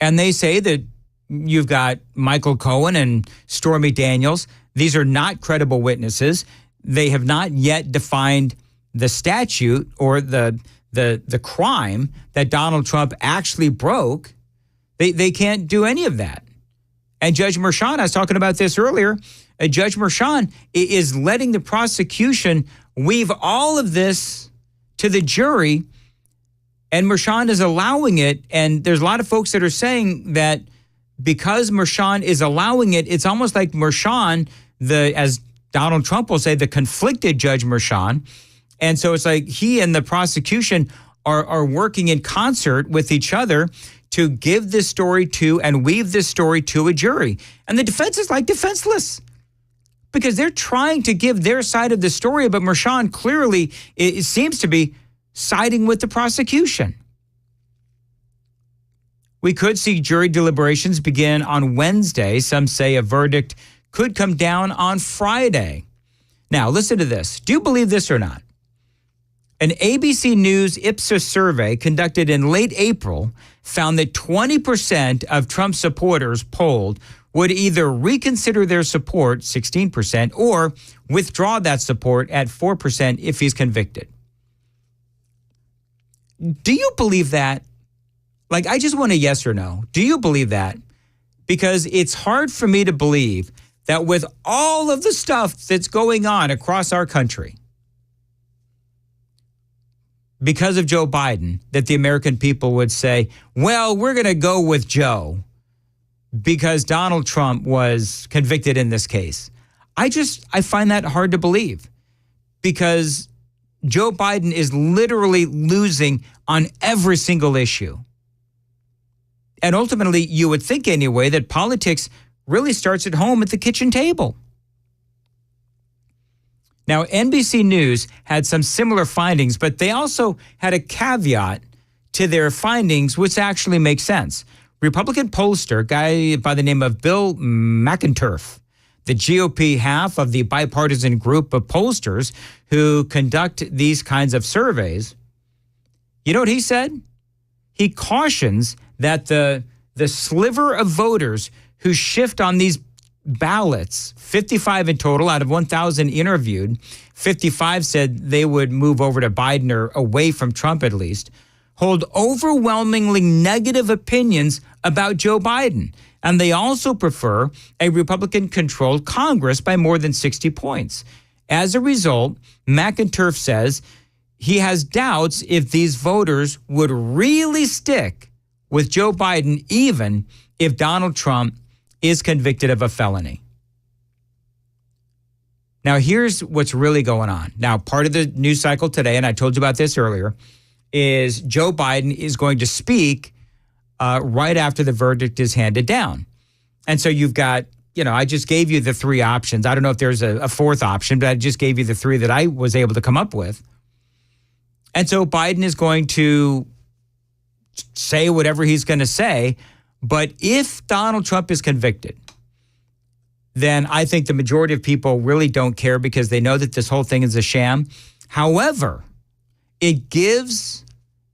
And they say that you've got Michael Cohen and Stormy Daniels. These are not credible witnesses. They have not yet defined the statute or the crime that Donald Trump actually broke. They can't do any of that. And Judge Merchan, I was talking about this earlier, Judge Merchan is letting the prosecution weave all of this to the jury, and Merchan is allowing it. And there's a lot of folks that are saying that because Merchan is allowing it, it's almost like Merchan, as Donald Trump will say, the conflicted Judge Merchan. And so it's like he and the prosecution are working in concert with each other to give this story to and weave this story to a jury. And the defense is like defenseless because they're trying to give their side of the story, but Merchan clearly it seems to be siding with the prosecution. We could see jury deliberations begin on Wednesday. Some say a verdict could come down on Friday. Now, listen to this. Do you believe this or not? An ABC News Ipsos survey conducted in late April found that 20% of Trump supporters polled would either reconsider their support, 16%, or withdraw that support at 4% if he's convicted. Do you believe that? Like, I just want a yes or no. Do you believe that? Because it's hard for me to believe that with all of the stuff that's going on across our country, because of Joe Biden, that the American people would say, well, we're going to go with Joe because Donald Trump was convicted in this case. I find that hard to believe because Joe Biden is literally losing on every single issue. And ultimately, you would think anyway that politics really starts at home at the kitchen table. Now, NBC News had some similar findings, but they also had a caveat to their findings, which actually makes sense. Republican pollster, a guy by the name of Bill McInturff, the GOP half of the bipartisan group of pollsters who conduct these kinds of surveys, you know what he said? He cautions that the sliver of voters who shift on these ballots, 55 in total out of 1,000 interviewed, 55 said they would move over to Biden or away from Trump at least, hold overwhelmingly negative opinions about Joe Biden. And they also prefer a Republican-controlled Congress by more than 60 points. As a result, McInturff says he has doubts if these voters would really stick with Joe Biden, even if Donald Trump is convicted of a felony. Now, here's what's really going on. Now, part of the news cycle today, and I told you about this earlier, is Joe Biden is going to speak right after the verdict is handed down. And so you've got, I just gave you the three options. I don't know if there's a fourth option, but I just gave you the three that I was able to come up with. And so Biden is going to say whatever he's going to say. But if Donald Trump is convicted, then I think the majority of people really don't care because they know that this whole thing is a sham. However, it gives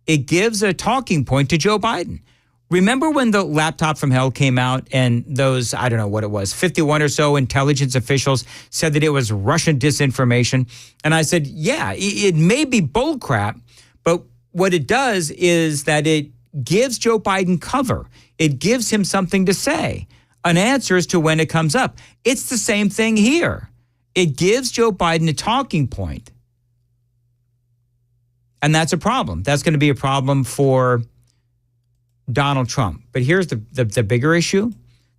a talking point to Joe Biden. Remember when the laptop from hell came out and those, I don't know what it was, 51 or so intelligence officials said that it was Russian disinformation? And I said, yeah, it may be bullcrap, but what it does is that it gives Joe Biden cover. It gives him something to say, an answer as to when it comes up. It's the same thing here. It gives Joe Biden a talking point. And that's a problem. That's going to be a problem for Donald Trump. But here's the bigger issue.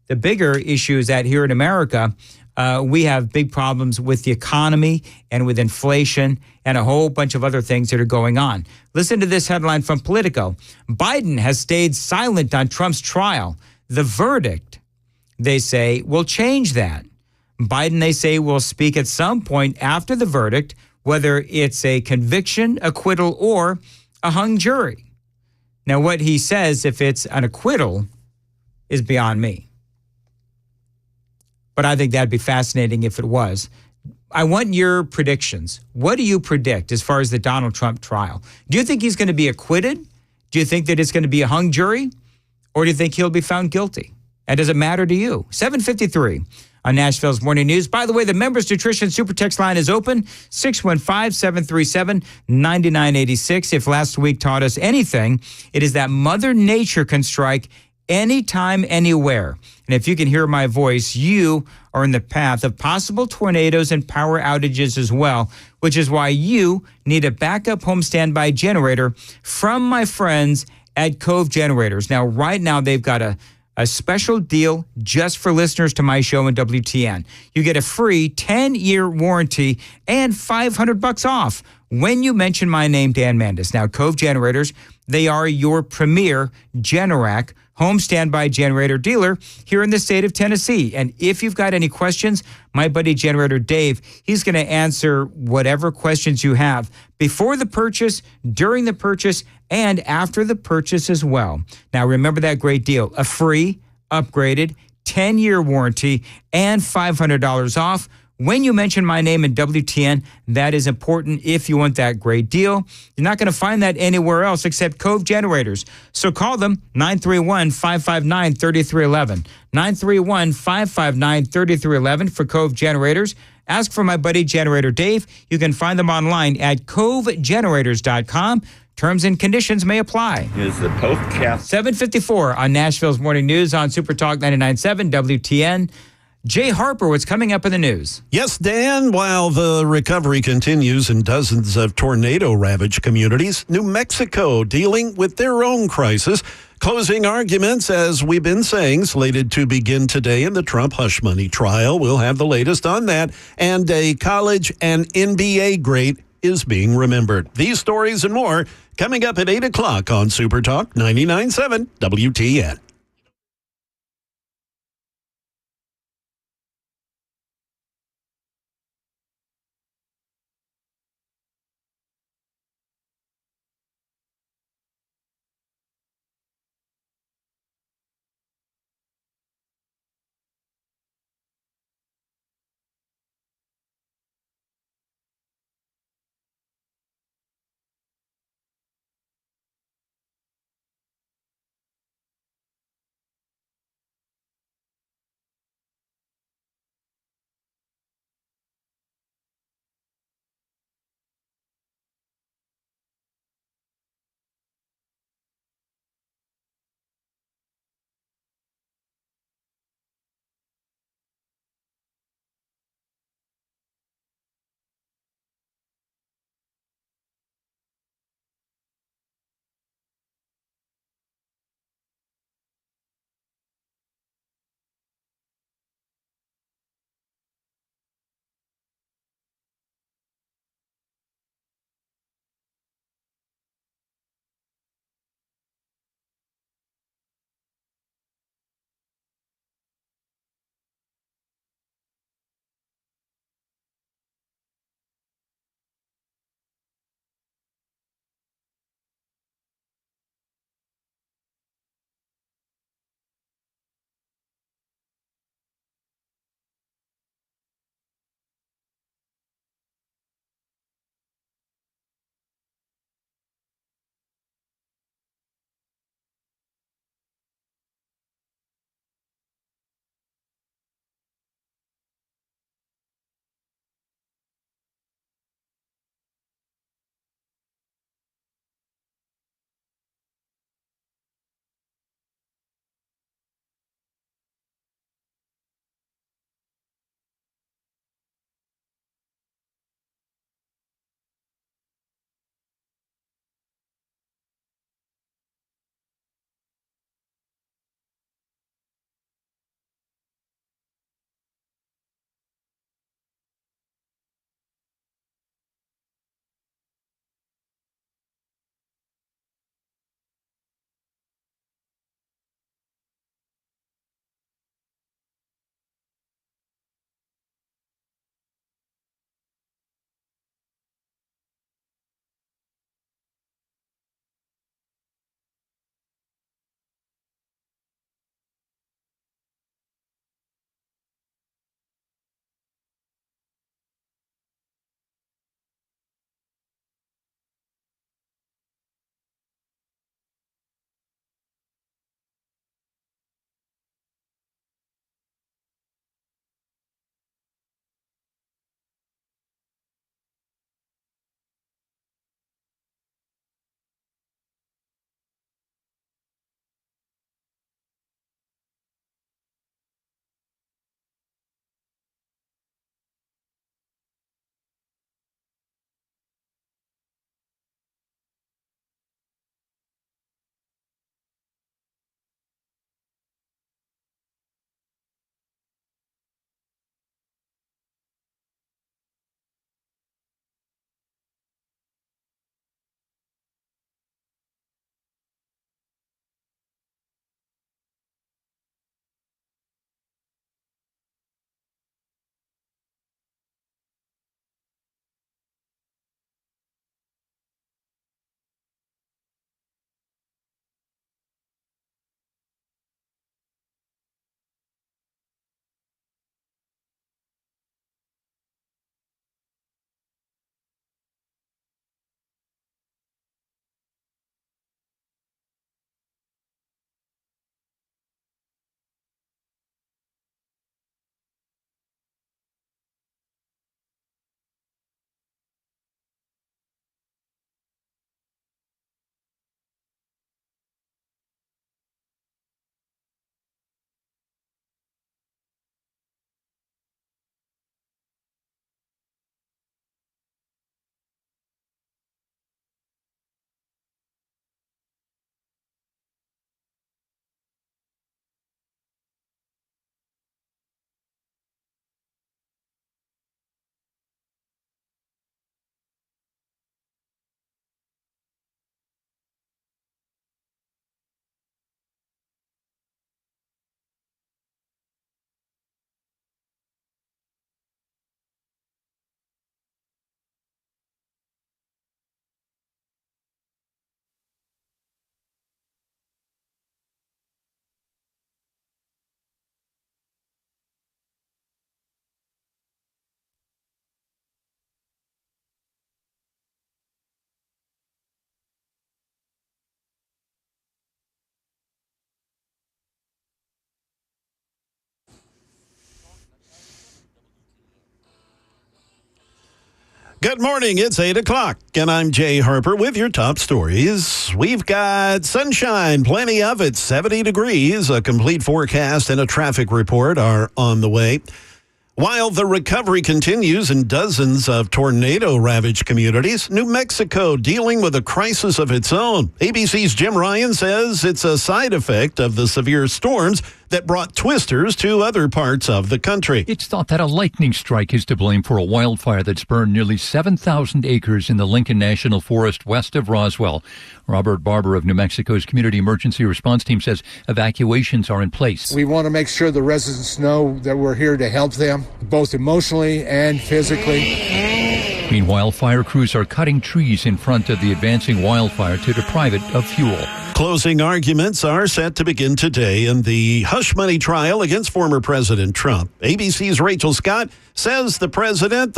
The bigger issue is that here in America, we have big problems with the economy and with inflation and a whole bunch of other things that are going on. Listen to this headline from Politico. Biden has stayed silent on Trump's trial. The verdict, they say, will change that. Biden, they say, will speak at some point after the verdict, whether it's a conviction, acquittal, or a hung jury. Now, what he says, if it's an acquittal, is beyond me. But I think that'd be fascinating if it was. I want your predictions. What do you predict as far as the Donald Trump trial? Do you think he's going to be acquitted? Do you think that it's going to be a hung jury? Or do you think he'll be found guilty? And does it matter to you? 7:53 on Nashville's Morning News. By the way, the Members Nutrition Super Text line is open, 615-737-9986. If last week taught us anything, it is that Mother Nature can strike anytime, anywhere. And if you can hear my voice, you are in the path of possible tornadoes and power outages as well, which is why you need a backup home standby generator from my friends at Cove Generators. Now, right now, they've got a special deal just for listeners to my show and WTN. You get a free 10-year warranty and $500 off when you mention my name, Dan Mandis. Now, Cove Generators, they are your premier Generac home standby generator dealer here in the state of Tennessee. And if you've got any questions, my buddy Generator Dave, he's going to answer whatever questions you have before the purchase, during the purchase, and after the purchase as well. Now, remember that great deal, a free, upgraded, 10-year warranty and $500 off when you mention my name in WTN. That is important if you want that great deal. You're not going to find that anywhere else except Cove Generators. So call them 931-559-3311. 931-559-3311 for Cove Generators. Ask for my buddy Generator Dave. You can find them online at covegenerators.com. Terms and conditions may apply. Is the Pope Catholic? 7:54 on Nashville's Morning News on Super Talk 99.7 WTN. Jay Harper, what's coming up in the news? Yes, Dan, while the recovery continues in dozens of tornado-ravaged communities, New Mexico dealing with their own crisis. Closing arguments, as we've been saying, slated to begin today in the Trump hush money trial. We'll have the latest on that. And a college and NBA great is being remembered. These stories and more coming up at 8 o'clock on Super Talk 99.7 WTN. Good morning. It's 8 o'clock, and I'm Jay Harper with your top stories. We've got sunshine, plenty of it, 70 degrees. A complete forecast and a traffic report are on the way. While the recovery continues in dozens of tornado-ravaged communities, New Mexico dealing with a crisis of its own. ABC's Jim Ryan says it's a side effect of the severe storms that brought twisters to other parts of the country. It's thought that a lightning strike is to blame for a wildfire that's burned nearly 7,000 acres in the Lincoln National Forest west of Roswell. Robert Barber of New Mexico's Community Emergency Response Team says evacuations are in place. We want to make sure the residents know that we're here to help them, both emotionally and physically. Meanwhile, fire crews are cutting trees in front of the advancing wildfire to deprive it of fuel. Closing arguments are set to begin today in the hush money trial against former President Trump. ABC's Rachel Scott says the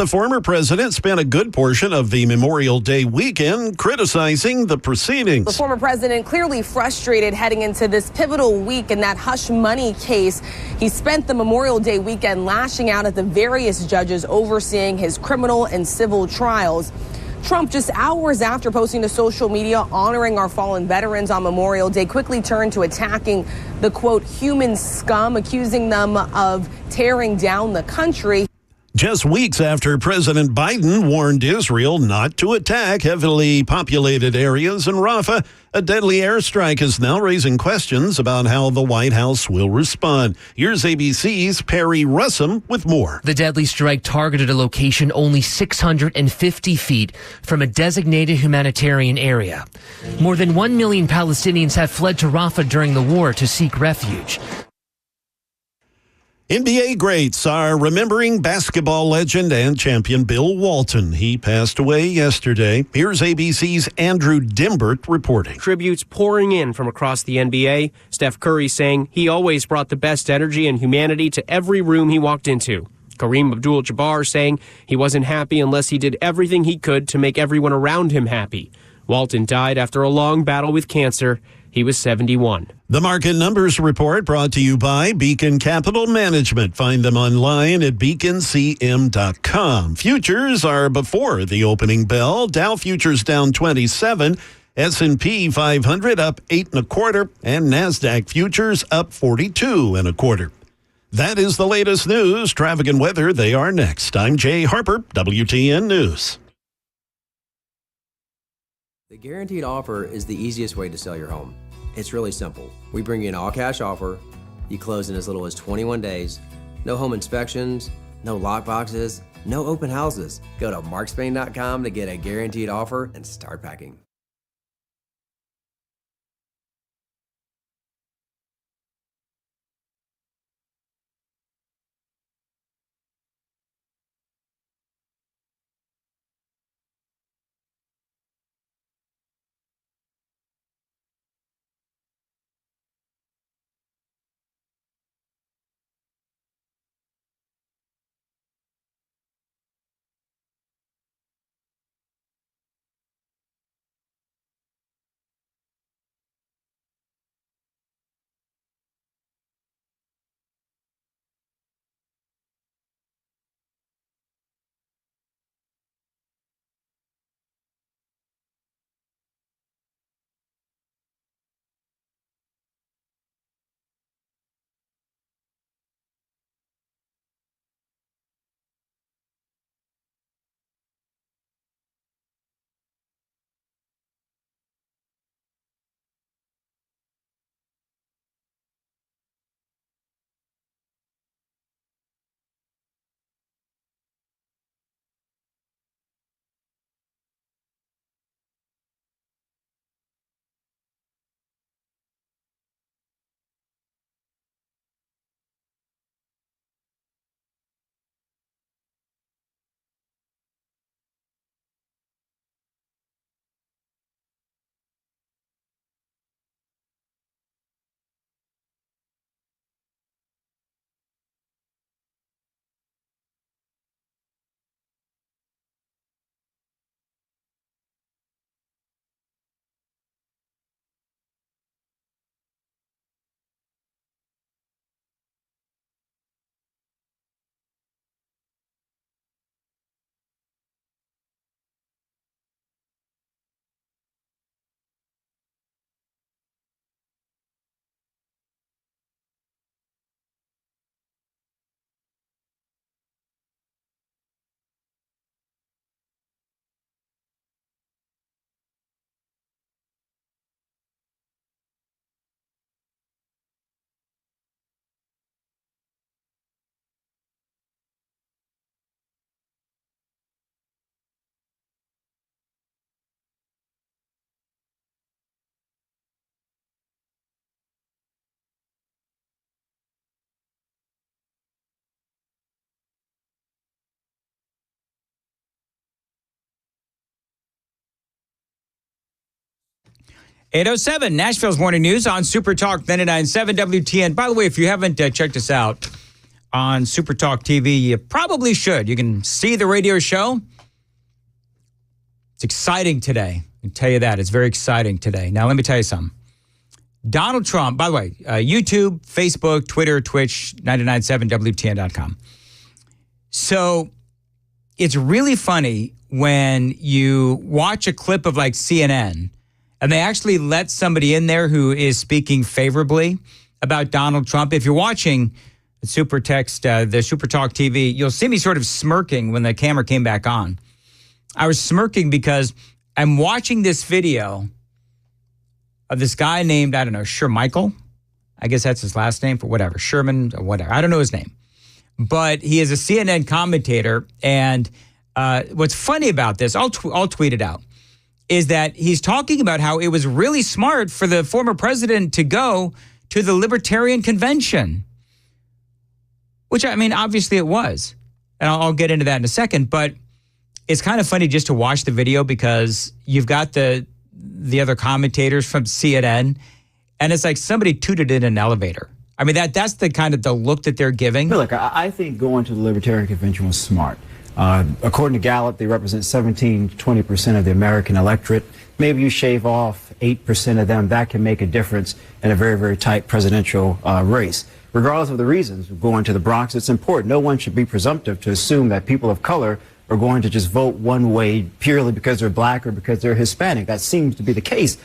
former president, spent a good portion of the Memorial Day weekend criticizing the proceedings. The former president clearly frustrated heading into this pivotal week in that hush money case. He spent the Memorial Day weekend lashing out at the various judges overseeing his criminal and civil trials. Trump, just hours after posting to social media honoring our fallen veterans on Memorial Day, quickly turned to attacking the, quote, human scum, accusing them of tearing down the country. Just weeks after President Biden warned Israel not to attack heavily populated areas in Rafah, a deadly airstrike is now raising questions about how the White House will respond. Here's ABC's Perry Russum with more. The deadly strike targeted a location only 650 feet from a designated humanitarian area. More than 1 million Palestinians have fled to Rafah during the war to seek refuge. NBA greats are remembering basketball legend and champion Bill Walton. He passed away yesterday. Here's ABC's Andrew Dimbert reporting. Tributes pouring in from across the NBA. Steph Curry saying he always brought the best energy and humanity to every room he walked into. Kareem Abdul-Jabbar saying he wasn't happy unless he did everything he could to make everyone around him happy. Walton died after a long battle with cancer. He was 71. The Market Numbers Report brought to you by Beacon Capital Management. Find them online at beaconcm.com. Futures are before the opening bell. Dow futures down 27. S&P 500 up 8.25, and NASDAQ futures up 42.25. That is the latest news. Traffic and weather, they are next. I'm Jay Harper, WTN News. The guaranteed offer is the easiest way to sell your home. It's really simple. We bring you an all-cash offer. You close in as little as 21 days. No home inspections, no lock boxes, no open houses. Go to markspain.com to get a guaranteed offer and start packing. 8:07, Nashville's Morning News on Super Talk 99.7 WTN. By the way, if you haven't checked us out on Super Talk TV, you probably should. You can see the radio show. It's exciting today. I can tell you that. It's very exciting today. Now, let me tell you something. Donald Trump, by the way, YouTube, Facebook, Twitter, Twitch, 997WTN.com. So it's really funny when you watch a clip of like CNN and they actually let somebody in there who is speaking favorably about Donald Trump. If you're watching the Super Talk TV, you'll see me sort of smirking when the camera came back on. I was smirking because I'm watching this video of this guy named, I don't know, Michael. I guess that's his last name for whatever, Sherman or whatever. I don't know his name. But he is a CNN commentator. And what's funny about this, I'll tweet it out, is that he's talking about how it was really smart for the former president to go to the Libertarian Convention. Which, I mean, obviously it was. And I'll get into that in a second. But it's kind of funny just to watch the video because you've got the other commentators from CNN, and it's like somebody tooted in an elevator. I mean, that's the kind of the look that they're giving. Look, I think going to the Libertarian Convention was smart. According to Gallup, they represent 17-20% of the American electorate. Maybe you shave off 8% of them. That can make a difference in a very, very tight presidential race. Regardless of the reasons, going to the Bronx, it's important. No one should be presumptive to assume that people of color are going to just vote one way purely because they're black or because they're Hispanic. That seems to be the case.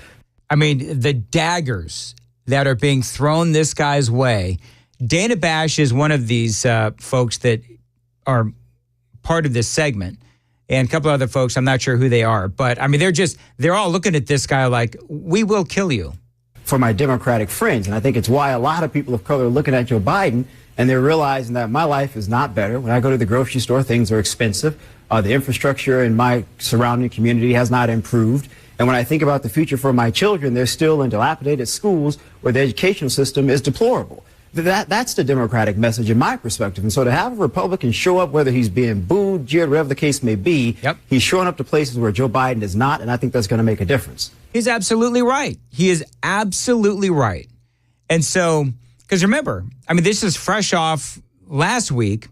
I mean, the daggers that are being thrown this guy's way. Dana Bash is one of these folks that are part of this segment, and a couple other folks, I'm not sure who they are, but I mean, they're all looking at this guy like, we will kill you. For my Democratic friends, and I think it's why a lot of people of color are looking at Joe Biden, and they're realizing that my life is not better. When I go to the grocery store, things are expensive. The infrastructure in my surrounding community has not improved. And when I think about the future for my children, they're still in dilapidated schools where the educational system is deplorable. That's the Democratic message in my perspective. And so to have a Republican show up, whether he's being booed, jeered, whatever the case may be, he's showing up to places where Joe Biden is not, and I think that's going to make a difference. He's absolutely right. He is absolutely right. And so, because remember, I mean, this is fresh off last week.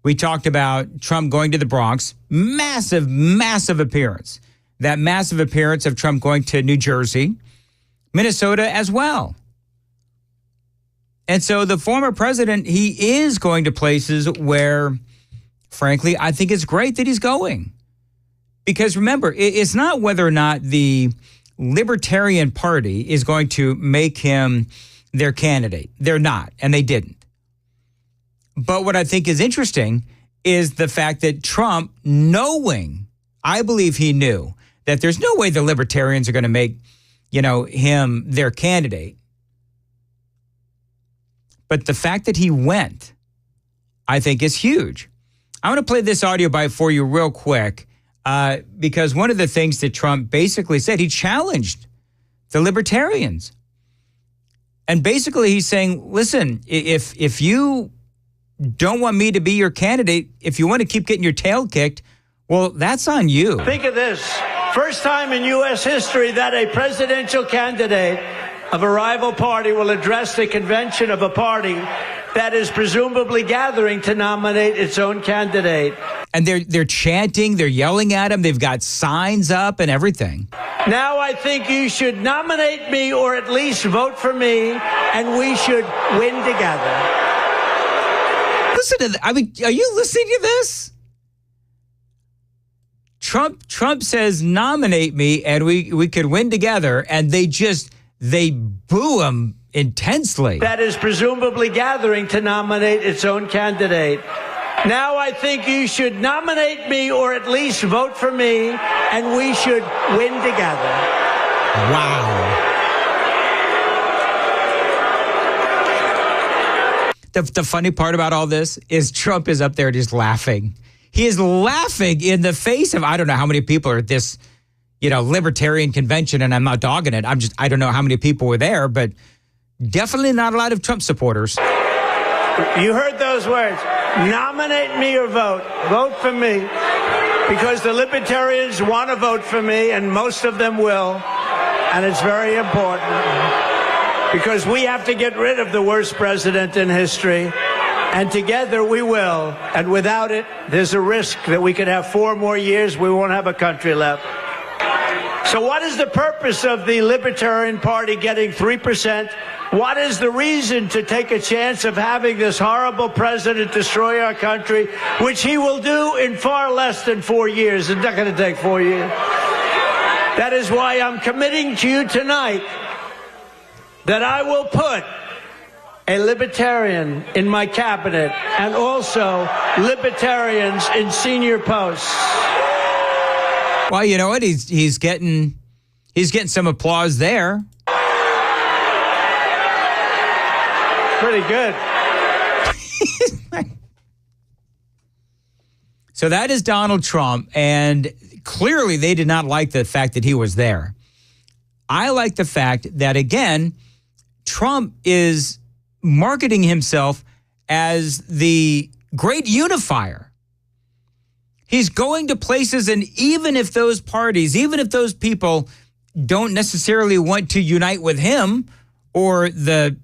We talked about Trump going to the Bronx. Massive, massive appearance. That massive appearance of Trump going to New Jersey, Minnesota as well. And so the former president, he is going to places where, frankly, I think it's great that he's going. Because remember, it's not whether or not the Libertarian Party is going to make him their candidate. They're not, and they didn't. But what I think is interesting is the fact that Trump, knowing, I believe he knew, that there's no way the Libertarians are going to make, him their candidate. But the fact that he went, I think is huge. I want to play this audio bite for you real quick because one of the things that Trump basically said, he challenged the Libertarians. And basically he's saying, listen, if you don't want me to be your candidate, if you want to keep getting your tail kicked, well, that's on you. Think of this. First time in U.S. history that a presidential candidate of a rival party will address the convention of a party that is presumably gathering to nominate its own candidate. And they're chanting, they're yelling at him, they've got signs up and everything. Now I think you should nominate me or at least vote for me, and we should win together. Listen to that. I mean, are you listening to this? Trump says, nominate me and we could win together. And they boo him intensely. That is presumably gathering to nominate its own candidate. Now I think you should nominate me or at least vote for me, and we should win together. Wow. The funny part about all this is Trump is up there just laughing. He is laughing in the face of, I don't know how many people are at this, Libertarian convention, and I'm not dogging it. I don't know how many people were there, but definitely not a lot of Trump supporters. You heard those words. Nominate me or vote. Vote for me. Because the Libertarians want to vote for me, and most of them will. and it's very important because we have to get rid of the worst president in history, and together we will. And without it, there's a risk that we could have 4 more years, we won't have a country left. So what is the purpose of the Libertarian Party getting 3%? What is the reason to take a chance of having this horrible president destroy our country, which he will do in far less than 4 years? It's not going to take 4 years. That is why I'm committing to you tonight that I will put a libertarian in my cabinet and also libertarians in senior posts. Well, you know what? He's getting some applause there. Pretty good. So that is Donald Trump, and clearly they did not like the fact that he was there. I like the fact that, again, Trump is marketing himself as the great unifier. He's going to places, and even if those parties, even if those people don't necessarily want to unite with him or the,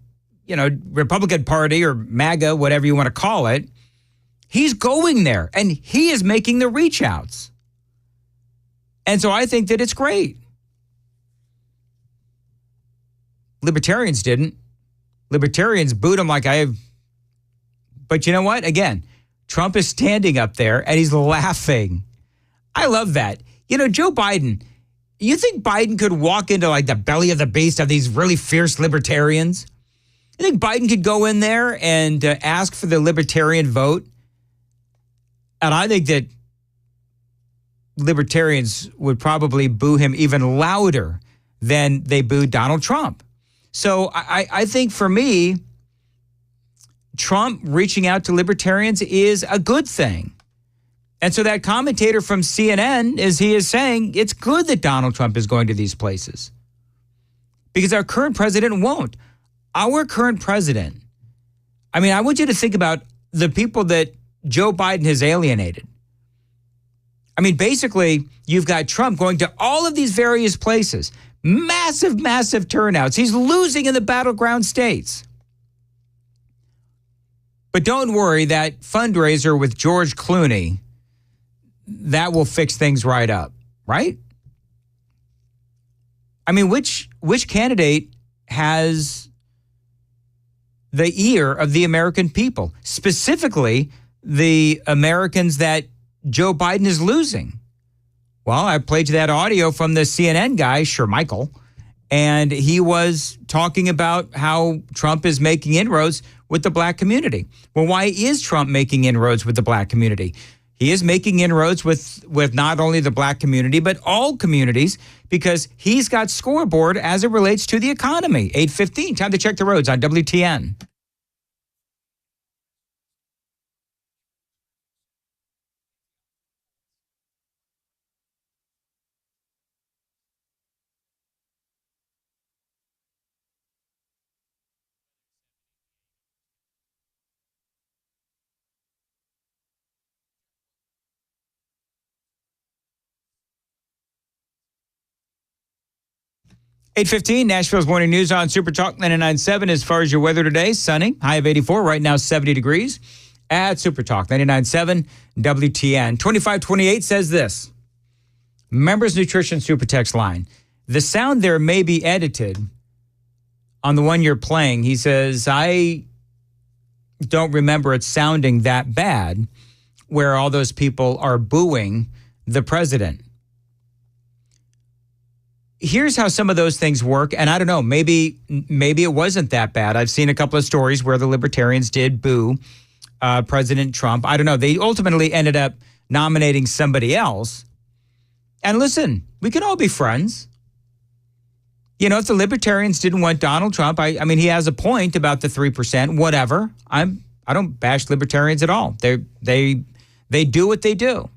Republican Party or MAGA, whatever you want to call it, he's going there and he is making the reach outs. And so I think that it's great. Libertarians didn't. Libertarians booed him like But you know what? Again, Trump is standing up there and he's laughing. I love that. Joe Biden, you think Biden could walk into like the belly of the beast of these really fierce libertarians? You think Biden could go in there and ask for the libertarian vote? And I think that libertarians would probably boo him even louder than they booed Donald Trump. So I think for me, Trump reaching out to libertarians is a good thing. And so that commentator from CNN is saying it's good that Donald Trump is going to these places because our current president won't. Our current president, I want you to think about the people that Joe Biden has alienated. Basically, you've got Trump going to all of these various places, massive, massive turnouts. He's losing in the battleground states. But don't worry, that fundraiser with George Clooney, that will fix things right up, right? Which candidate has the ear of the American people, specifically the Americans that Joe Biden is losing? Well, I played you that audio from the CNN guy, Shermichael, and he was talking about how Trump is making inroads with the black community. Well, why is Trump making inroads with the black community? He is making inroads with not only the black community, but all communities, because he's got scoreboard as it relates to the economy. 8:15, time to check the roads on WTN. $8:15, Nashville's Morning News on Super Talk 99.7. As far as your weather today, sunny, high of 84, right now 70 degrees at Super Talk 99.7 WTN. 2528 says this, Members Nutrition Super Text line. The sound there may be edited on the one you're playing. He says, I don't remember it sounding that bad where all those people are booing the president. Here's how some of those things work, and I don't know, maybe it wasn't that bad. I've seen a couple of stories where the libertarians did boo President Trump. I don't know. They ultimately ended up nominating somebody else. And listen, we can all be friends. If the libertarians didn't want Donald Trump, I mean, he has a point about the 3%, whatever. I don't bash libertarians at all. They do what they do.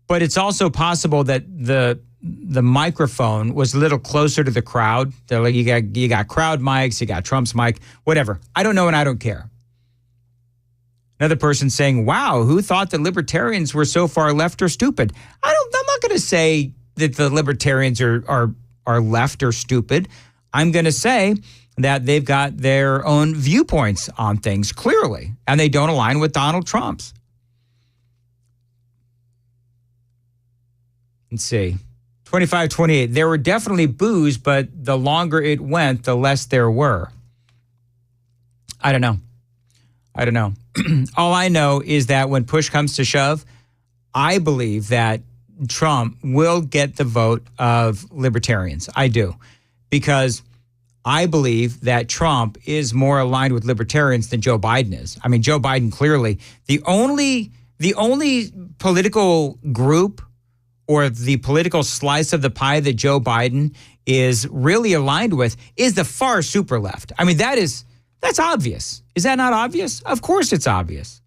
But it's also possible that the microphone was a little closer to the crowd. They're like, you got crowd mics, you got Trump's mic, whatever. I don't know and I don't care. Another person saying, wow, who thought that libertarians were so far left or stupid? I'm not going to say that the libertarians are left or stupid. I'm going to say that they've got their own viewpoints on things clearly, and they don't align with Donald Trump's. Let's see. 25-28. There were definitely boos, but the longer it went, the less there were. I don't know. All I know is that when push comes to shove, I believe that Trump will get the vote of libertarians. I do. Because I believe that Trump is more aligned with libertarians than Joe Biden is. I mean, Joe Biden clearly, the only political group or the political slice of the pie that Joe Biden is really aligned with is the far super left. I mean, that's obvious. Is that not obvious? Of course it's obvious.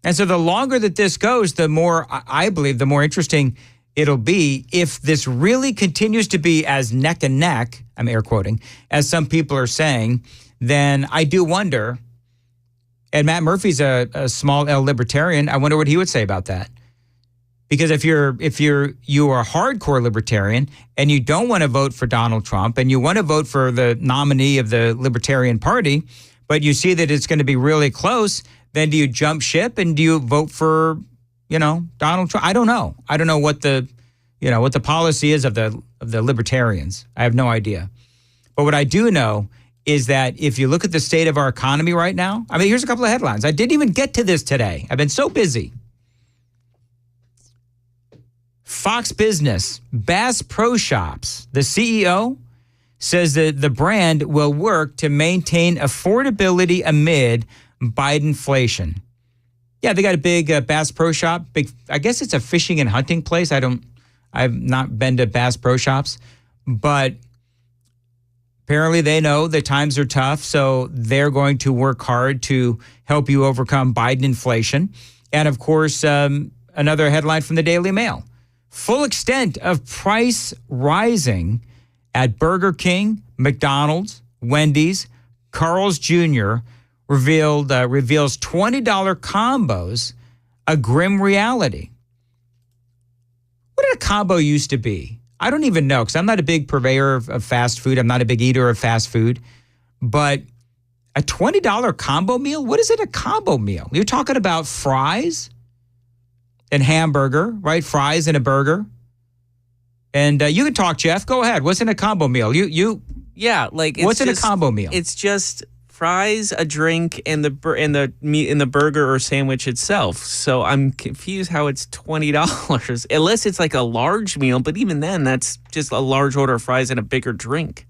And so the longer that this goes, the more, I believe, the more interesting it'll be. If this really continues to be as neck and neck, I'm air quoting, as some people are saying, then I do wonder, and Matt Murphy's a small L libertarian, I wonder what he would say about that. Because if you are a hardcore libertarian and you don't want to vote for Donald Trump and you want to vote for the nominee of the Libertarian Party, but you see that it's going to be really close, then do you jump ship and do you vote for, Donald Trump? I don't know. I don't know what the policy is of the libertarians. I have no idea. But what I do know is that if you look at the state of our economy right now, I mean, here's a couple of headlines. I didn't even get to this today. I've been so busy. Fox Business, Bass Pro Shops, the CEO says that the brand will work to maintain affordability amid Bidenflation. Yeah, they got a big Bass Pro Shop. I guess it's a fishing and hunting place. I've not been to Bass Pro Shops, but apparently they know that times are tough, so they're going to work hard to help you overcome Biden inflation. And of course, another headline from the Daily Mail. Full extent of price rising at Burger King, McDonald's, Wendy's, Carl's Jr. reveals $20 combos a grim reality. What did a combo used to be? I don't even know, because I'm not a big purveyor of fast food. I'm not a big eater of fast food. But a $20 combo meal? What is it, a combo meal? You're talking about fries and hamburger, right? Fries and a burger. And you can talk, Jeff. Go ahead. What's in a combo meal? Yeah, like what's in a combo meal? It's just fries, a drink, and the meat in the burger or sandwich itself. So I'm confused how it's $20 unless it's like a large meal. But even then, that's just a large order of fries and a bigger drink.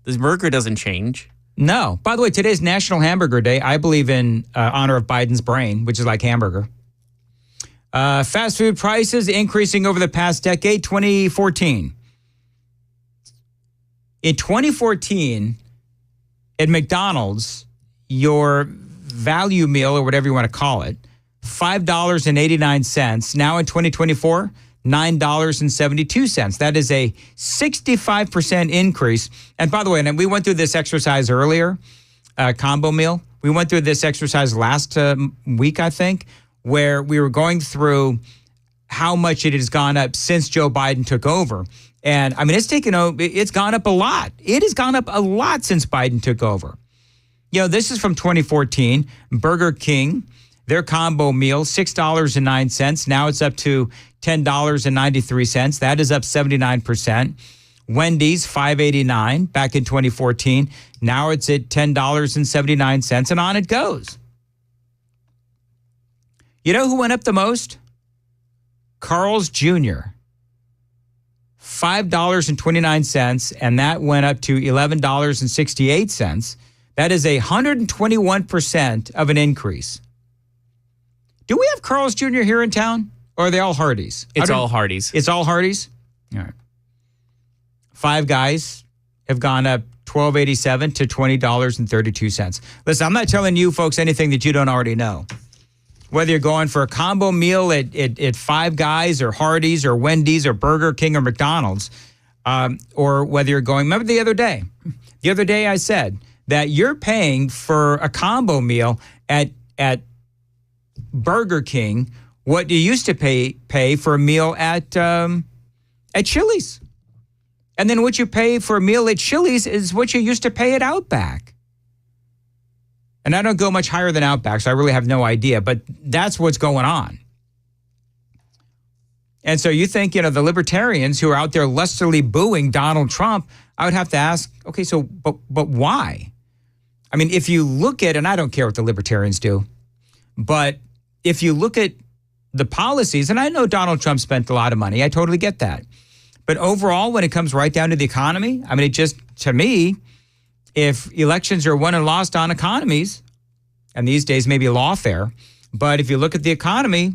This burger doesn't change. No. By the way, today's National Hamburger Day. I believe in honor of Biden's brain, which is like hamburger. Fast food prices increasing over the past decade, 2014. In 2014, at McDonald's, your value meal, or whatever you want to call it, $5.89. Now in 2024, $9.72. That is a 65% increase. And by the way, and we went through this exercise earlier, combo meal. We went through this exercise last week, I think, where we were going through how much it has gone up since Joe Biden took over. And I mean, it's gone up a lot. It has gone up a lot since Biden took over. This is from 2014. Burger King, their combo meal, $6.09. Now it's up to $10.93. That is up 79%. Wendy's, $5.89 back in 2014. Now it's at $10.79, and on it goes. You know who went up the most? Carl's Jr., $5.29, and that went up to $11.68. That is 121% of an increase. Do we have Carl's Jr. here in town, or are they all Hardee's? It's all Hardee's. It's all Hardee's? All right. Five Guys have gone up $12.87 to $20.32. Listen, I'm not telling you folks anything that you don't already know. Whether you're going for a combo meal at Five Guys or Hardee's or Wendy's or Burger King or McDonald's, or whether you're going, remember the other day I said that you're paying for a combo meal at Burger King what you used to pay for a meal at Chili's. And then what you pay for a meal at Chili's is what you used to pay at Outback. And I don't go much higher than Outback, so I really have no idea, but that's what's going on. And so you think, the libertarians who are out there lustily booing Donald Trump, I would have to ask, okay, so, but why? I mean, if you look at, and I don't care what the libertarians do, but if you look at the policies, and I know Donald Trump spent a lot of money, I totally get that. But overall, when it comes right down to the economy, I mean, it just, to me, if elections are won and lost on economies, and these days maybe lawfare, but if you look at the economy,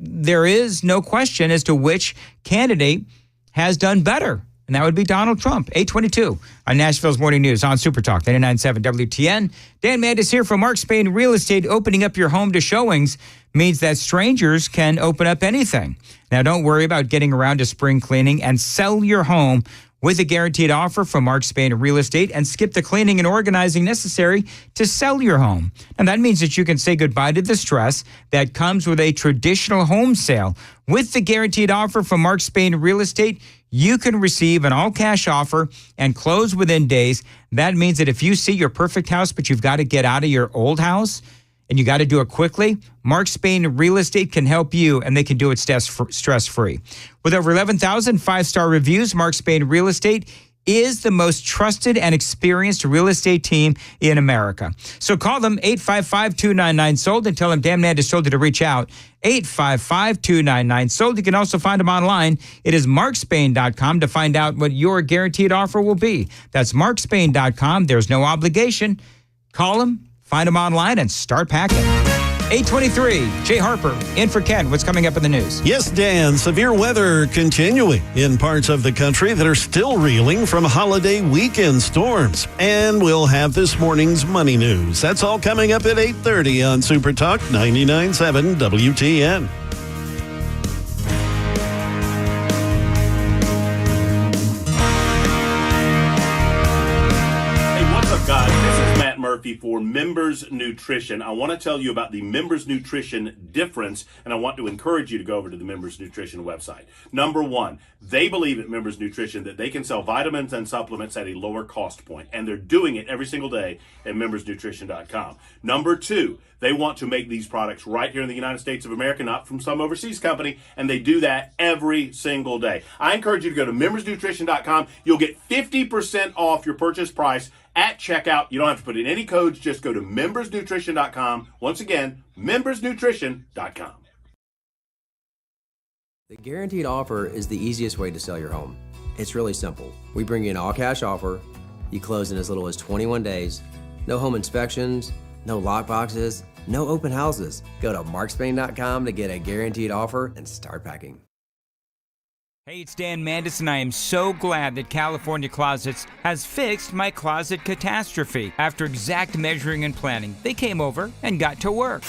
there is no question as to which candidate has done better, and that would be Donald Trump. 8:22 on Nashville's Morning News on Super Talk 99.7 WTN. Dan Mandis here from Mark Spain Real Estate. Opening up your home to showings means that strangers can open up anything. Now, don't worry about getting around to spring cleaning and sell your home with a guaranteed offer from Mark Spain Real Estate and skip the cleaning and organizing necessary to sell your home. And that means that you can say goodbye to the stress that comes with a traditional home sale. With the guaranteed offer from Mark Spain Real Estate, you can receive an all-cash offer and close within days. That means that if you see your perfect house, but you've got to get out of your old house, and you got to do it quickly, Mark Spain Real Estate can help you, and they can do it stress-free. With over 11,000 five-star reviews, Mark Spain Real Estate is the most trusted and experienced real estate team in America. So call them 855-299-SOLD and tell them Dan Mandis told you to reach out. 855-299-SOLD. You can also find them online. It is markspain.com to find out what your guaranteed offer will be. That's markspain.com. There's no obligation. Call them. Find them online and start packing. 8:23, Jay Harper in for Ken. What's coming up in the news? Yes, Dan, severe weather continuing in parts of the country that are still reeling from holiday weekend storms. And we'll have this morning's money news. That's all coming up at 8:30 on Super Talk 99.7 WTN. Murphy for Members Nutrition. I want to tell you about the Members Nutrition difference, and I want to encourage you to go over to the Members Nutrition website. Number one, they believe at Members Nutrition that they can sell vitamins and supplements at a lower cost point, and they're doing it every single day at membersnutrition.com. Number two, they want to make these products right here in the United States of America, not from some overseas company, and they do that every single day. I encourage you to go to membersnutrition.com. You'll get 50% off your purchase price at checkout. You don't have to put in any codes. Just go to membersnutrition.com. Once again, membersnutrition.com. The guaranteed offer is the easiest way to sell your home. It's really simple. We bring you an all-cash offer. You close in as little as 21 days. No home inspections, no lock boxes, no open houses. Go to markspain.com to get a guaranteed offer and start packing. Hey, it's Dan Mandis, and I am so glad that California Closets has fixed my closet catastrophe. After exact measuring and planning, they came over and got to work.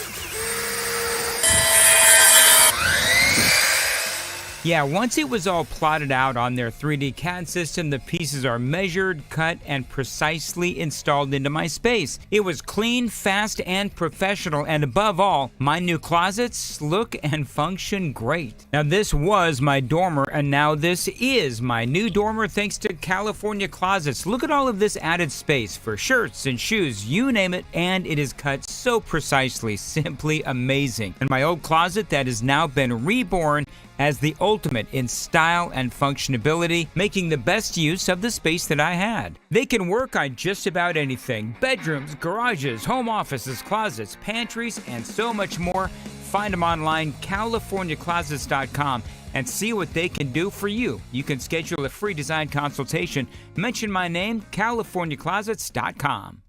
Yeah, once it was all plotted out on their 3D CAD system, the pieces are measured, cut, and precisely installed into my space. It was clean, fast, and professional, and above all, my new closets look and function great. Now, this was my dormer, and now this is my new dormer thanks to California Closets. Look at all of this added space for shirts and shoes, you name it, and it is cut so precisely, simply amazing. And my old closet that has now been reborn as the ultimate in style and functionability, making the best use of the space that I had. They can work on just about anything: bedrooms, garages, home offices, closets, pantries, and so much more. Find them online, CaliforniaClosets.com, and see what they can do for you. You can schedule a free design consultation. Mention my name, CaliforniaClosets.com.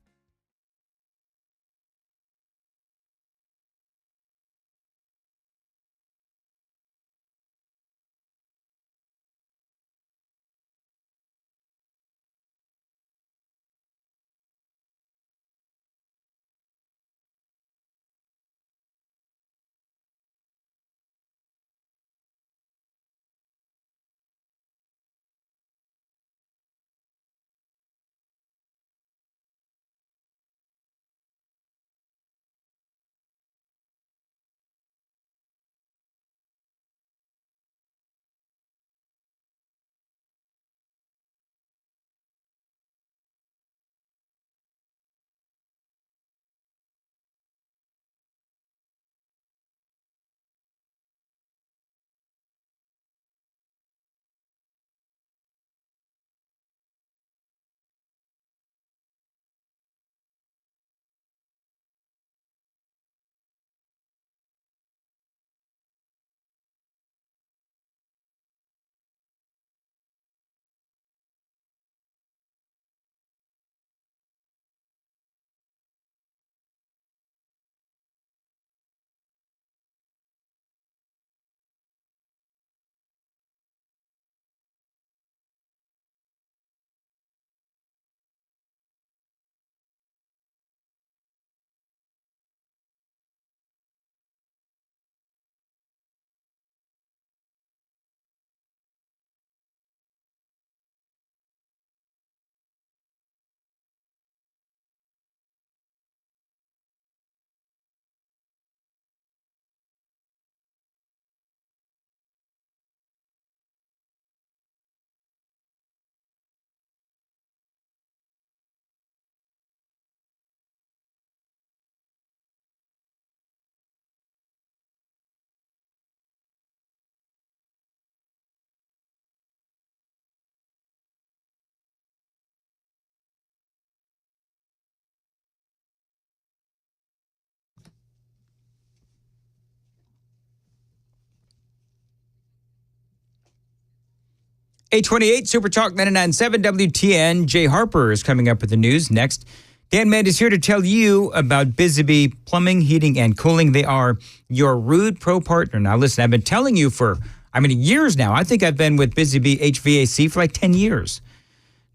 828 Super Talk 99.7 WTN. Jay Harper is coming up with the news next. Dan Mandis here to tell you about Busy Bee Plumbing, Heating, and Cooling. They are your Rude Pro partner. Now, listen, I've been telling you for, years now. I think I've been with Busy Bee HVAC for like 10 years.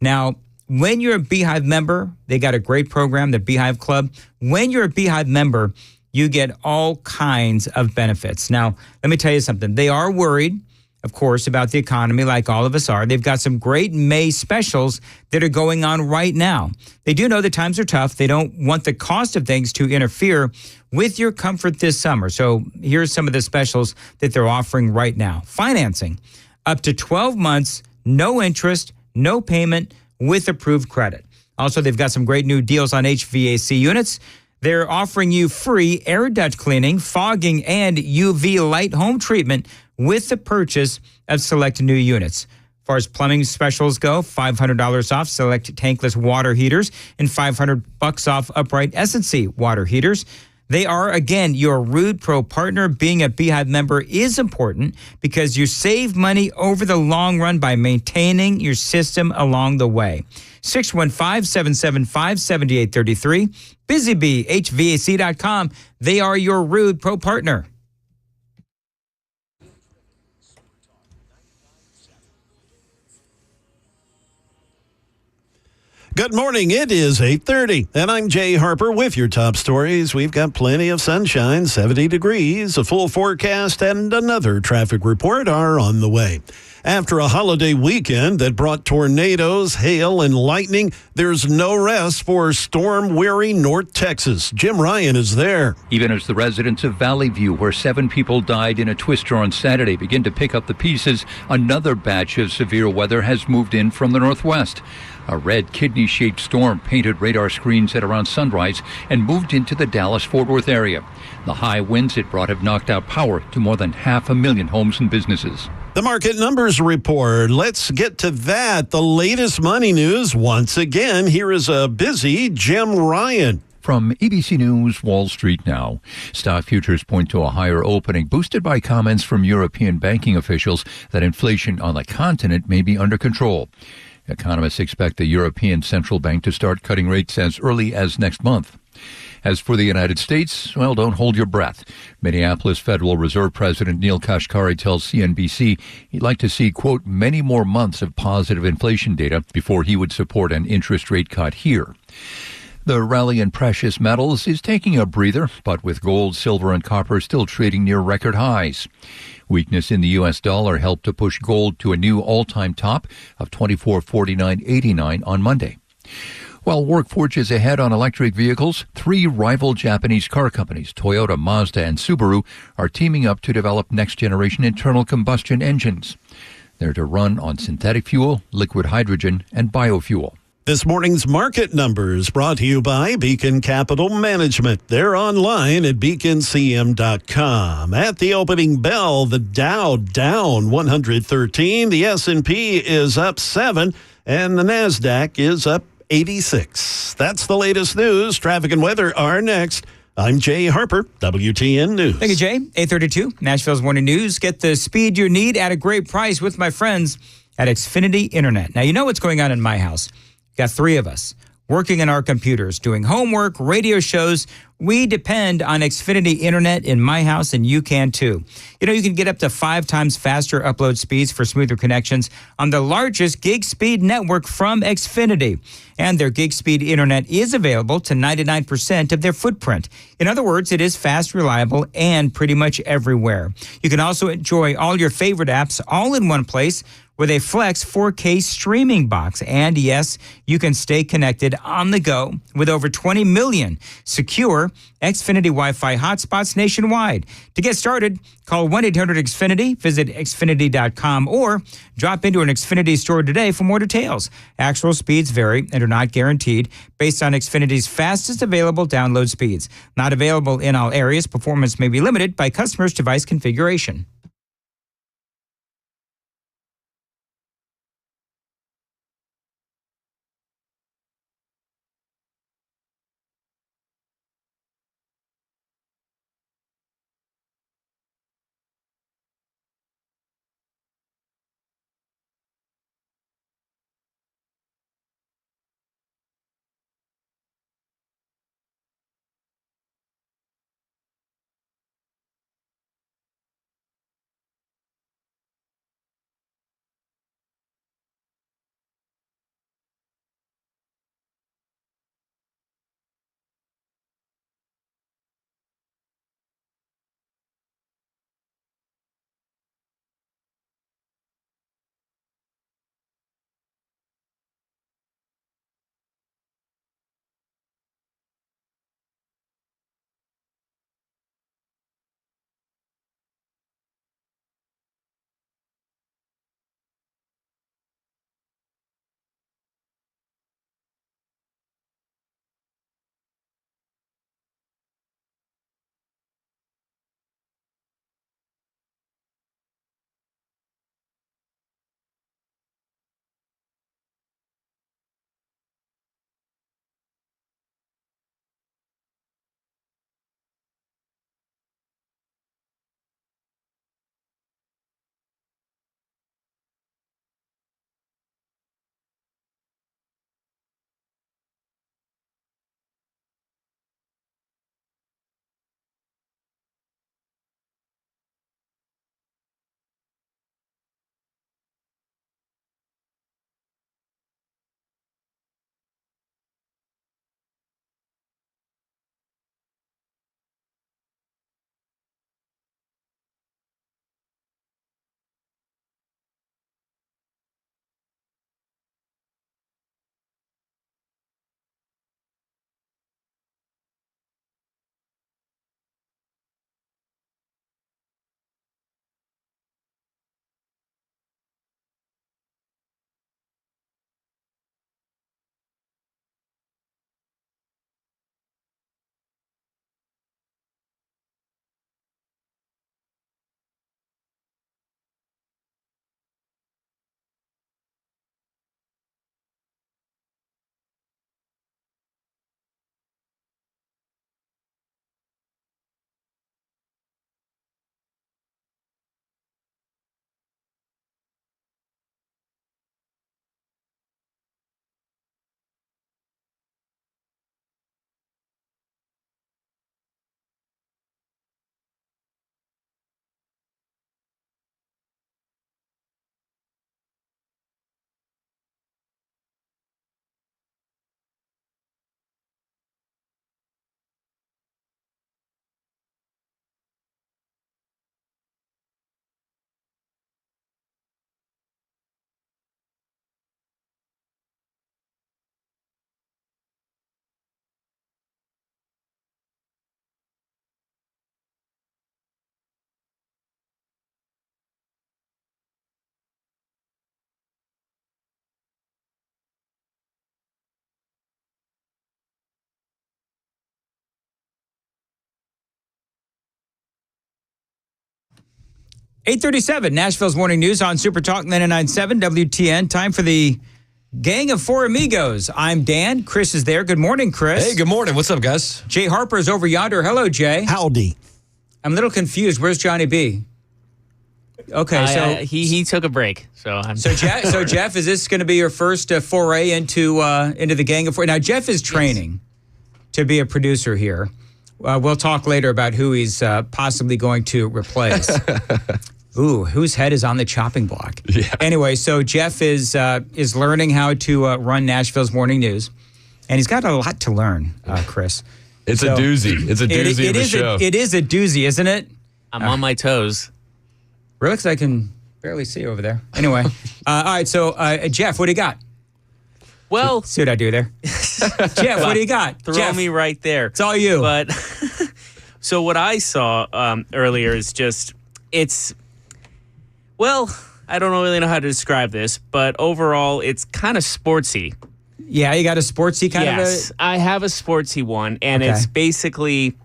Now, when you're a Beehive member, they got a great program, the Beehive Club. When you're a Beehive member, you get all kinds of benefits. Now, let me tell you something. They are worried, of course, about the economy like all of us are. They've got some great May specials that are going on right now. They do know that times are tough. They don't want the cost of things to interfere with your comfort this summer. So here's some of the specials that they're offering right now. Financing, up to 12 months, no interest, no payment, with approved credit. Also, they've got some great new deals on HVAC units. They're offering you free air duct cleaning, fogging, and UV light home treatment with the purchase of select new units. As far as plumbing specials go, $500 off select tankless water heaters and $500 off upright Essency water heaters. They are, again, your Rude Pro partner. Being a Beehive member is important because you save money over the long run by maintaining your system along the way. 615-775-7833. BusyBeeHVAC.com. They are your Rude Pro partner. Good morning. It is 8:30, and I'm Jay Harper with your top stories. We've got plenty of sunshine, 70 degrees, a full forecast, and another traffic report are on the way. After a holiday weekend that brought tornadoes, hail, and lightning, there's no rest for storm-weary North Texas. Jim Ryan is there. Even as the residents of Valley View, where 7 people died in a twister on Saturday, begin to pick up the pieces, another batch of severe weather has moved in from the northwest. A red kidney-shaped storm painted radar screens at around sunrise and moved into the Dallas-Fort Worth area. The high winds it brought have knocked out power to more than 500,000 homes and businesses. The market numbers report. Let's get to that. The latest money news. Once again, here is a busy Jim Ryan. From ABC News, Wall Street now. Stock futures point to a higher opening, boosted by comments from European banking officials that inflation on the continent may be under control. Economists expect the European Central Bank to start cutting rates as early as next month. As for the United States, well, don't hold your breath. Minneapolis Federal Reserve President Neil Kashkari tells CNBC he'd like to see, quote, many more months of positive inflation data before he would support an interest rate cut here. The rally in precious metals is taking a breather, but with gold, silver, and copper still trading near record highs. Weakness in the U.S. dollar helped to push gold to a new all-time top of $24.49.89 on Monday. While work forges ahead on electric vehicles, 3 rival Japanese car companies, Toyota, Mazda, and Subaru, are teaming up to develop next-generation internal combustion engines. They're to run on synthetic fuel, liquid hydrogen, and biofuel. This morning's market numbers brought to you by Beacon Capital Management. They're online at beaconcm.com. At the opening bell, the Dow down 113, the S&P is up 7, and the NASDAQ is up 86. That's the latest news. Traffic and weather are next. I'm Jay Harper, WTN News. Thank you, Jay. 8:32, Nashville's Morning News. Get the speed you need at a great price with my friends at Xfinity Internet. Now, you know what's going on in my house. Got 3 of us working on our computers, doing homework, radio shows. We depend on Xfinity Internet in my house, and you can too. You know, you can get up to 5 times faster upload speeds for smoother connections on the largest gig speed network from Xfinity. And their gig speed internet is available to 99% of their footprint. In other words, it is fast, reliable, and pretty much everywhere. You can also enjoy all your favorite apps all in one place with a Flex 4K streaming box. And yes, you can stay connected on the go with over 20 million secure Xfinity Wi-Fi hotspots nationwide. To get started, call 1-800-XFINITY, visit Xfinity.com, or drop into an Xfinity store today for more details. Actual speeds vary and are not guaranteed based on Xfinity's fastest available download speeds. Not available in all areas. Performance may be limited by customer's device configuration. 8:37, Nashville's Morning News on Super Talk 99.7 WTN. Time for the Gang of Four Amigos. I'm Dan. Chris is there. Good morning, Chris. Hey, good morning. What's up, guys? Jay Harper is over yonder. Hello, Jay. Howdy. I'm a little confused. Where's Johnny B? Okay, so he took a break. So Jeff, is this going to be your first foray into the Gang of Four? Now, Jeff is training to be a producer here. We'll talk later about who he's possibly going to replace. Ooh, whose head is on the chopping block? Yeah. Anyway, so Jeff is learning how to run Nashville's Morning News, and he's got a lot to learn, Chris. It's a doozy. It's a doozy of a show. It is a doozy, isn't it? I'm on my toes. Really? 'Cause I can barely see over there. Anyway, all right. So, Jeff, what do you got? Well, see what I do there, Jeff. What do you got? Throw Jeff, me right there. It's all you. But so what I saw earlier is well, I don't really know how to describe this, but overall, it's kind of sportsy. Yeah, you got a sportsy kind of a... Yes, I have a sportsy one, and it's basically...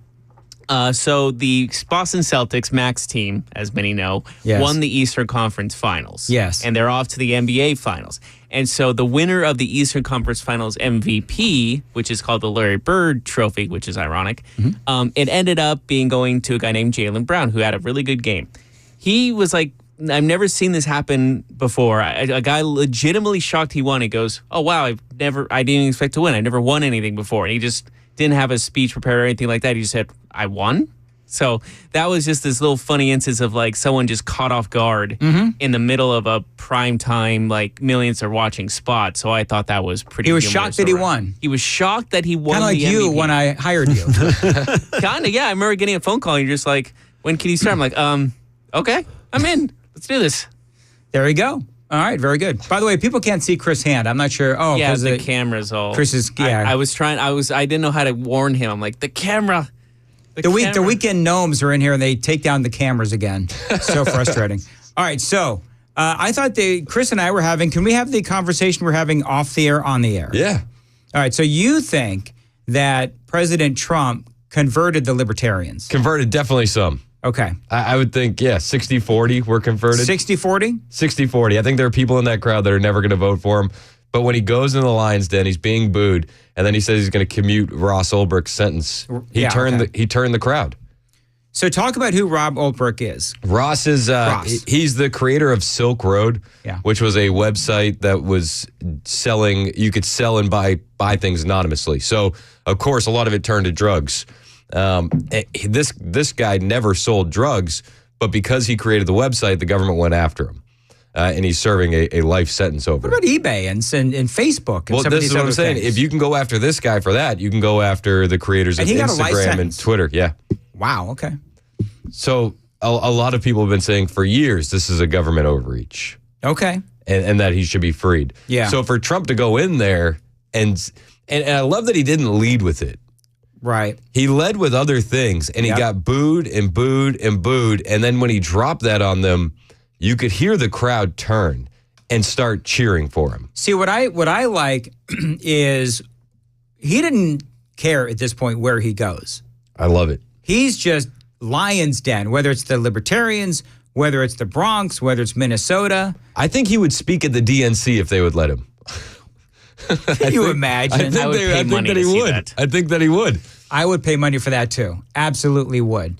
so the Boston Celtics, Mac's team, as many know, won the Eastern Conference Finals. Yes. And they're off to the NBA Finals. And so the winner of the Eastern Conference Finals MVP, which is called the Larry Bird Trophy, which is ironic, it ended up going to a guy named Jaylen Brown, who had a really good game. He was like, I've never seen this happen before. A guy legitimately shocked he won. He goes, oh, wow, I didn't expect to win. I never won anything before. And he just didn't have a speech prepared or anything like that. He just said, I won? So that was just this little funny instance of like someone just caught off guard in the middle of a prime time, like millions are watching spot. So I thought that was pretty He was shocked that he won. He was shocked that he won. Kind of like you MVP. when I hired you. Kind of, yeah. I remember getting a phone call and you're just like, when can you start? I'm like, okay, I'm in. Let's do this. There you go. All right, very good. By the way, people can't see Chris' hand. I'm not sure. Oh, yeah, because the camera's all. Chris is. Yeah, I didn't know how to warn him. I'm like, the camera. The weekend gnomes are in here and they take down the cameras again. So frustrating. All right, so I thought Chris and I were having. Can we have the conversation we're having off the air, on the air? Yeah. All right. So you think that President Trump converted the libertarians? Converted definitely some. Okay. I would think, 60-40 were converted. 60-40? 60-40. I think there are people in that crowd that are never going to vote for him. But when he goes into the lion's den, he's being booed, and then he says he's going to commute Ross Ulbricht's sentence. He turned the crowd. So talk about who Rob Ulbricht is. Ross is he's the creator of Silk Road, which was a website that was selling. You could sell and buy things anonymously. So of course, a lot of it turned to drugs. This guy never sold drugs, but because he created the website, the government went after him. And he's serving a life sentence over. What about eBay and Facebook? And well, this is what I'm saying. If you can go after this guy for that, you can go after the creators of Instagram and Twitter. Yeah. Wow. Okay. So a lot of people have been saying for years this is a government overreach. Okay. And that he should be freed. Yeah. So for Trump to go in there and I love that he didn't lead with it. Right. He led with other things, and he got booed and booed and booed. And then when he dropped that on them, you could hear the crowd turn and start cheering for him. See, what I like is he didn't care at this point where he goes. I love it. He's just lion's den, whether it's the libertarians, whether it's the Bronx, whether it's Minnesota. I think he would speak at the DNC if they would let him. Can you imagine? I think that he would. I would pay money for that too. Absolutely would.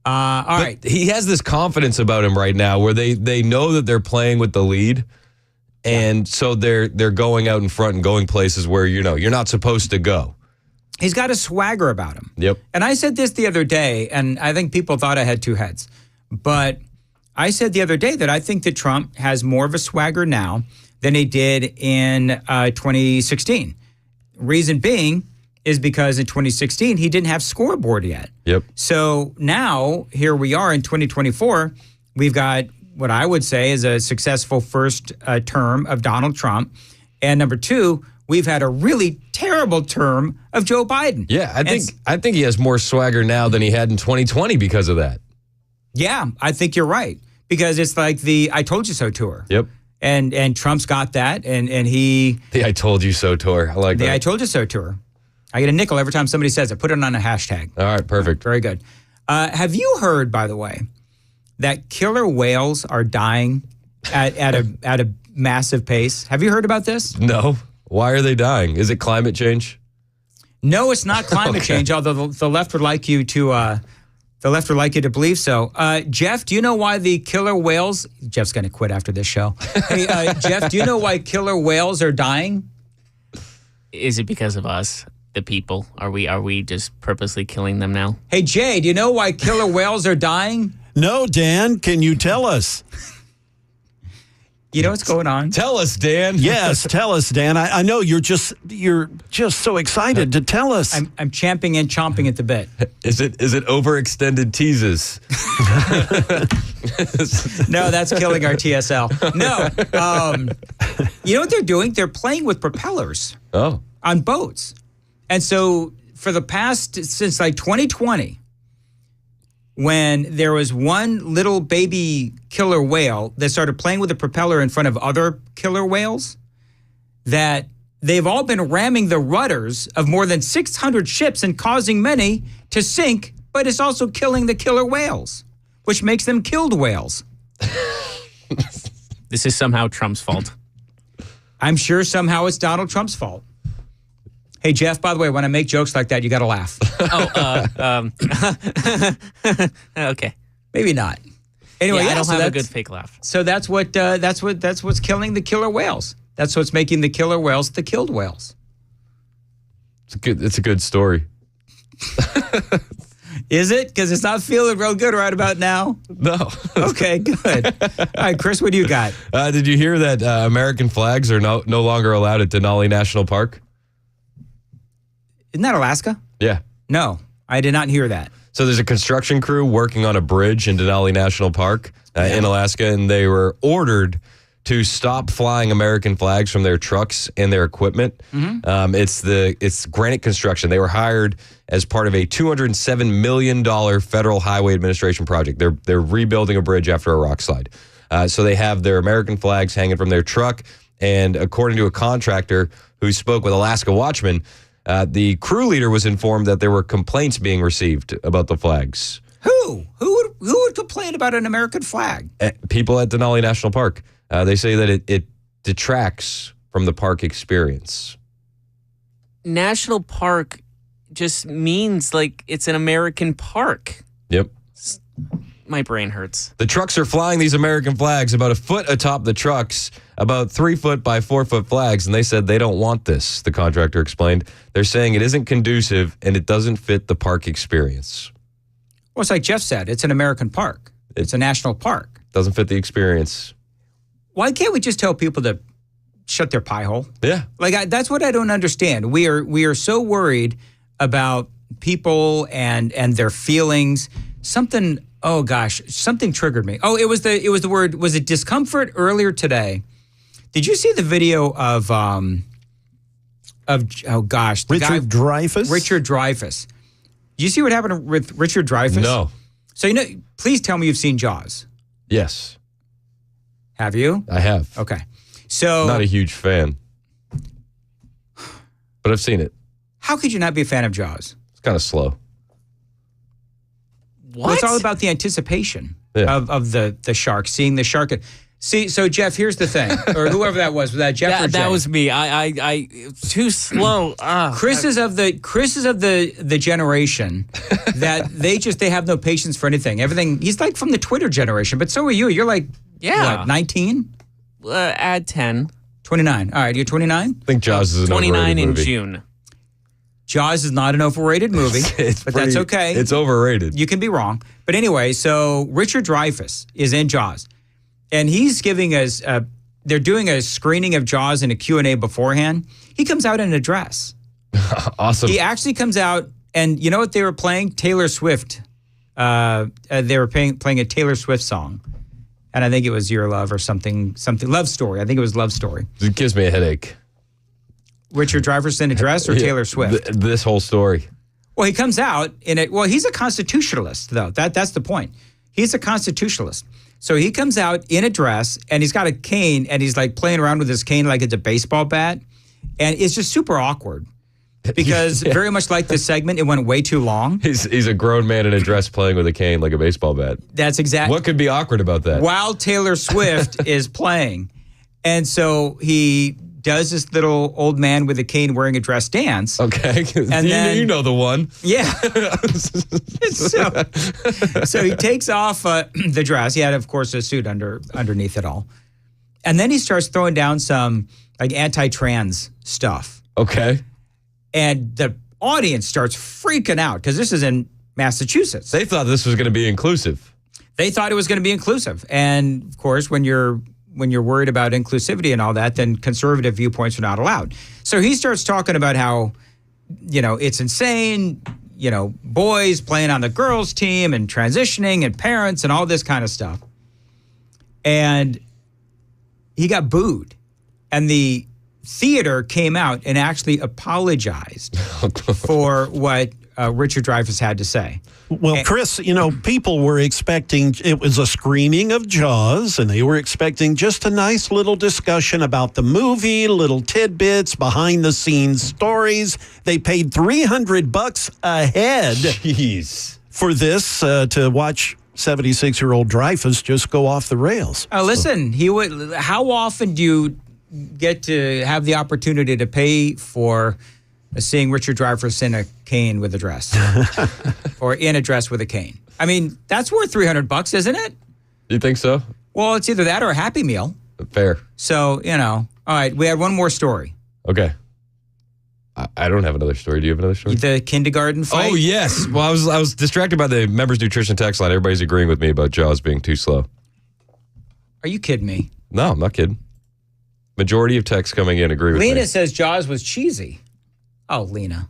All right. He has this confidence about him right now where they know that they're playing with the lead. And so they're going out in front and going places where, you're not supposed to go. He's got a swagger about him. Yep. And I said this the other day, and I think people thought I had two heads. But I said the other day that I think that Trump has more of a swagger now than he did in 2016. Reason being is because in 2016, he didn't have scoreboard yet. Yep. So now, here we are in 2024, we've got what I would say is a successful first term of Donald Trump. And number two, we've had a really terrible term of Joe Biden. Yeah, I think he has more swagger now than he had in 2020 because of that. Yeah, I think you're right. Because it's like the I Told You So tour. Yep. And Trump's got that, and he... The I Told You So tour. I like that. The I Told You So tour. I get a nickel every time somebody says it. Put it on a hashtag. All right, perfect. Very good. Have you heard, by the way, that killer whales are dying at a massive pace. Have you heard about this? No. Why are they dying? Is it climate change? No, it's not climate change. Although the left would like you to believe so. Jeff, do you know why the killer whales? Jeff's going to quit after this show. Hey, Jeff, do you know why killer whales are dying? Is it because of us, the people? Are we just purposely killing them now? Hey, Jay, do you know why killer whales are dying? No, Dan. Can you tell us? You know what's going on? Tell us, Dan. Yes, tell us, Dan. I know you're just so excited to tell us. I'm champing and chomping at the bit. Is it overextended teases? No, that's killing our TSL. No. You know what they're doing? They're playing with propellers on boats. And so since like 2020, when there was one little baby killer whale that started playing with a propeller in front of other killer whales, that they've all been ramming the rudders of more than 600 ships and causing many to sink, but it's also killing the killer whales, which makes them killed whales. This is somehow Trump's fault. I'm sure somehow it's Donald Trump's fault. Hey, Jeff, by the way, when I make jokes like that, you got to laugh. Okay. Maybe not. Anyway, I don't have a good fake laugh. So that's what's killing the killer whales. That's what's making the killer whales the killed whales. It's a good story. Is it? Because it's not feeling real good right about now. No. Okay, good. All right, Chris, what do you got? Did you hear that American flags are no longer allowed at Denali National Park? Isn't that Alaska? Yeah. No, I did not hear that. So there's a construction crew working on a bridge in Denali National Park in Alaska, and they were ordered to stop flying American flags from their trucks and their equipment. Mm-hmm. It's Granite Construction. They were hired as part of a $207 million Federal Highway Administration project. They're rebuilding a bridge after a rock slide. So they have their American flags hanging from their truck, and according to a contractor who spoke with Alaska Watchman, the crew leader was informed that there were complaints being received about the flags. Who would complain about an American flag? People at Denali National Park. They say that it detracts from the park experience. National Park just means like it's an American park. Yep. My brain hurts. The trucks are flying these American flags about a foot atop the trucks, about 3 foot by 4 foot flags, and they said they don't want this, the contractor explained. They're saying it isn't conducive and it doesn't fit the park experience. Well, it's like Jeff said, it's an American park. It's a national park. Doesn't fit the experience. Why can't we just tell people to shut their pie hole? Yeah. That's what I don't understand. We are so worried about people and their feelings. Something triggered me. Oh, it was the word, was it discomfort earlier today? Did you see the video of Richard Dreyfuss? Richard Dreyfuss. Did you see what happened with Richard Dreyfuss? No. So, please tell me you've seen Jaws. Yes. Have you? I have. Okay. So. Not a huge fan. But I've seen it. How could you not be a fan of Jaws? It's kind of slow. Well, it's all about the anticipation of the shark, seeing the shark. See, so Jeff, here's the thing, or whoever that was that Jeff or Jay? That was me. I too slow. Chris is of the generation that they have no patience for anything. Everything. He's like from the Twitter generation, but so are you. You're like 19. Add 10. 29. All right, you're 29. I think Jaws is an 29 in movie. June. Jaws is not an overrated movie, that's okay. It's overrated. You can be wrong. But anyway, so Richard Dreyfuss is in Jaws. And he's giving us, they're doing a screening of Jaws and a Q&A beforehand. He comes out in a dress. Awesome. He actually comes out, and you know what they were playing? Taylor Swift. They were playing a Taylor Swift song. And I think it was Your Love or something, Love Story. I think it was Love Story. It gives me a headache. Richard Dreyfuss in a dress or Taylor Swift? This whole story. Well, he comes out in it. Well, he's a constitutionalist, though. That's the point. He's a constitutionalist. So he comes out in a dress, and he's got a cane, and he's like playing around with his cane like it's a baseball bat. And it's just super awkward. because very much like this segment, it went way too long. He's a grown man in a dress playing with a cane like a baseball bat. That's exactly. What could be awkward about that? While Taylor Swift is playing. And so he does this little old man with a cane wearing a dress dance. Okay. And then, you know the one. Yeah. so he takes off the dress. He had, of course, a suit underneath it all. And then he starts throwing down some like anti-trans stuff. Okay. And the audience starts freaking out because this is in Massachusetts. They thought this was going to be inclusive. They thought it was going to be inclusive. And of course, when you're worried about inclusivity and all that, then conservative viewpoints are not allowed. So he starts talking about how, it's insane, boys playing on the girls' team and transitioning and parents and all this kind of stuff. And he got booed. And the theater came out and actually apologized for what Richard Dreyfuss had to say. Well, Chris, people were expecting, it was a screening of Jaws, and they were expecting just a nice little discussion about the movie, little tidbits, behind-the-scenes stories. They paid $300 a head for this to watch 76-year-old Dreyfuss just go off the rails. Listen, how often do you get to have the opportunity to pay for seeing Richard Dreyfuss in a cane with a dress or in a dress with a cane? I mean, that's worth $300, isn't it? You think so? Well, it's either that or a Happy Meal. Fair. So, all right, we had one more story. Okay. I don't have another story. Do you have another story? The kindergarten fight? Oh, yes. Well, I was distracted by the members nutrition text line. Everybody's agreeing with me about Jaws being too slow. Are you kidding me? No, I'm not kidding. Majority of texts coming in agree with me. Lena says Jaws was cheesy. Oh, Lena,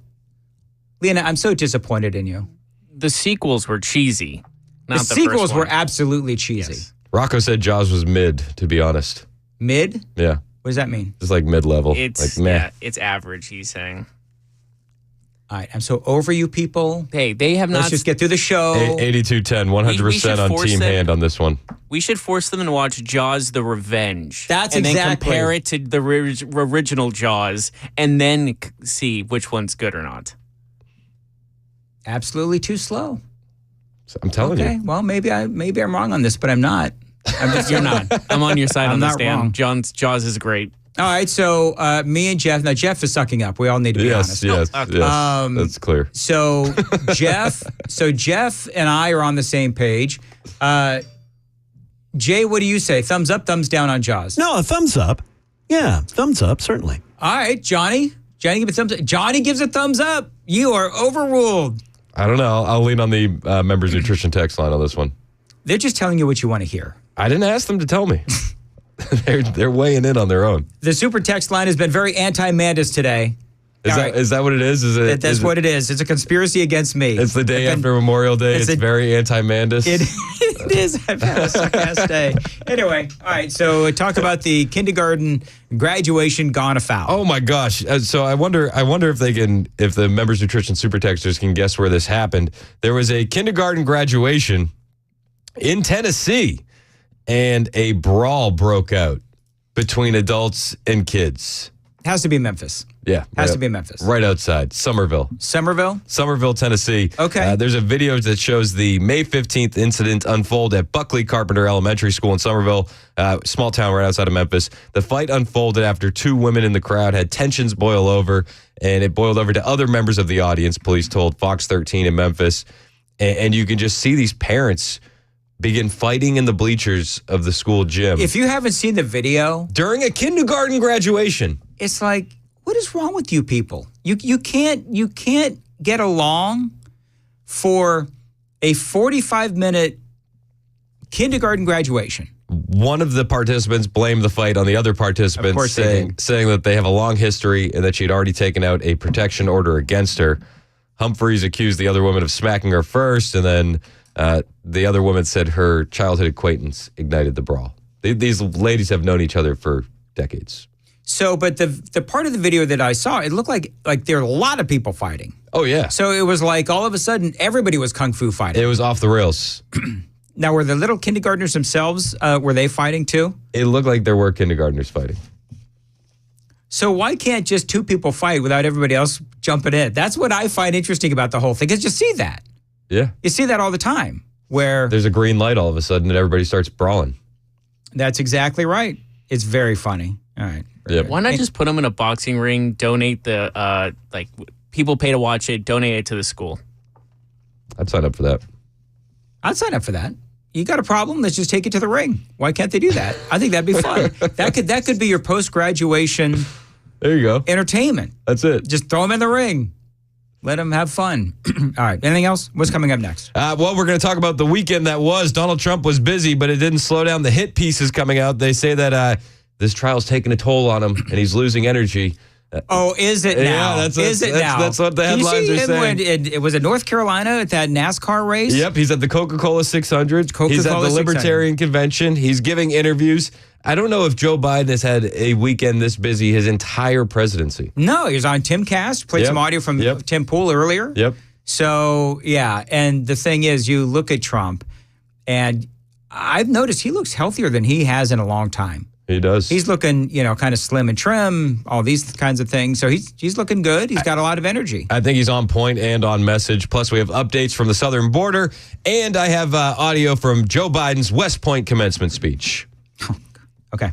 I'm so disappointed in you. The sequels were cheesy. The sequels were absolutely cheesy. Yes. Rocco said Jaws was mid, to be honest. Mid? Yeah. What does that mean? It's like mid-level. It's like meh. Yeah, it's average, he's saying. All right, I'm so over you people. Hey, they have not... Let's just get through the show. 82-10, 100% on Team Hand on this one. We should force them to watch Jaws the Revenge. That's and exactly. And then compare it to the original Jaws and then see which one's good or not. Absolutely too slow. I'm telling you. Okay, well, maybe I'm wrong on this, but I'm not. You're not. I'm on your side on this, Dan. Wrong. Jaws is great. All right, so me and Jeff. Now, Jeff is sucking up. We all need to be honest. Yes, that's clear. So Jeff and I are on the same page. Jay, what do you say? Thumbs up, thumbs down on Jaws? No, a thumbs up. Yeah, thumbs up, certainly. All right, Johnny. Johnny gives a thumbs up. Johnny gives a thumbs up. You are overruled. I don't know. I'll lean on the members nutrition text line on this one. They're just telling you what you want to hear. I didn't ask them to tell me. They're weighing in on their own. The super text line has been very anti-Mandis today. Is that what it is? That's what it is. It's a conspiracy against me. It's the day after Memorial Day. It's very anti-Mandis. It is. I've had a suck-ass day. Anyway, all right. So talk about the kindergarten graduation gone afoul. Oh my gosh! So I wonder if the members nutrition super texters can guess where this happened. There was a kindergarten graduation in Tennessee, and a brawl broke out between adults and kids. Has to be Memphis. Yeah. Has to be Memphis. Right outside. Somerville, Tennessee. Okay. There's a video that shows the May 15th incident unfold at Buckley Carpenter Elementary School in Somerville, small town right outside of Memphis. The fight unfolded after two women in the crowd had tensions boil over, and it boiled over to other members of the audience, police told Fox 13 in Memphis. And you can just see these parents begin fighting in the bleachers of the school gym. If you haven't seen the video during a kindergarten graduation, it's like, what is wrong with you people? You can't get along for a 45-minute kindergarten graduation. One of the participants blamed the fight on the other participants, saying that they have a long history and that she'd already taken out a protection order against her. Humphreys accused the other woman of smacking her first, and then the other woman said her childhood acquaintance ignited the brawl. These ladies have known each other for decades. So, but the part of the video that I saw, it looked like there were a lot of people fighting. Oh, yeah. So it was like all of a sudden everybody was kung fu fighting. It was off the rails. Now, were the little kindergartners themselves, were they fighting too? It looked like there were kindergartners fighting. So why can't just two people fight without everybody else jumping in? That's what I find interesting about the whole thing, because you see that. Yeah. You see that all the time, where there's a green light all of a sudden and everybody starts brawling. That's exactly right. It's very funny. All right. Yep. Why not just put them in a boxing ring, donate the, people pay to watch it, donate it to the school? I'd sign up for that. I'd sign up for that. You got a problem? Let's just take it to the ring. Why can't they do that? I think that'd be fun. That could be your post-graduation there you go. entertainment. That's it. Just throw them in the ring. Let them have fun. All right. Anything else? What's coming up next? Well, we're going to talk about the weekend that was. Donald Trump was busy, but it didn't slow down the hit pieces coming out. They say that this trial's taking a toll on him, and he's losing energy. Is it now? Yeah, that's what the headlines are saying. It was in North Carolina at that NASCAR race? Yep, he's at the Coca-Cola 600. He's at the Libertarian Convention. He's giving interviews. I don't know if Joe Biden has had a weekend this busy his entire presidency. No, he was on Timcast. Played some audio from Tim Pool earlier. Yep. So, yeah, and the thing is, you look at Trump, and I've noticed he looks healthier than he has in a long time. He does. He's looking, kind of slim and trim, all these kinds of things. So he's looking good. He's got a lot of energy. I think he's on point and on message. Plus, we have updates from the southern border, and I have audio from Joe Biden's West Point commencement speech. Okay.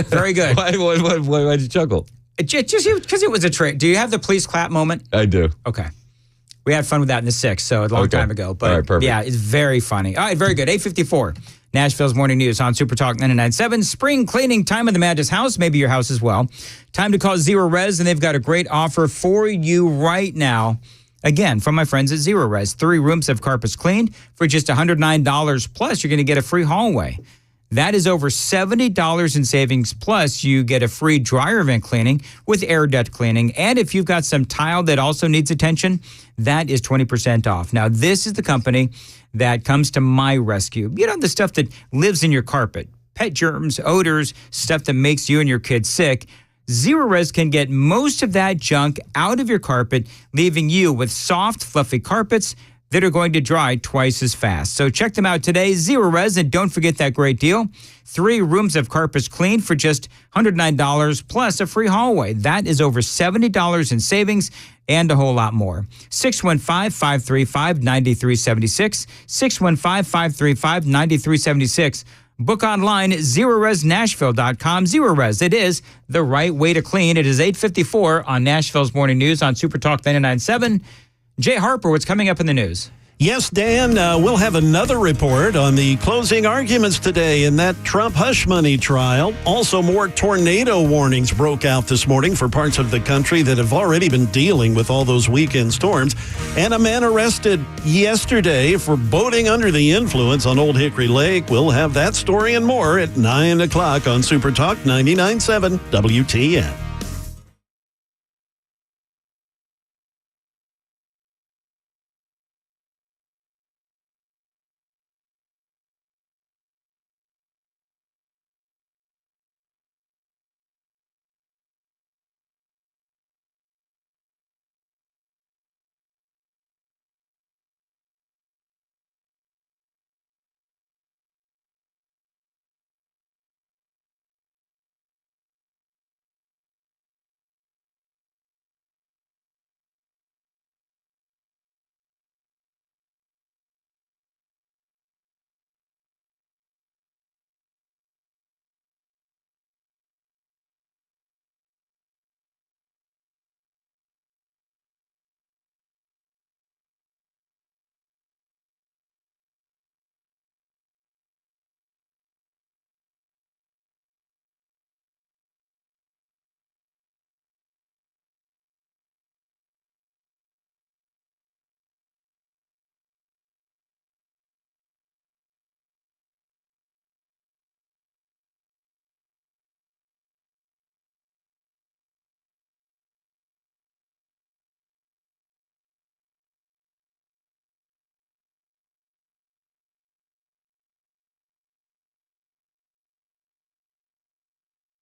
Very good. Why'd you chuckle? Just because it was a trick. Do you have the please clap moment? I do. Okay. We had fun with that in the 6th, so a long time ago. But all right, perfect. Yeah, it's very funny. All right, very good. 8:54. Nashville's Morning News on Super Talk 99.7. Spring cleaning time in the Mandis house. Maybe your house as well. Time to call Zero Res, and they've got a great offer for you right now. Again, from my friends at Zero Res. 3 rooms have carpets cleaned for just $109. Plus, you're going to get a free hallway. That is over $70 in savings. Plus, you get a free dryer vent cleaning with air duct cleaning. And if you've got some tile that also needs attention, that is 20% off. Now, this is the company that comes to my rescue. You know, the stuff that lives in your carpet, pet germs, odors, stuff that makes you and your kids sick. Zero Res can get most of that junk out of your carpet, leaving you with soft, fluffy carpets that are going to dry twice as fast. So check them out today, Zero Res, and don't forget that great deal. 3 rooms of carpets cleaned for just $109 plus a free hallway. That is over $70 in savings and a whole lot more. 615-535-9376, 615-535-9376. Book online at ZeroResNashville.com. Zero Res, it is the right way to clean. It is 8:54 on Nashville's Morning News on Super Talk 99.7. Jay Harper, what's coming up in the news? Yes, Dan, we'll have another report on the closing arguments today in that Trump hush money trial. Also, more tornado warnings broke out this morning for parts of the country that have already been dealing with all those weekend storms. And a man arrested yesterday for boating under the influence on Old Hickory Lake. We'll have that story and more at 9 o'clock on Super Talk 99.7 WTN.